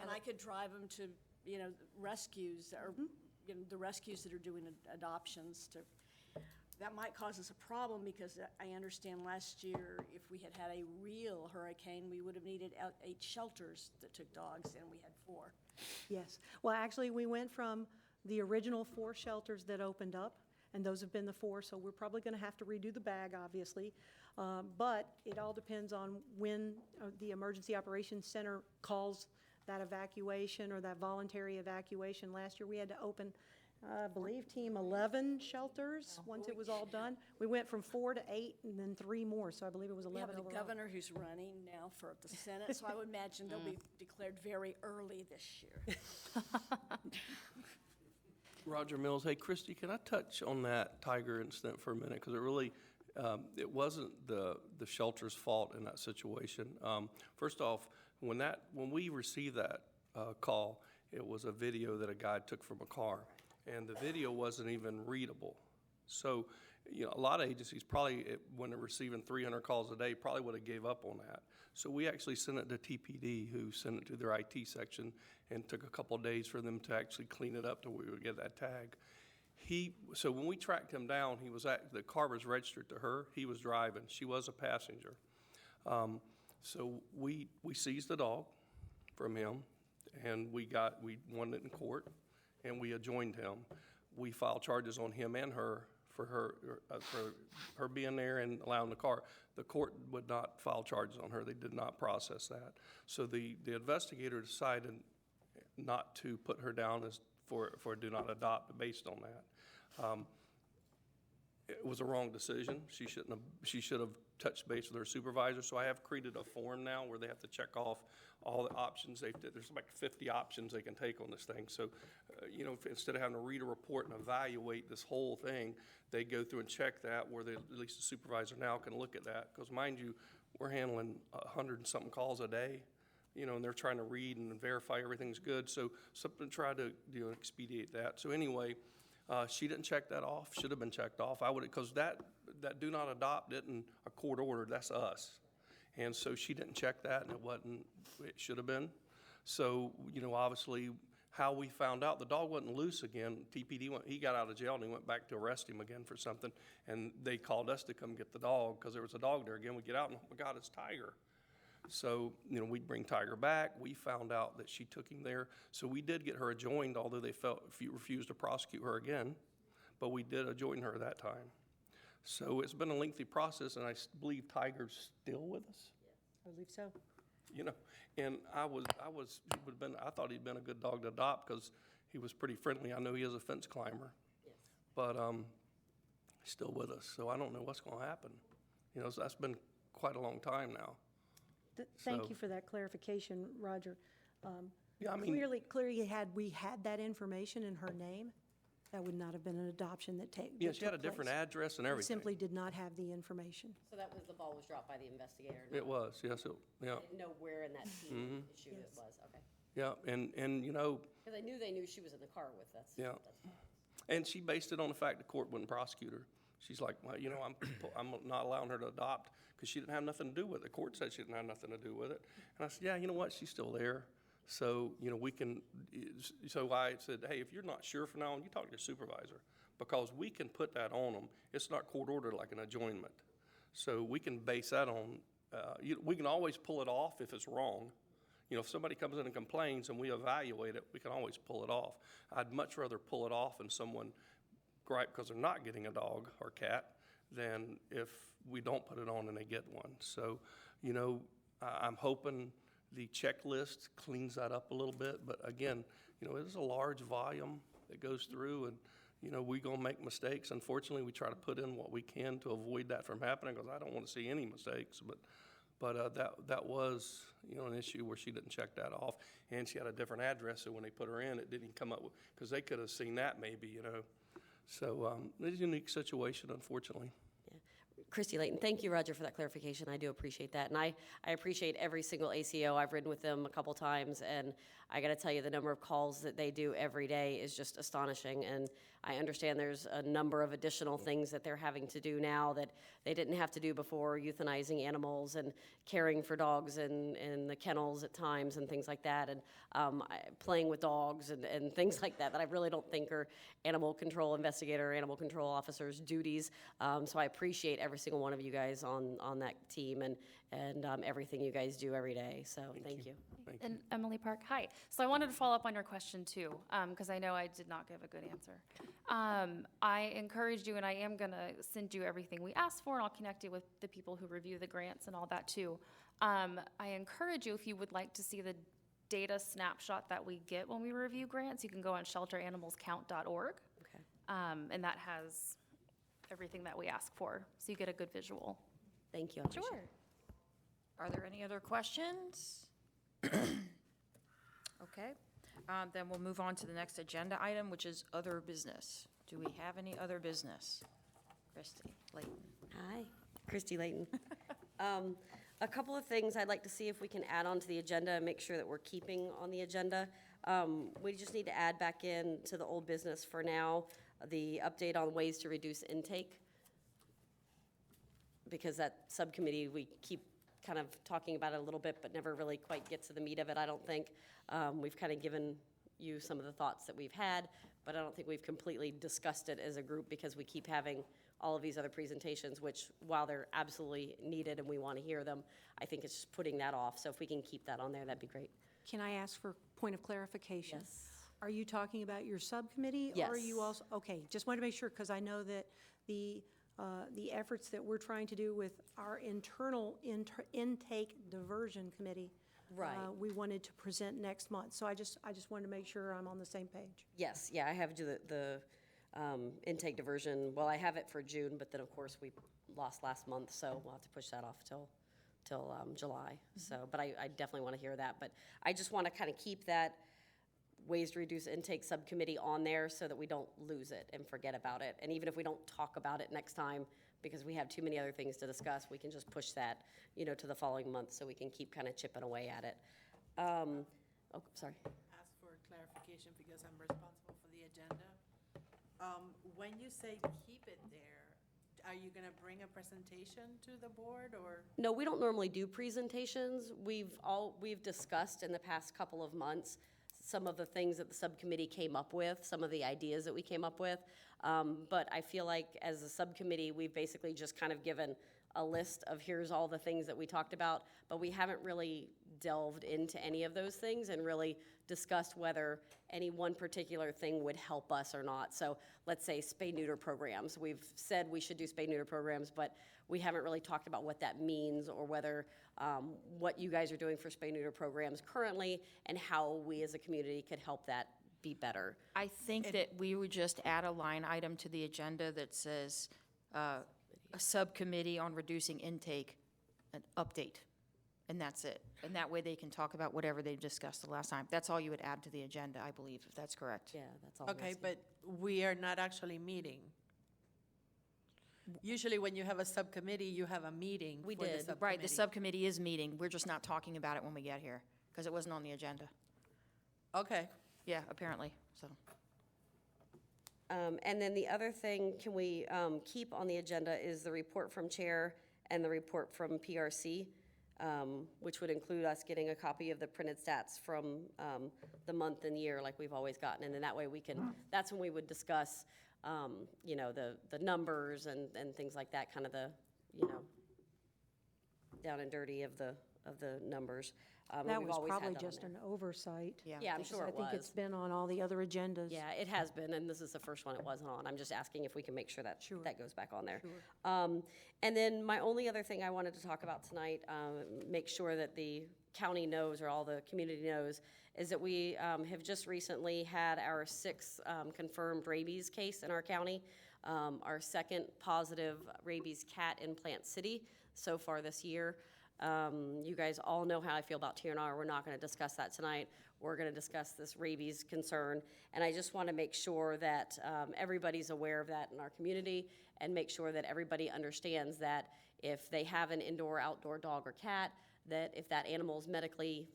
And I could drive them to, you know, rescues or you know, the rescues that are doing adoptions. That might cause us a problem because I understand last year if we had had a real hurricane, we would have needed 8 shelters that took dogs, and we had 4. Yes. Well, actually, we went from the original 4 shelters that opened up, and those have been the 4, so we're probably going to have to redo the bag, obviously. But it all depends on when the Emergency Operations Center calls that evacuation or that voluntary evacuation. Last year, we had to open, I believe, Team 11 shelters once it was all done. We went from 4 to 8 and then 3 more, so I believe it was We 11 have a overall. governor who's running now for the Senate, so I would imagine they'll be declared very early this year. Roger Mills. Hey, Christy, can I touch on that tiger incident for a minute? Because it really, it wasn't the shelter's fault in that situation. First off, when we received that call, it was a video that a guy took from a car, and the video wasn't even readable. So, you know, a lot of agencies probably, when they're receiving 300 calls a day, probably would have gave up on that. So we actually sent it to TPD, who sent it to their IT section, and took a couple of days for them to actually clean it up to where we would get that tag. So when we tracked him down, the car was registered to her. He was driving. She was a passenger. So we seized the dog from him, and we won it in court, and we adjoined him. We filed charges on him and her for her being there and allowing the car. The court would not file charges on her. They did not process that. So the investigator decided not to put her down as for do not adopt based on that. It was a wrong decision. She should have touched base with her supervisor. So I have created a form now where they have to check off all the options. There's like 50 options they can take on this thing. So, you know, instead of having to read a report and evaluate this whole thing, they go through and check that where at least the supervisor now can look at that. Because mind you, we're handling 100 and something calls a day, you know, and they're trying to read and verify everything's good. So something to try to expedite that. So anyway, she didn't check that off. Should have been checked off. I would, because that do not adopt isn't a court order. That's us. And so she didn't check that, and it should have been. So, you know, obviously, how we found out the dog wasn't loose again, TPD he got out of jail and he went back to arrest him again for something, and they called us to come get the dog because there was a dog there again. We get out and, oh my God, it's Tiger. So, you know, we bring Tiger back. We found out that she took him there. So we did get her adjoined, although they refused to prosecute her again, but we did adjoin her that time. So it's been a lengthy process, and I believe Tiger's still with us. I believe so. You know, and I thought he'd been a good dog to adopt because he was pretty friendly. I know he is a fence climber, but he's still with us. So I don't know what's going to happen. You know, so that's been quite a long time now. Thank you for that clarification, Roger. Yeah, I mean, Clearly, had we had that information in her name, that would not have been an adoption that took yeah, she had a different address and We everything. simply did not have the information. So that was, the ball was dropped by the investigator? It was, yes, yeah. I didn't know where in that team issue it was, okay. Yeah, and you know. Because I knew they knew she was in the car with us. Yeah. And she based it on the fact the court wouldn't prosecute her. She's like, well, you know, I'm not allowing her to adopt because she didn't have nothing to do with it. The court said she didn't have nothing to do with it. And I said, yeah, you know what, she's still there. So, you know, we can, so I said, hey, if you're not sure from now on, you talk to your supervisor because we can put that on them. It's not court ordered like an adjournment. So we can base that on, we can always pull it off if it's wrong. You know, if somebody comes in and complains and we evaluate it, we can always pull it off. I'd much rather pull it off and someone gripe because they're not getting a dog or cat than if we don't put it on and they get one. So, you know, I'm hoping the checklist cleans that up a little bit. But again, you know, it is a large volume that goes through and, you know, we're going to make mistakes. Unfortunately, we try to put in what we can to avoid that from happening because I don't want to see any mistakes. But that was, you know, an issue where she didn't check that off. And she had a different address, so when they put her in, it didn't come up with, because they could have seen that maybe, you know. So it's a unique situation, unfortunately. Christy Layton, thank you, Roger, for that clarification. I do appreciate that. And I appreciate every single ACO. I've ridden with them a couple times, and I got to tell you, the number of calls that they do every day is just astonishing. And I understand there's a number of additional things that they're having to do now that they didn't have to do before, euthanizing animals and caring for dogs in the kennels at times and things like that, and playing with dogs and things like that I really don't think are animal control investigator, animal control officers' duties. So I appreciate every single one of you guys on that team and everything you guys do every day. So thank you. And Emily Park, hi. So I wanted to follow up on your question too, because I know I did not give a good answer. I encouraged you, and I am going to send you everything we asked for, and I'll connect you with the people who review the grants and all that too. I encourage you, if you would like to see the data snapshot that we get when we review grants. You can go on shelteranimalscount.org. Okay. And that has everything that we ask for, so you get a good visual. Thank you. I appreciate Sure. it. Are there any other questions? Okay, then we'll move on to the next agenda item, which is other business. Do we have any other business? Christy Layton. Hi, Christy Layton. A couple of things I'd like to see if we can add on to the agenda and make sure that we're keeping on the agenda. We just need to add back in to the old business for now, the update on ways to reduce intake. Because that subcommittee, we keep kind of talking about it a little bit, but never really quite get to the meat of it, I don't think. We've kind of given you some of the thoughts that we've had, but I don't think we've completely discussed it as a group because we keep having all of these other presentations, which while they're absolutely needed and we want to hear them, I think it's just putting that off. So if we can keep that on there, that'd be great. Can I ask for point of clarification? Yes. Are you talking about your subcommittee? Or are you Yes. also, okay, just want to make sure, because I know that the efforts that we're trying to do with our internal intake diversion committee, Right. we wanted to present next month. So I just wanted to make sure I'm on the same page. Yes, yeah, I have the intake diversion. Well, I have it for June, but then of course we lost last month, so we'll have to push that off till July. So, but I definitely want to hear that. But I just want to kind of keep that ways to reduce intake subcommittee on there so that we don't lose it and forget about it. And even if we don't talk about it next time, because we have too many other things to discuss, we can just push that, to the following month so we can keep kind of chipping away at it. Oh, sorry. Ask for clarification because I'm responsible for the agenda. When you say keep it there, are you going to bring a presentation to the board or? No, we don't normally do presentations. We've discussed in the past couple of months some of the things that the subcommittee came up with, some of the ideas that we came up with. But I feel like as a subcommittee, we've basically just kind of given a list of here's all the things that we talked about, but we haven't really delved into any of those things and really discussed whether any one particular thing would help us or not. So let's say spay-neuter programs. We've said we should do spay-neuter programs, but we haven't really talked about what that means or whether what you guys are doing for spay-neuter programs currently and how we as a community could help that be better. I think that we would just add a line item to the agenda that says, a subcommittee on reducing intake, an update, and that's it. And that way they can talk about whatever they discussed the last time. That's all you would add to the agenda, I believe, if that's correct. Yeah, that's all. Okay, but we are not actually meeting. Usually when you have a subcommittee, you have a meeting for the subcommittee. Right, the subcommittee is meeting. We're just not talking about it when we get here, because it wasn't on the agenda. Okay. Yeah, apparently, so. And then the other thing, can we keep on the agenda is the report from Chair and the report from PRC, which would include us getting a copy of the printed stats from the month and year like we've always gotten. And then that way we can, that's when we would discuss, the numbers and things like that, kind of the, down and dirty of the numbers. And That we've was always had probably that on just there. an oversight. Yeah, I'm sure it Because I think it's was. been on all the other agendas. Yeah, it has been, and this is the first one it wasn't on. I'm just asking if we can make sure that that goes back on there. And then my only other thing I wanted to talk about tonight, make sure that the county knows or all the community knows, is that we have just recently had our 6th confirmed rabies case in our county, our 2nd positive rabies cat in Plant City so far this year. You guys all know how I feel about TNR. We're not going to discuss that tonight. We're going to discuss this rabies concern. And I just want to make sure that everybody's aware of that in our community and make sure that everybody understands that if they have an indoor or outdoor dog or cat, that if that animal is medically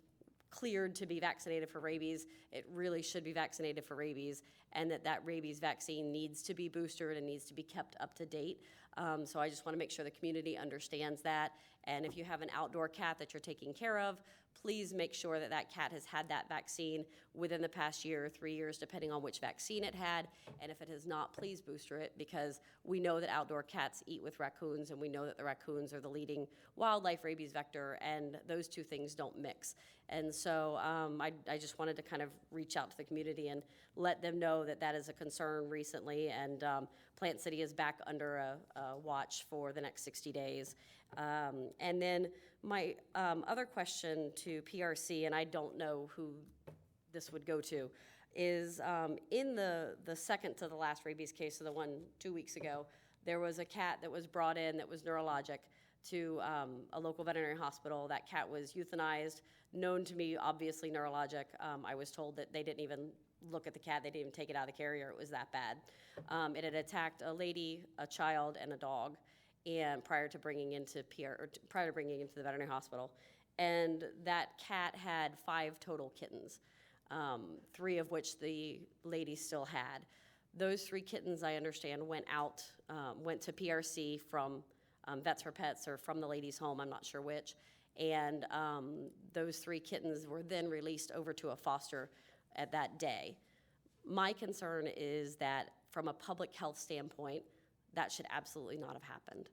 cleared to be vaccinated for rabies, it really should be vaccinated for rabies, and that rabies vaccine needs to be boosted and needs to be kept up to date. So I just want to make sure the community understands that. And if you have an outdoor cat that you're taking care of, please make sure that that cat has had that vaccine within the past year or 3 years, depending on which vaccine it had. And if it has not, please booster it, because we know that outdoor cats eat with raccoons, and we know that the raccoons are the leading wildlife rabies vector, and those two things don't mix. And so I just wanted to kind of reach out to the community and let them know that that is a concern recently, and Plant City is back under a watch for the next 60 days. And then my other question to PRC, and I don't know who this would go to, is in the second to the last rabies case, so the one 2 weeks ago, there was a cat that was brought in that was neurologic to a local veterinary hospital. That cat was euthanized, known to be obviously neurologic. I was told that they didn't even look at the cat, they didn't even take it out of the carrier, it was that bad. It had attacked a lady, a child, and a dog, and prior to bringing into the veterinary hospital. And that cat had 5 total kittens, 3 of which the lady still had. Those 3 kittens, I understand, went to PRC from Vets for Pets or from the lady's home, I'm not sure which. And those 3 kittens were then released over to a foster at that day. My concern is that from a public health standpoint, that should absolutely not have happened.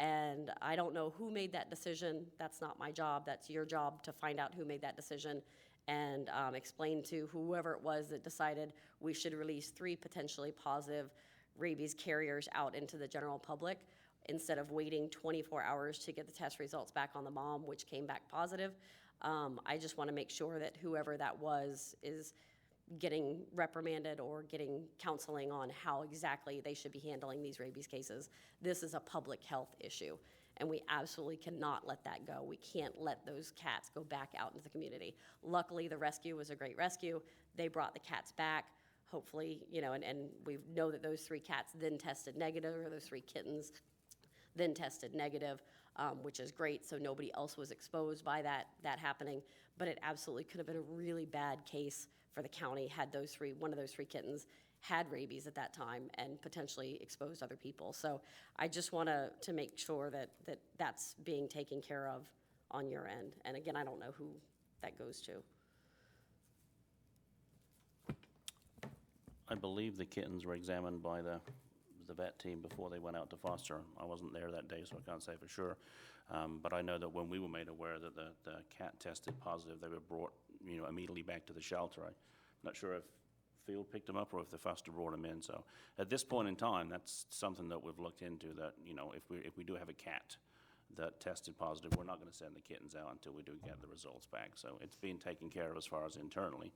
And I don't know who made that decision. That's not my job. That's your job to find out who made that decision and explain to whoever it was that decided we should release 3 potentially positive rabies carriers out into the general public instead of waiting 24 hours to get the test results back on the mom, which came back positive. I just want to make sure that whoever that was is getting reprimanded or getting counseling on how exactly they should be handling these rabies cases. This is a public health issue, and we absolutely cannot let that go. We can't let those cats go back out into the community. Luckily, the rescue was a great rescue. They brought the cats back. Hopefully, and we know that those 3 cats then tested negative, or those 3 kittens then tested negative, which is great, so nobody else was exposed by that happening. But it absolutely could have been a really bad case for the county had one of those 3 kittens had rabies at that time and potentially exposed other people. So I just want to make sure that that's being taken care of on your end. And again, I don't know who that goes to. I believe the kittens were examined by the vet team before they went out to foster. I wasn't there that day, so I can't say for sure. But I know that when we were made aware that the cat tested positive, they were brought, immediately back to the shelter. I'm not sure if Field picked them up or if the foster brought them in. So at this point in time, that's something that we've looked into, that, if we do have a cat that tested positive, we're not going to send the kittens out until we do get the results back. So it's being taken care of as far as internally,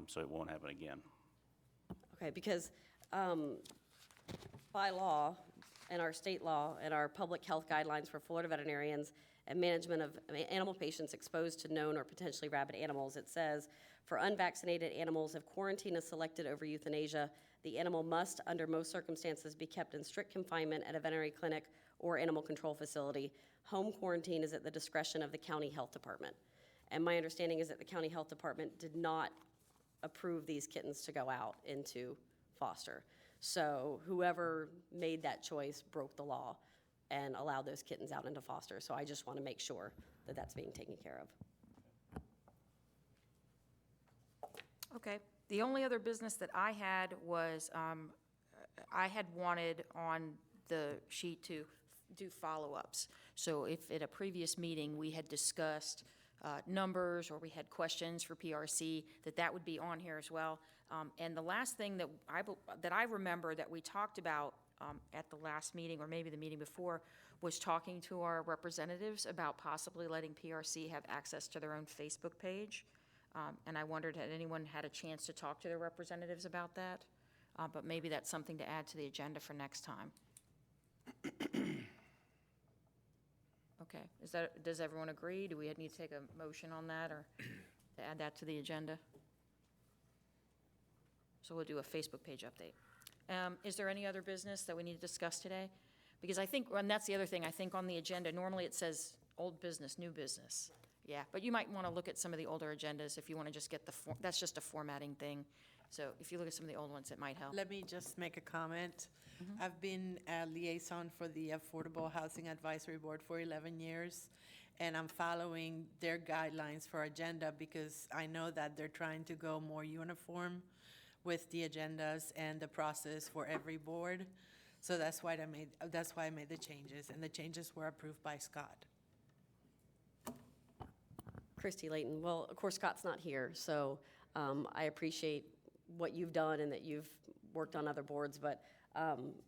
so it won't happen again. Okay, because by law, and our state law, and our public health guidelines for Florida veterinarians and management of animal patients exposed to known or potentially rabid animals, it says, for unvaccinated animals, if quarantine is selected over euthanasia, the animal must, under most circumstances, be kept in strict confinement at a veterinary clinic or animal control facility. Home quarantine is at the discretion of the county health department. And my understanding is that the county health department did not approve these kittens to go out into foster. So whoever made that choice broke the law and allowed those kittens out into foster. So I just want to make sure that that's being taken care of. Okay. The only other business that I had was, I had wanted on the sheet to do follow-ups. So if at a previous meeting we had discussed numbers or we had questions for PRC, that would be on here as well. And the last thing that I remember that we talked about at the last meeting, or maybe the meeting before, was talking to our representatives about possibly letting PRC have access to their own Facebook page. And I wondered, had anyone had a chance to talk to their representatives about that? But maybe that's something to add to the agenda for next time. Okay, does everyone agree? Do we need to take a motion on that or to add that to the agenda? So we'll do a Facebook page update. Is there any other business that we need to discuss today? Because I think, and that's the other thing, I think on the agenda, normally it says old business, new business. Yeah, but you might want to look at some of the older agendas if you want to just get that's just a formatting thing. So if you look at some of the old ones, it might help. Let me just make a comment. I've been a liaison for the Affordable Housing Advisory Board for 11 years, and I'm following their guidelines for agenda because I know that they're trying to go more uniform with the agendas and the process for every board. So that's why I made the changes, and the changes were approved by Scott. Christy Layton. Well, of course, Scott's not here, so I appreciate what you've done and that you've worked on other boards, but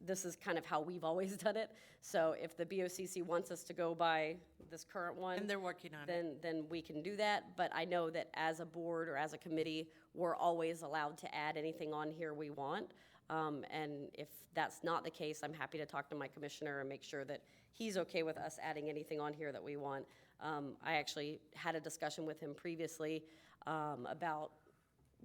This is kind of how we've always done it. So if the BOCC wants us to go by this current one. And they're working on it. Then we can do that. But I know that as a board or as a committee, we're always allowed to add anything on here we want. And if that's not the case, I'm happy to talk to my commissioner and make sure that he's okay with us adding anything on here that we want. I actually had a discussion with him previously about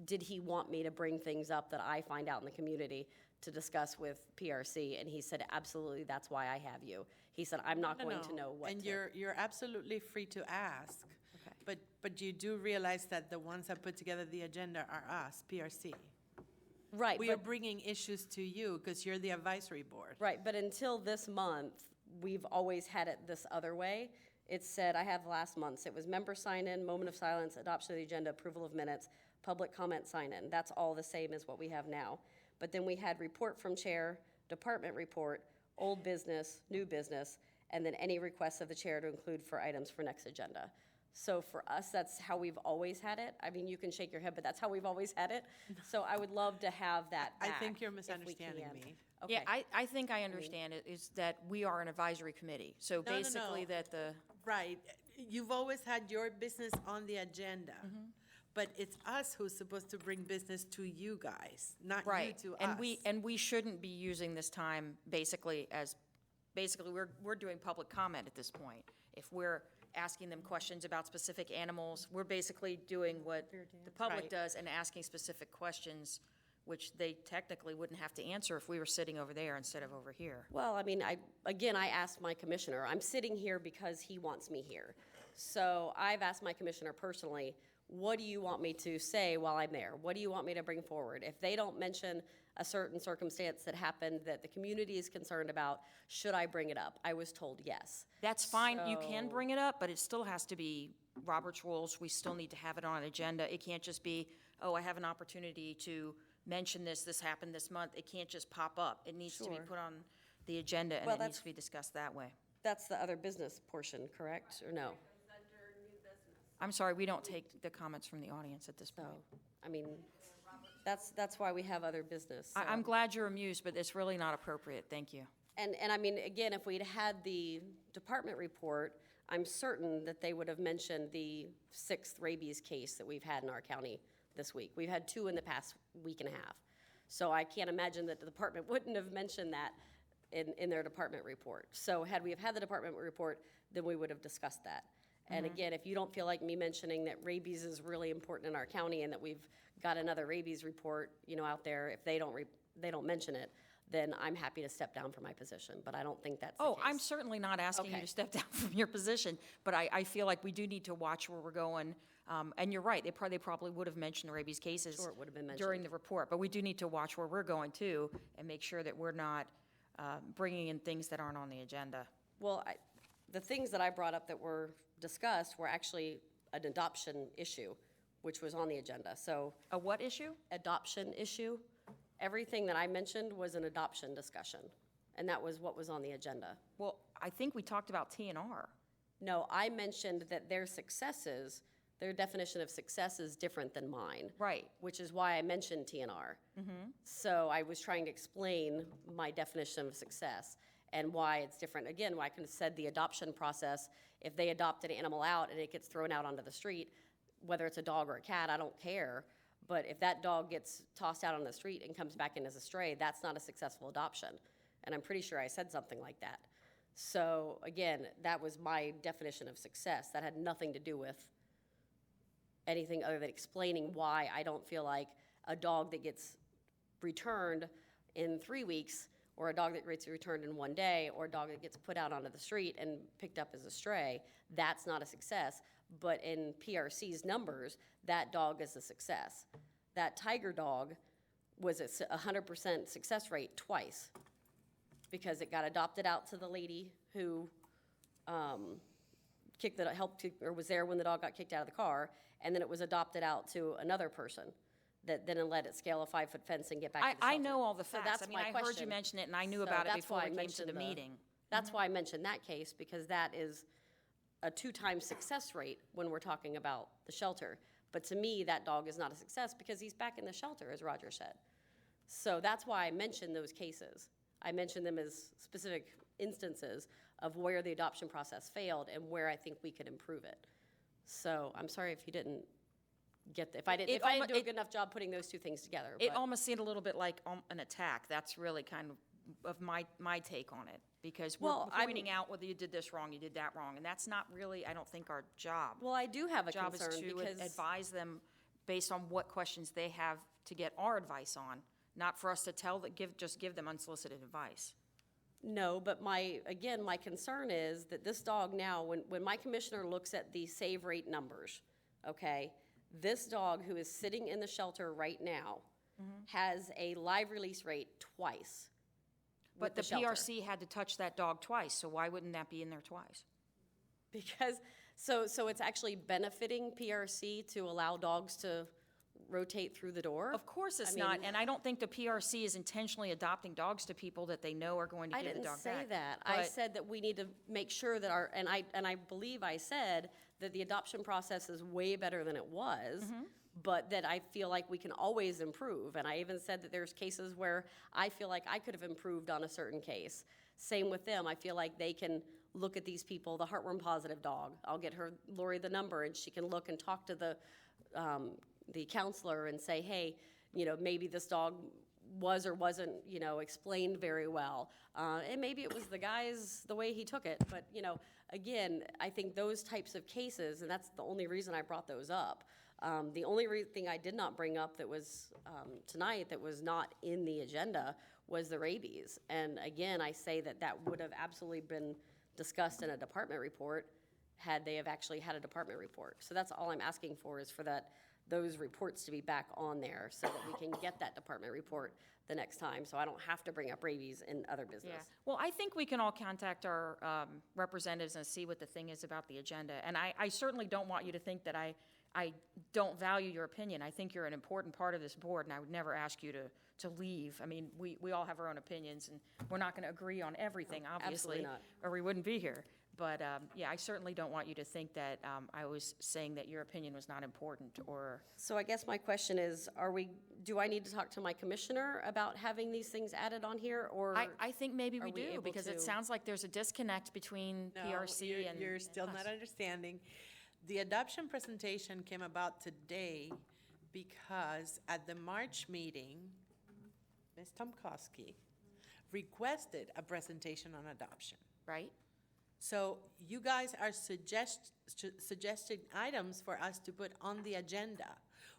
did he want me to bring things up that I find out in the community to discuss with PRC, and he said, absolutely, that's why I have you. He said, I'm not going to know what And to. you're absolutely free to ask. Okay. But you do realize that the ones that put together the agenda are us, PRC. Right, We are but, bringing issues to you because you're the advisory board. right, but until this month, we've always had it this other way. It said, I have last month's, it was member sign-in, moment of silence, adoption of the agenda, approval of minutes, public comment sign-in. That's all the same as what we have now. But then we had report from chair, department report, old business, new business, and then any requests of the chair to include for items for next agenda. So for us, that's how we've always had it. I mean, you can shake your head, but that's how we've always had it. So I would love to have that I back think you're if we misunderstanding can. me. Okay. Yeah, I think I understand it, is that we are an advisory committee. So No, no, basically no. that the, Right. You've always had your business on the agenda. Mm-hmm. But it's us who's supposed to bring business to you guys, not right. you to And us. we shouldn't be using this time basically as, we're doing public comment at this point. If we're asking them questions about specific animals, we're basically doing what the public Right. does and asking specific questions, which they technically wouldn't have to answer if we were sitting over there instead of over here. Well, I mean, I asked my commissioner, I'm sitting here because he wants me here. So I've asked my commissioner personally, what do you want me to say while I'm there? What do you want me to bring forward? If they don't mention a certain circumstance that happened that the community is concerned about, should I bring it up? I was told yes. That's fine, you can So- bring it up, but it still has to be Robert's rules, we still need to have it on an agenda. It can't just be, oh, I have an opportunity to mention this happened this month. It can't just pop up. It needs to be Sure. put on the agenda, and Well, it needs that's- to be discussed that way. That's the other business portion, correct, or no? I'm sorry, we don't take the comments from the audience at this point. So, I mean, that's why we have other business. I'm so. glad you're amused, but it's really not appropriate, thank you. And I mean, again, if we'd had the department report, I'm certain that they would have mentioned the 6th rabies case that we've had in our county this week. We've had 2 in the past week and a half. So I can't imagine that the department wouldn't have mentioned that in their department report. So had we have had the department report, then we would have discussed that. And again, if you don't feel like me mentioning that rabies is really important in our county and that we've got another rabies report, out there, if they don't mention it, then I'm happy to step down from my position, but I don't think that's the Oh, case. I'm certainly not asking you Okay. to step down from your position, but I feel like we do need to watch where we're going. And you're right, they probably would have mentioned the rabies cases Sure, it would have been during mentioned. the report, but we do need to watch where we're going too and make sure that we're not bringing in things that aren't on the agenda. Well, the things that I brought up that were discussed were actually an adoption issue, which was on the agenda, so. A what issue? Adoption issue. Everything that I mentioned was an adoption discussion, and that was what was on the agenda. Well, I think we talked about TNR. No, I mentioned that their successes, their definition of success is different than mine. Right. Which is why I mentioned TNR. So I was trying to explain my definition of success and why it's different. Again, I could have said the adoption process, if they adopt an animal out and it gets thrown out onto the street, whether it's a dog or a cat, I don't care. But if that dog gets tossed out on the street and comes back in as a stray, that's not a successful adoption. And I'm pretty sure I said something like that. So again, that was my definition of success. That had nothing to do with anything other than explaining why I don't feel like a dog that gets returned in 3 weeks, or a dog that gets returned in 1 day, or a dog that gets put out onto the street and picked up as a stray, that's not a success. But in PRC's numbers, that dog is a success. That tiger dog was a 100% success rate twice, because it got adopted out to the lady who was there when the dog got kicked out of the car, and then it was adopted out to another person that then let it scale a 5-foot fence and get back to the I shelter. know all the So facts. that's I mean, my I heard you question. mention it, and I knew So about it that's before why I we came to mentioned the meeting. That's why I mentioned that case, because that is a 2-time success rate when we're talking about the shelter. But to me, that dog is not a success because he's back in the shelter, as Roger said. So that's why I mentioned those cases. I mentioned them as specific instances of where the adoption process failed and where I think we could improve it. So I'm sorry if you didn't get, if I didn't do a good enough job putting those two things together. It but- almost seemed a little bit like an attack. That's really kind of my take on it. Because we're Well, I'm- pointing out whether you did this wrong, you did that wrong. And that's not really, I don't think, our job. Well, I do have a Job is concern to because. advise them based on what questions they have to get our advice on, not for us to just give them unsolicited advice. No, but my concern is that this dog now, when my commissioner looks at the save rate numbers, okay, this dog who is sitting in the shelter right now has a live release rate twice. But with the shelter. PRC had to touch that dog twice, so why wouldn't that be in there twice? Because, so it's actually benefiting PRC to allow dogs to rotate through the door? Of course it's I not, mean- and I don't think the PRC is intentionally adopting dogs to people that they know are going to I give the didn't dog say back. that. I But- said that we need to make sure that and I believe I said that the adoption process is way better than it was, but that I feel like we can always improve. And I even said that there's cases where I feel like I could have improved on a certain case. Same with them. I feel like they can look at these people, the heartworm positive dog. I'll get Lori the number, and she can look and talk to the counselor and say, hey, maybe this dog was or wasn't, explained very well. And maybe it was the way he took it. But, again, I think those types of cases, and that's the only reason I brought those up. The only thing I did not bring up that was tonight that was not in the agenda was the rabies. And again, I say that would have absolutely been discussed in a department report had they have actually had a department report. So that's all I'm asking for is for those reports to be back on there so that we can get that department report the next time, so I don't have to bring up rabies in other business. Yeah, well, I think we can all contact our representatives and see what the thing is about the agenda. And I certainly don't want you to think that I don't value your opinion. I think you're an important part of this board, and I would never ask you to leave. I mean, we all have our own opinions, and we're not going to agree on everything, obviously. Absolutely not. Or we wouldn't be here. But, yeah, I certainly don't want you to think that I was saying that your opinion was not important or... So I guess my question is, do I need to talk to my commissioner about having these things added on here, or? I think maybe we are we do, able because it to- sounds like there's a disconnect between PRC and... You're still not understanding. The adoption presentation came about today because at the March meeting, Ms. Tomkowski requested a presentation on adoption. Right? So you guys are suggesting items for us to put on the agenda.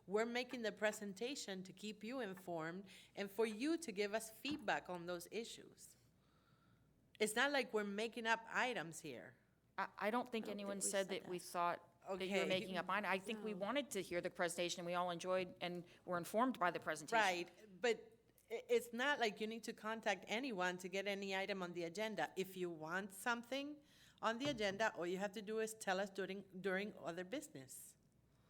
We're making the presentation to keep you informed and for you to give us feedback on those issues. It's not like we're making up items here. I don't think anyone said that we thought that you were Okay. making up. I think we wanted to hear the presentation, and we all enjoyed and were informed by the presentation. Right, but it's not like you need to contact anyone to get any item on the agenda. If you want something on the agenda, all you have to do is tell us during other business.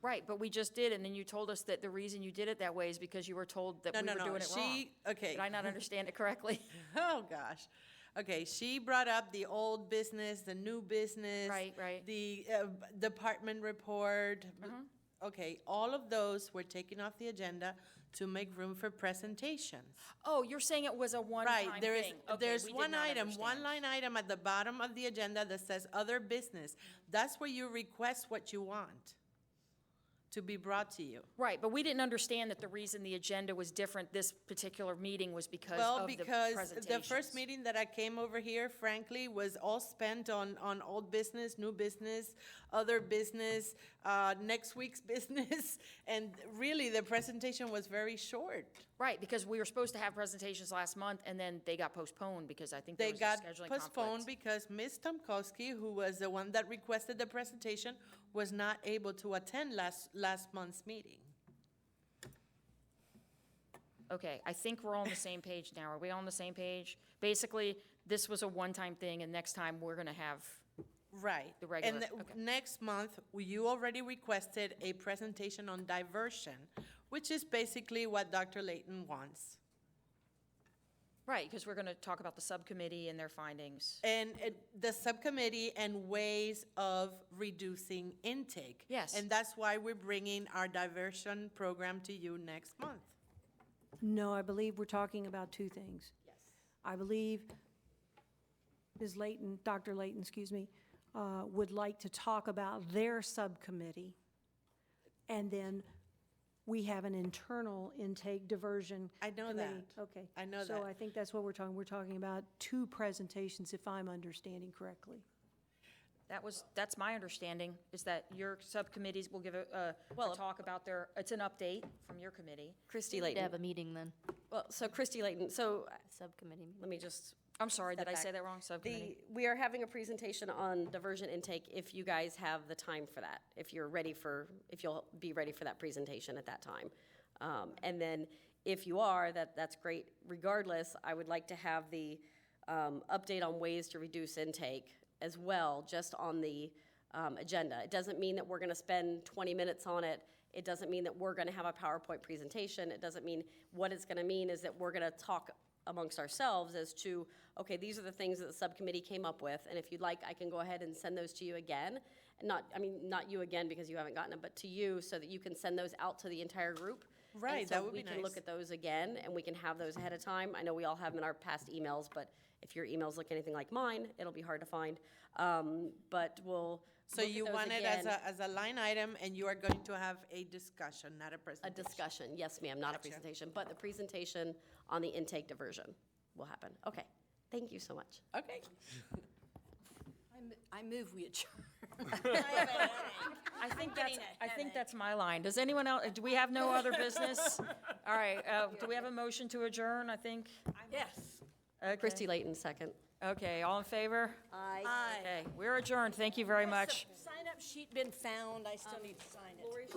Right, but we just did, and then you told us that the reason you did it that way is because you were told that we were doing it wrong. Okay. Did I not understand it correctly? Oh, gosh. Okay, she brought up the old business, the new business. Right. The department report. Okay, all of those were taken off the agenda to make room for presentations. Oh, you're saying it was a one-time Right, thing? Okay, there's we did one not item, one understand. line item at the bottom of the agenda that says other business. That's where you request what you want to be brought to you. Right, but we didn't understand that the reason the agenda was different this particular meeting was because Well, of the because presentations. the first meeting that I came over here, frankly, was all spent on old business, new business, other business, next week's business, and really, the presentation was very short. Right, because we were supposed to have presentations last month, and then they got postponed because I think there They was got a scheduling postponed conflict. because Ms. Tomkowski, who was the one that requested the presentation, was not able to attend last month's meeting. Okay, I think we're all on the same page now. Are we all on the same page? Basically, this was a one-time thing, and next time, we're gonna have Right. the regular, And okay. next month, you already requested a presentation on diversion, which is basically what Dr. Layton wants. Right, because we're gonna talk about the subcommittee and their findings. And the subcommittee and ways of reducing intake. Yes. And that's why we're bringing our diversion program to you next month. No, I believe we're talking about two things. Yes. I believe Ms. Layton, Dr. Layton, excuse me, would like to talk about their subcommittee. And then we have an internal intake diversion I know committee. that. Okay. I know So that. I think that's what we're talking. We're talking about two presentations, if I'm understanding correctly. That's my understanding, is that your subcommittees will give a talk about their, it's an update from your committee. Christy We need to Layton. have a meeting then, Well, so Christy Layton, so subcommittee meeting. let me just. I'm sorry, step did I back. say that wrong, subcommittee? We are having a presentation on diversion intake if you guys have the time for that, if you'll be ready for that presentation at that time. And then if you are, that's great. Regardless, I would like to have the update on ways to reduce intake as well, just on the agenda. It doesn't mean that we're going to spend 20 minutes on it. It doesn't mean that we're going to have a PowerPoint presentation. It doesn't mean, what it's going to mean is that we're going to talk amongst ourselves as to, okay, these are the things that the subcommittee came up with, and if you'd like, I can go ahead and send those to you again. Not you again because you haven't gotten them, but to you so that you can send those out to the entire group. Right, And so that would be we can look nice. at those again, and we can have those ahead of time. I know we all have them in our past emails, but if your emails look anything like mine, it'll be hard to find. But we'll So look at you those want it again. as a line item, and you are going to have a discussion, not a A presentation? discussion, yes, ma'am, not a presentation, but the presentation on the intake diversion will happen. Okay, thank you so much. Okay. I move we adjourn. I think that's my line. Does anyone else, do we have no other business? All right, do we have a motion to adjourn, I think? Yes. Okay. Christy Layton, second. Okay, all in favor? Aye. Okay, we're adjourned. Thank you very much. Sign-up sheet been found, I still need to sign it.